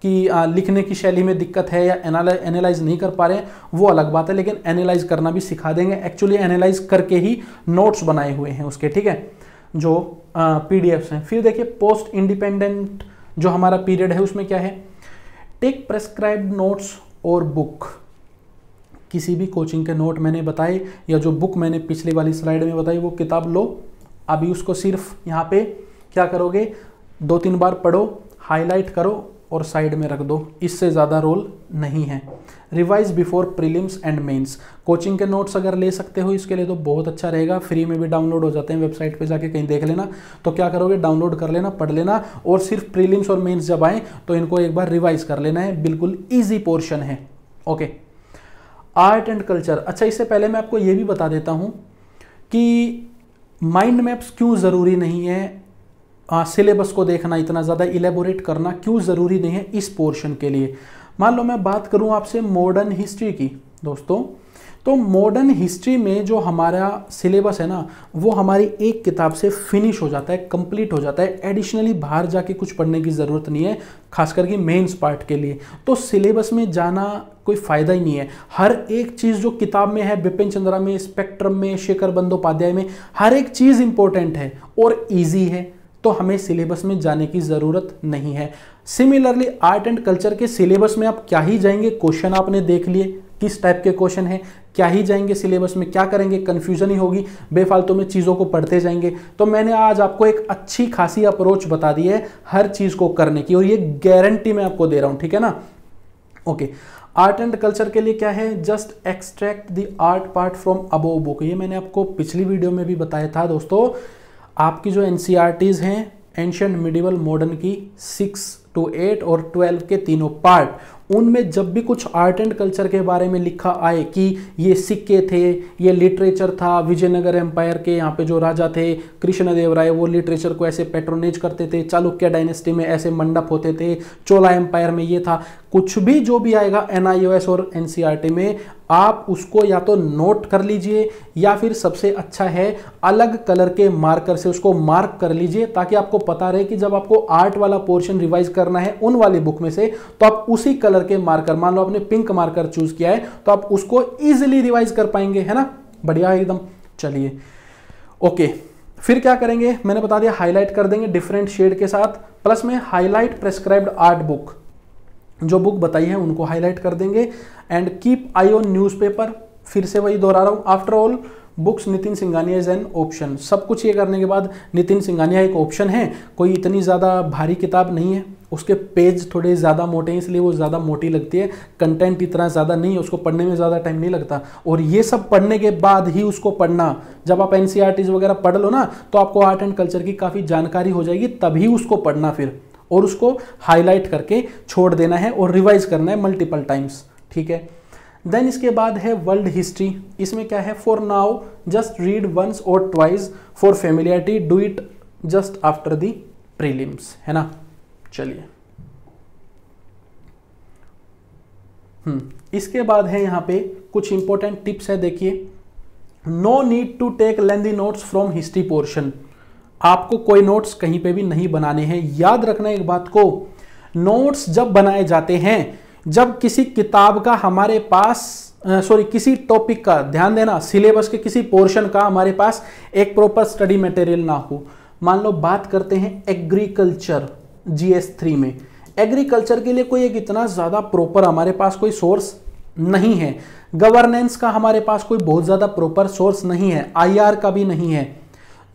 कि लिखने की शैली में दिक्कत है या एनालाइज नहीं कर पा रहे हैं वो अलग बात है, लेकिन एनालाइज करना भी सिखा देंगे। एक्चुअली एनालाइज करके ही नोट्स बनाए हुए हैं उसके, ठीक है, जो PDFs हैं। फिर देखिए पोस्ट इंडिपेंडेंट जो हमारा पीरियड है उसमें क्या है, टेक प्रेस्क्राइब्ड नोट्स और बुक। किसी भी कोचिंग के नोट मैंने बताए या जो बुक मैंने पिछली वाली स्लाइड में बताई वो किताब लो, अभी उसको सिर्फ यहाँ पे क्या करोगे, 2-3 बार पढ़ो, हाईलाइट करो और साइड में रख दो, इससे ज़्यादा रोल नहीं है। Revise before prelims and mains, coaching के नोट्स अगर ले सकते हो इसके लिए तो बहुत अच्छा रहेगा, फ्री में भी डाउनलोड हो जाते हैं, वेबसाइट पे जाके कहीं देख लेना। तो क्या करोगे, डाउनलोड कर लेना, पढ़ लेना और सिर्फ प्रीलिम्स और मेंस जब आए तो इनको एक बार रिवाइज कर लेना है, बिल्कुल ईजी पोर्शन है। Okay, art and culture. अच्छा, इससे पहले मैं आपको ये भी बता देता हूँ कि माइंड मैप्स क्यों ज़रूरी नहीं है, सिलेबस को देखना, इतना ज़्यादा इलेबोरेट करना क्यों ज़रूरी नहीं है इस पोर्शन के लिए। मान लो मैं बात करूं आपसे मॉडर्न हिस्ट्री की दोस्तों, तो मॉडर्न हिस्ट्री में जो हमारा सिलेबस है ना वो हमारी एक किताब से फिनिश हो जाता है, कंप्लीट हो जाता है। एडिशनली बाहर जाके कुछ पढ़ने की ज़रूरत नहीं है, खास करके मेंस पार्ट के लिए। तो सिलेबस में जाना कोई फ़ायदा ही नहीं है। हर एक चीज़ जो किताब में है, बिपिन चंद्रा में, स्पेक्ट्रम में, शेखर बंदोपाध्याय में, हर एक चीज़ इंपॉर्टेंट है और ईजी है, तो हमें सिलेबस में जाने की ज़रूरत नहीं है। सिमिलरली आर्ट एंड कल्चर के सिलेबस में आप क्या ही जाएंगे, क्वेश्चन आपने देख लिए किस टाइप के क्वेश्चन है, क्या ही जाएंगे सिलेबस में, क्या करेंगे, कन्फ्यूजन ही होगी, बेफालतू में चीज़ों को पढ़ते जाएंगे। तो मैंने आज आपको एक अच्छी खासी अप्रोच बता दी है हर चीज़ को करने की, और ये गारंटी मैं आपको दे रहा हूँ, ठीक है ना। ओके, आर्ट एंड कल्चर के लिए क्या है, just extract the art part from above book. ये मैंने आपको पिछली वीडियो में भी बताया था दोस्तों। आपकी जो एनसीईआरटीज़ हैं एंशिएंट, मिडिवल, मॉडर्न की 6 to 8 और 12 के तीनों पार्ट, उनमें जब भी कुछ आर्ट एंड कल्चर के बारे में लिखा आए कि ये सिक्के थे, ये लिटरेचर था, विजयनगर एम्पायर के यहाँ पे जो राजा थे कृष्णदेवराय, वो लिटरेचर को ऐसे पैट्रोनेज करते थे, चालुक्य डायनेस्टी में ऐसे मंडप होते थे, चोला एम्पायर में ये था, कुछ भी जो भी आएगा एनआईओएस और एनसीईआरटी में, आप उसको या तो नोट कर लीजिए या फिर सबसे अच्छा है अलग कलर के मार्कर से उसको मार्क कर लीजिए, ताकि आपको पता रहे कि जब आपको आर्ट वाला पोर्शन रिवाइज करना है उन वाली बुक में से, तो आप उसी कलर के मार्कर, मान लो आपने पिंक मार्कर चूज किया है तो आप उसको इजीली रिवाइज कर पाएंगे, है ना। बढ़िया एकदम। चलिए ओके, फिर क्या करेंगे, मैंने बता दिया हाईलाइट कर देंगे डिफरेंट शेड के साथ, प्लस में हाईलाइट प्रेस्क्राइब्ड आर्ट बुक, जो बुक बताई है उनको हाईलाइट कर देंगे। And keep I on newspaper, फिर से वही दोहरा रहा हूँ, after all books Nitin Singhania is an option. सब कुछ ये करने के बाद नितिन सिंघानिया एक ऑप्शन है, कोई इतनी ज़्यादा भारी किताब नहीं है, उसके पेज थोड़े ज़्यादा मोटे हैं इसलिए वो ज़्यादा मोटी लगती है, कंटेंट इतना ज़्यादा नहीं है, उसको पढ़ने में ज़्यादा टाइम नहीं लगता। और ये सब पढ़ने के बाद ही उसको पढ़ना, जब आप एनसीईआरटीज़ वगैरह पढ़ लो ना तो आपको आर्ट एंड कल्चर की काफ़ी जानकारी हो जाएगी, तभी उसको पढ़ना फिर, और उसको हाईलाइट करके छोड़ देना है और रिवाइज करना है मल्टीपल टाइम्स, ठीक है। देन इसके बाद है वर्ल्ड हिस्ट्री। इसमें क्या है, for now just read once और twice for familiarity, do it just after the prelims, है ना। चलिए इसके बाद है यहाँ पे कुछ इंपॉर्टेंट टिप्स है, देखिए। No need to take lengthy notes from history portion, आपको कोई नोट्स कहीं पे भी नहीं बनाने हैं। याद रखना एक बात को, नोट्स जब बनाए जाते हैं जब किसी किताब का हमारे पास किसी टॉपिक का, ध्यान देना, सिलेबस के किसी पोर्शन का हमारे पास एक प्रॉपर स्टडी मटेरियल ना हो। मान लो बात करते हैं एग्रीकल्चर जीएस 3 में, एग्रीकल्चर के लिए कोई एक इतना ज़्यादा प्रॉपर हमारे पास कोई सोर्स नहीं है, गवर्नेंस का हमारे पास कोई बहुत ज़्यादा प्रॉपर सोर्स नहीं है, आईआर का भी नहीं है।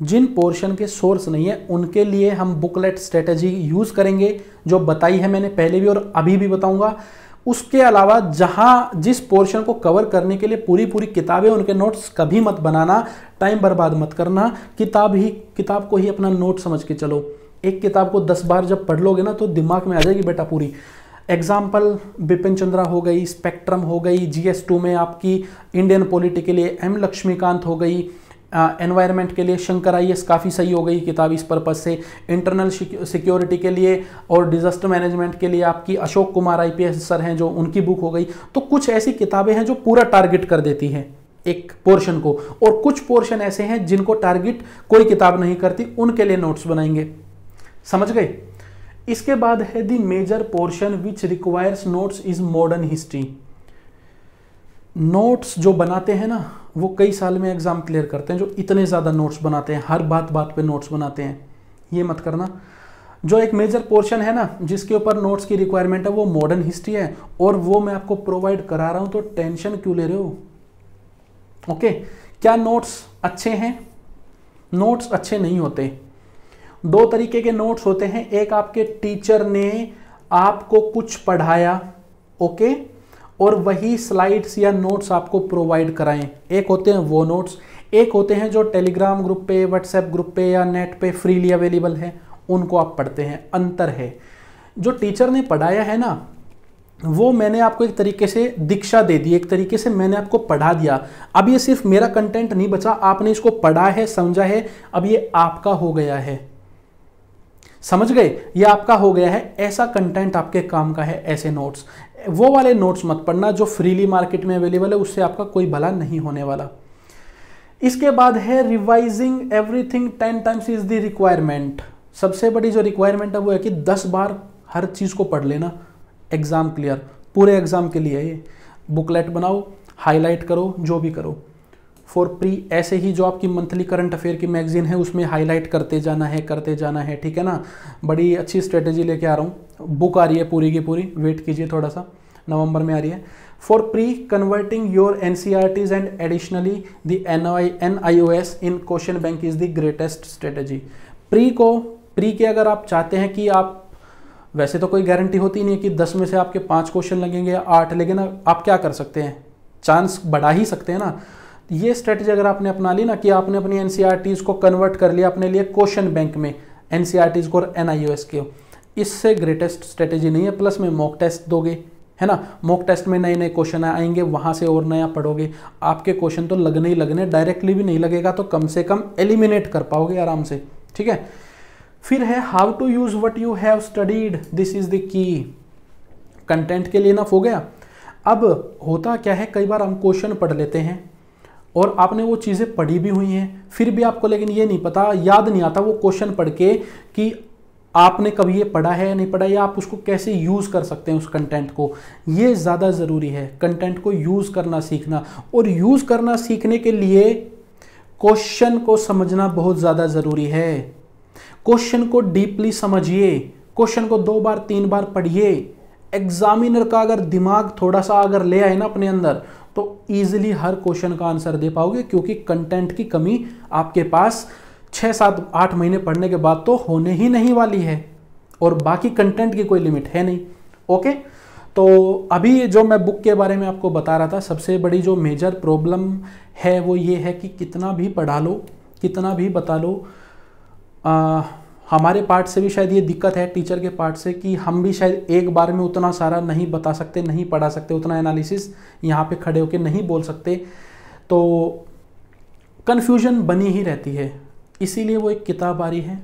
जिन पोर्शन के सोर्स नहीं है उनके लिए हम बुकलेट स्ट्रेटजी यूज़ करेंगे, जो बताई है मैंने पहले भी और अभी भी बताऊंगा। उसके अलावा जहां जिस पोर्शन को कवर करने के लिए पूरी पूरी किताबें, उनके नोट्स कभी मत बनाना, टाइम बर्बाद मत करना, किताब को ही अपना नोट समझ के चलो। एक किताब को 10 बार जब पढ़ लोगे ना तो दिमाग में आ जाएगी बेटा पूरी। एग्जाम्पल बिपिन चंद्रा हो गई, स्पेक्ट्रम हो गई, जीएस 2 में आपकी इंडियन पॉलिटी के लिए एम लक्ष्मीकांत हो गई, एनवायरनमेंट के लिए शंकर आईएएस काफ़ी सही हो गई किताब इस पर्पज़ से, इंटरनल सिक्योरिटी के लिए और डिजास्टर मैनेजमेंट के लिए आपकी अशोक कुमार आईपीएस सर हैं जो, उनकी बुक हो गई। तो कुछ ऐसी किताबें हैं जो पूरा टारगेट कर देती हैं एक पोर्शन को, और कुछ पोर्शन ऐसे हैं जिनको टारगेट कोई किताब नहीं करती, उनके लिए नोट्स बनाएंगे, समझ गए। इसके बाद है the major portion which requires notes is modern history. Notes जो बनाते हैं ना वो कई साल में एग्जाम क्लियर करते हैं, जो इतने ज़्यादा नोट्स बनाते हैं, हर बात बात पे नोट्स बनाते हैं, ये मत करना। जो एक मेजर पोर्शन है ना जिसके ऊपर नोट्स की रिक्वायरमेंट है वो मॉडर्न हिस्ट्री है, और वो मैं आपको प्रोवाइड करा रहा हूं, तो टेंशन क्यों ले रहे हो? ओके, क्या नोट्स अच्छे हैं? नोट्स अच्छे नहीं होते। दो तरीके के नोट्स होते हैं, एक आपके टीचर ने आपको कुछ पढ़ाया, ओके, और वही स्लाइड्स या नोट्स आपको प्रोवाइड कराएं, एक होते हैं वो नोट्स। एक होते हैं जो टेलीग्राम ग्रुप पे, व्हाट्सएप ग्रुप पे या नेट पे फ्रीली अवेलेबल है, उनको आप पढ़ते हैं। अंतर है, जो टीचर ने पढ़ाया है ना वो मैंने आपको एक तरीके से दीक्षा दे दी, एक तरीके से मैंने आपको पढ़ा दिया। अब ये सिर्फ मेरा कंटेंट नहीं बचा, आपने इसको पढ़ा है, समझा है, अब ये आपका हो गया है, समझ गए? ये आपका हो गया है, ऐसा कंटेंट आपके काम का है, ऐसे नोट्स। वो वाले नोट्स मत पढ़ना जो फ्रीली मार्केट में अवेलेबल है, उससे आपका कोई भला नहीं होने वाला। इसके बाद है revising everything 10 times is the requirement. सबसे बड़ी जो रिक्वायरमेंट है वो है कि 10 बार हर चीज को पढ़ लेना, एग्जाम क्लियर, पूरे एग्जाम के लिए। ये बुकलेट बनाओ, हाईलाइट करो, जो भी करो फॉर प्री। ऐसे ही जो आपकी मंथली करंट अफेयर की मैगजीन है उसमें हाईलाइट करते जाना है, करते जाना है, ठीक है ना। बड़ी अच्छी स्ट्रेटेजी लेके आ रहा हूँ, बुक आ रही है पूरी की पूरी, वेट कीजिए थोड़ा सा, नवंबर में आ रही है। For pre converting your NCERTs and additionally the NIOS in question bank is the greatest strategy. Pre के अगर आप चाहते हैं कि आप, वैसे तो कोई गारंटी होती नहीं है कि 10 में से आपके 5 क्वेश्चन लगेंगे या 8, लेकिन आप क्या कर सकते हैं, चांस बढ़ा ही सकते हैं ना। ये स्ट्रेटजी अगर आपने अपना ली ना कि आपने अपनी NCERTs को कन्वर्ट कर लिया अपने लिए क्वेश्चन बैंक में, NCERTs को और NIOS के, इससे ग्रेटेस्ट स्ट्रेटेजी नहीं है। प्लस में मॉक टेस्ट दोगे, है ना, मॉक टेस्ट में नए नए क्वेश्चन आएंगे, वहां से और नया पढ़ोगे, आपके क्वेश्चन तो लगने ही लगने, डायरेक्टली भी नहीं लगेगा तो कम से कम एलिमिनेट कर पाओगे आराम से, ठीक है। फिर है how to use what you have studied, this is the key. Content के लिए इनफ हो गया। अब होता क्या है, कई बार हम क्वेश्चन पढ़ लेते हैं और आपने वो चीज़ें पढ़ी भी हुई हैं, फिर भी आपको लेकिन ये नहीं पता, याद नहीं आता वो क्वेश्चन पढ़ के कि आपने कभी ये पढ़ा है या नहीं पढ़ा, या आप उसको कैसे यूज़ कर सकते हैं उस कंटेंट को। ये ज़्यादा ज़रूरी है, कंटेंट को यूज़ करना सीखना। और यूज़ करना सीखने के लिए क्वेश्चन को समझना बहुत ज़्यादा ज़रूरी है। क्वेश्चन को डीपली समझिए, क्वेश्चन को 2 बार 3 बार पढ़िए। एग्जामिनर का अगर दिमाग थोड़ा सा अगर ले आए ना अपने अंदर, तो इजीली हर क्वेश्चन का आंसर दे पाओगे, क्योंकि कंटेंट की कमी आपके पास 6, 7, 8 महीने पढ़ने के बाद तो होने ही नहीं वाली है, और बाकी कंटेंट की कोई लिमिट है नहीं। ओके, तो अभी जो मैं बुक के बारे में आपको बता रहा था, सबसे बड़ी जो मेजर प्रॉब्लम है वो ये है कि कितना भी पढ़ा लो, कितना भी बता लो, हमारे पार्ट से भी शायद ये दिक्कत है, टीचर के पार्ट से, कि हम भी शायद एक बार में उतना सारा नहीं बता सकते, नहीं पढ़ा सकते, उतना एनालिसिस यहाँ पे खड़े होके नहीं बोल सकते, तो कन्फ्यूजन बनी ही रहती है। इसीलिए वो एक किताब आ रही है,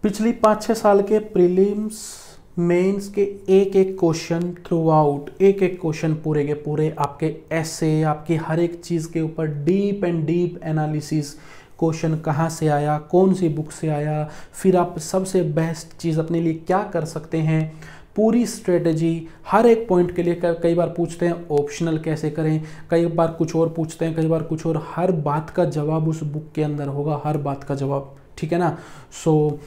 पिछली 5-6 साल के प्रीलिम्स मेंस के एक एक क्वेश्चन थ्रू आउट, एक एक क्वेश्चन पूरे के पूरे आपके ऐसे, आपकी हर एक चीज़ के ऊपर deep and deep analysis, question कहाँ से आया, कौन सी बुक से आया, फिर आप सबसे बेस्ट चीज़ अपने लिए क्या कर सकते हैं, पूरी स्ट्रेटजी हर एक पॉइंट के लिए। कई बार पूछते हैं ऑप्शनल कैसे करें, कई बार कुछ और पूछते हैं, कई बार कुछ और, हर बात का जवाब उस बुक के अंदर होगा, हर बात का जवाब, ठीक है ना। सो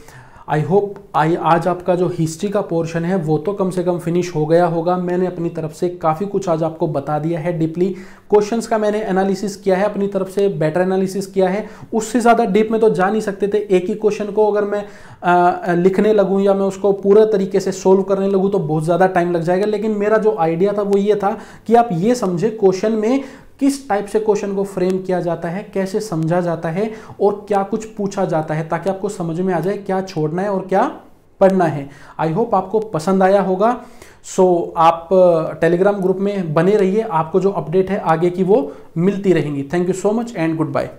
आई होप आज आपका जो हिस्ट्री का पोर्शन है वो तो कम से कम फिनिश हो गया होगा। मैंने अपनी तरफ से काफ़ी कुछ आज आपको बता दिया है डीपली, क्वेश्चंस का मैंने एनालिसिस किया है, अपनी तरफ से बेटर एनालिसिस किया है। उससे ज़्यादा डीप में तो जा नहीं सकते थे। एक ही क्वेश्चन को अगर मैं लिखने लगूँ या मैं उसको पूरे तरीके से सोल्व करने लगूँ तो बहुत ज़्यादा टाइम लग जाएगा। लेकिन मेरा जो आइडिया था वो ये था कि आप ये समझे क्वेश्चन में किस टाइप से क्वेश्चन को फ्रेम किया जाता है, कैसे समझा जाता है और क्या कुछ पूछा जाता है, ताकि आपको समझ में आ जाए क्या छोड़ना है और क्या पढ़ना है। आई होप आपको पसंद आया होगा। सो आप टेलीग्राम ग्रुप में बने रहिए, आपको जो अपडेट है आगे की वो मिलती रहेंगी। Thank you so much and good bye.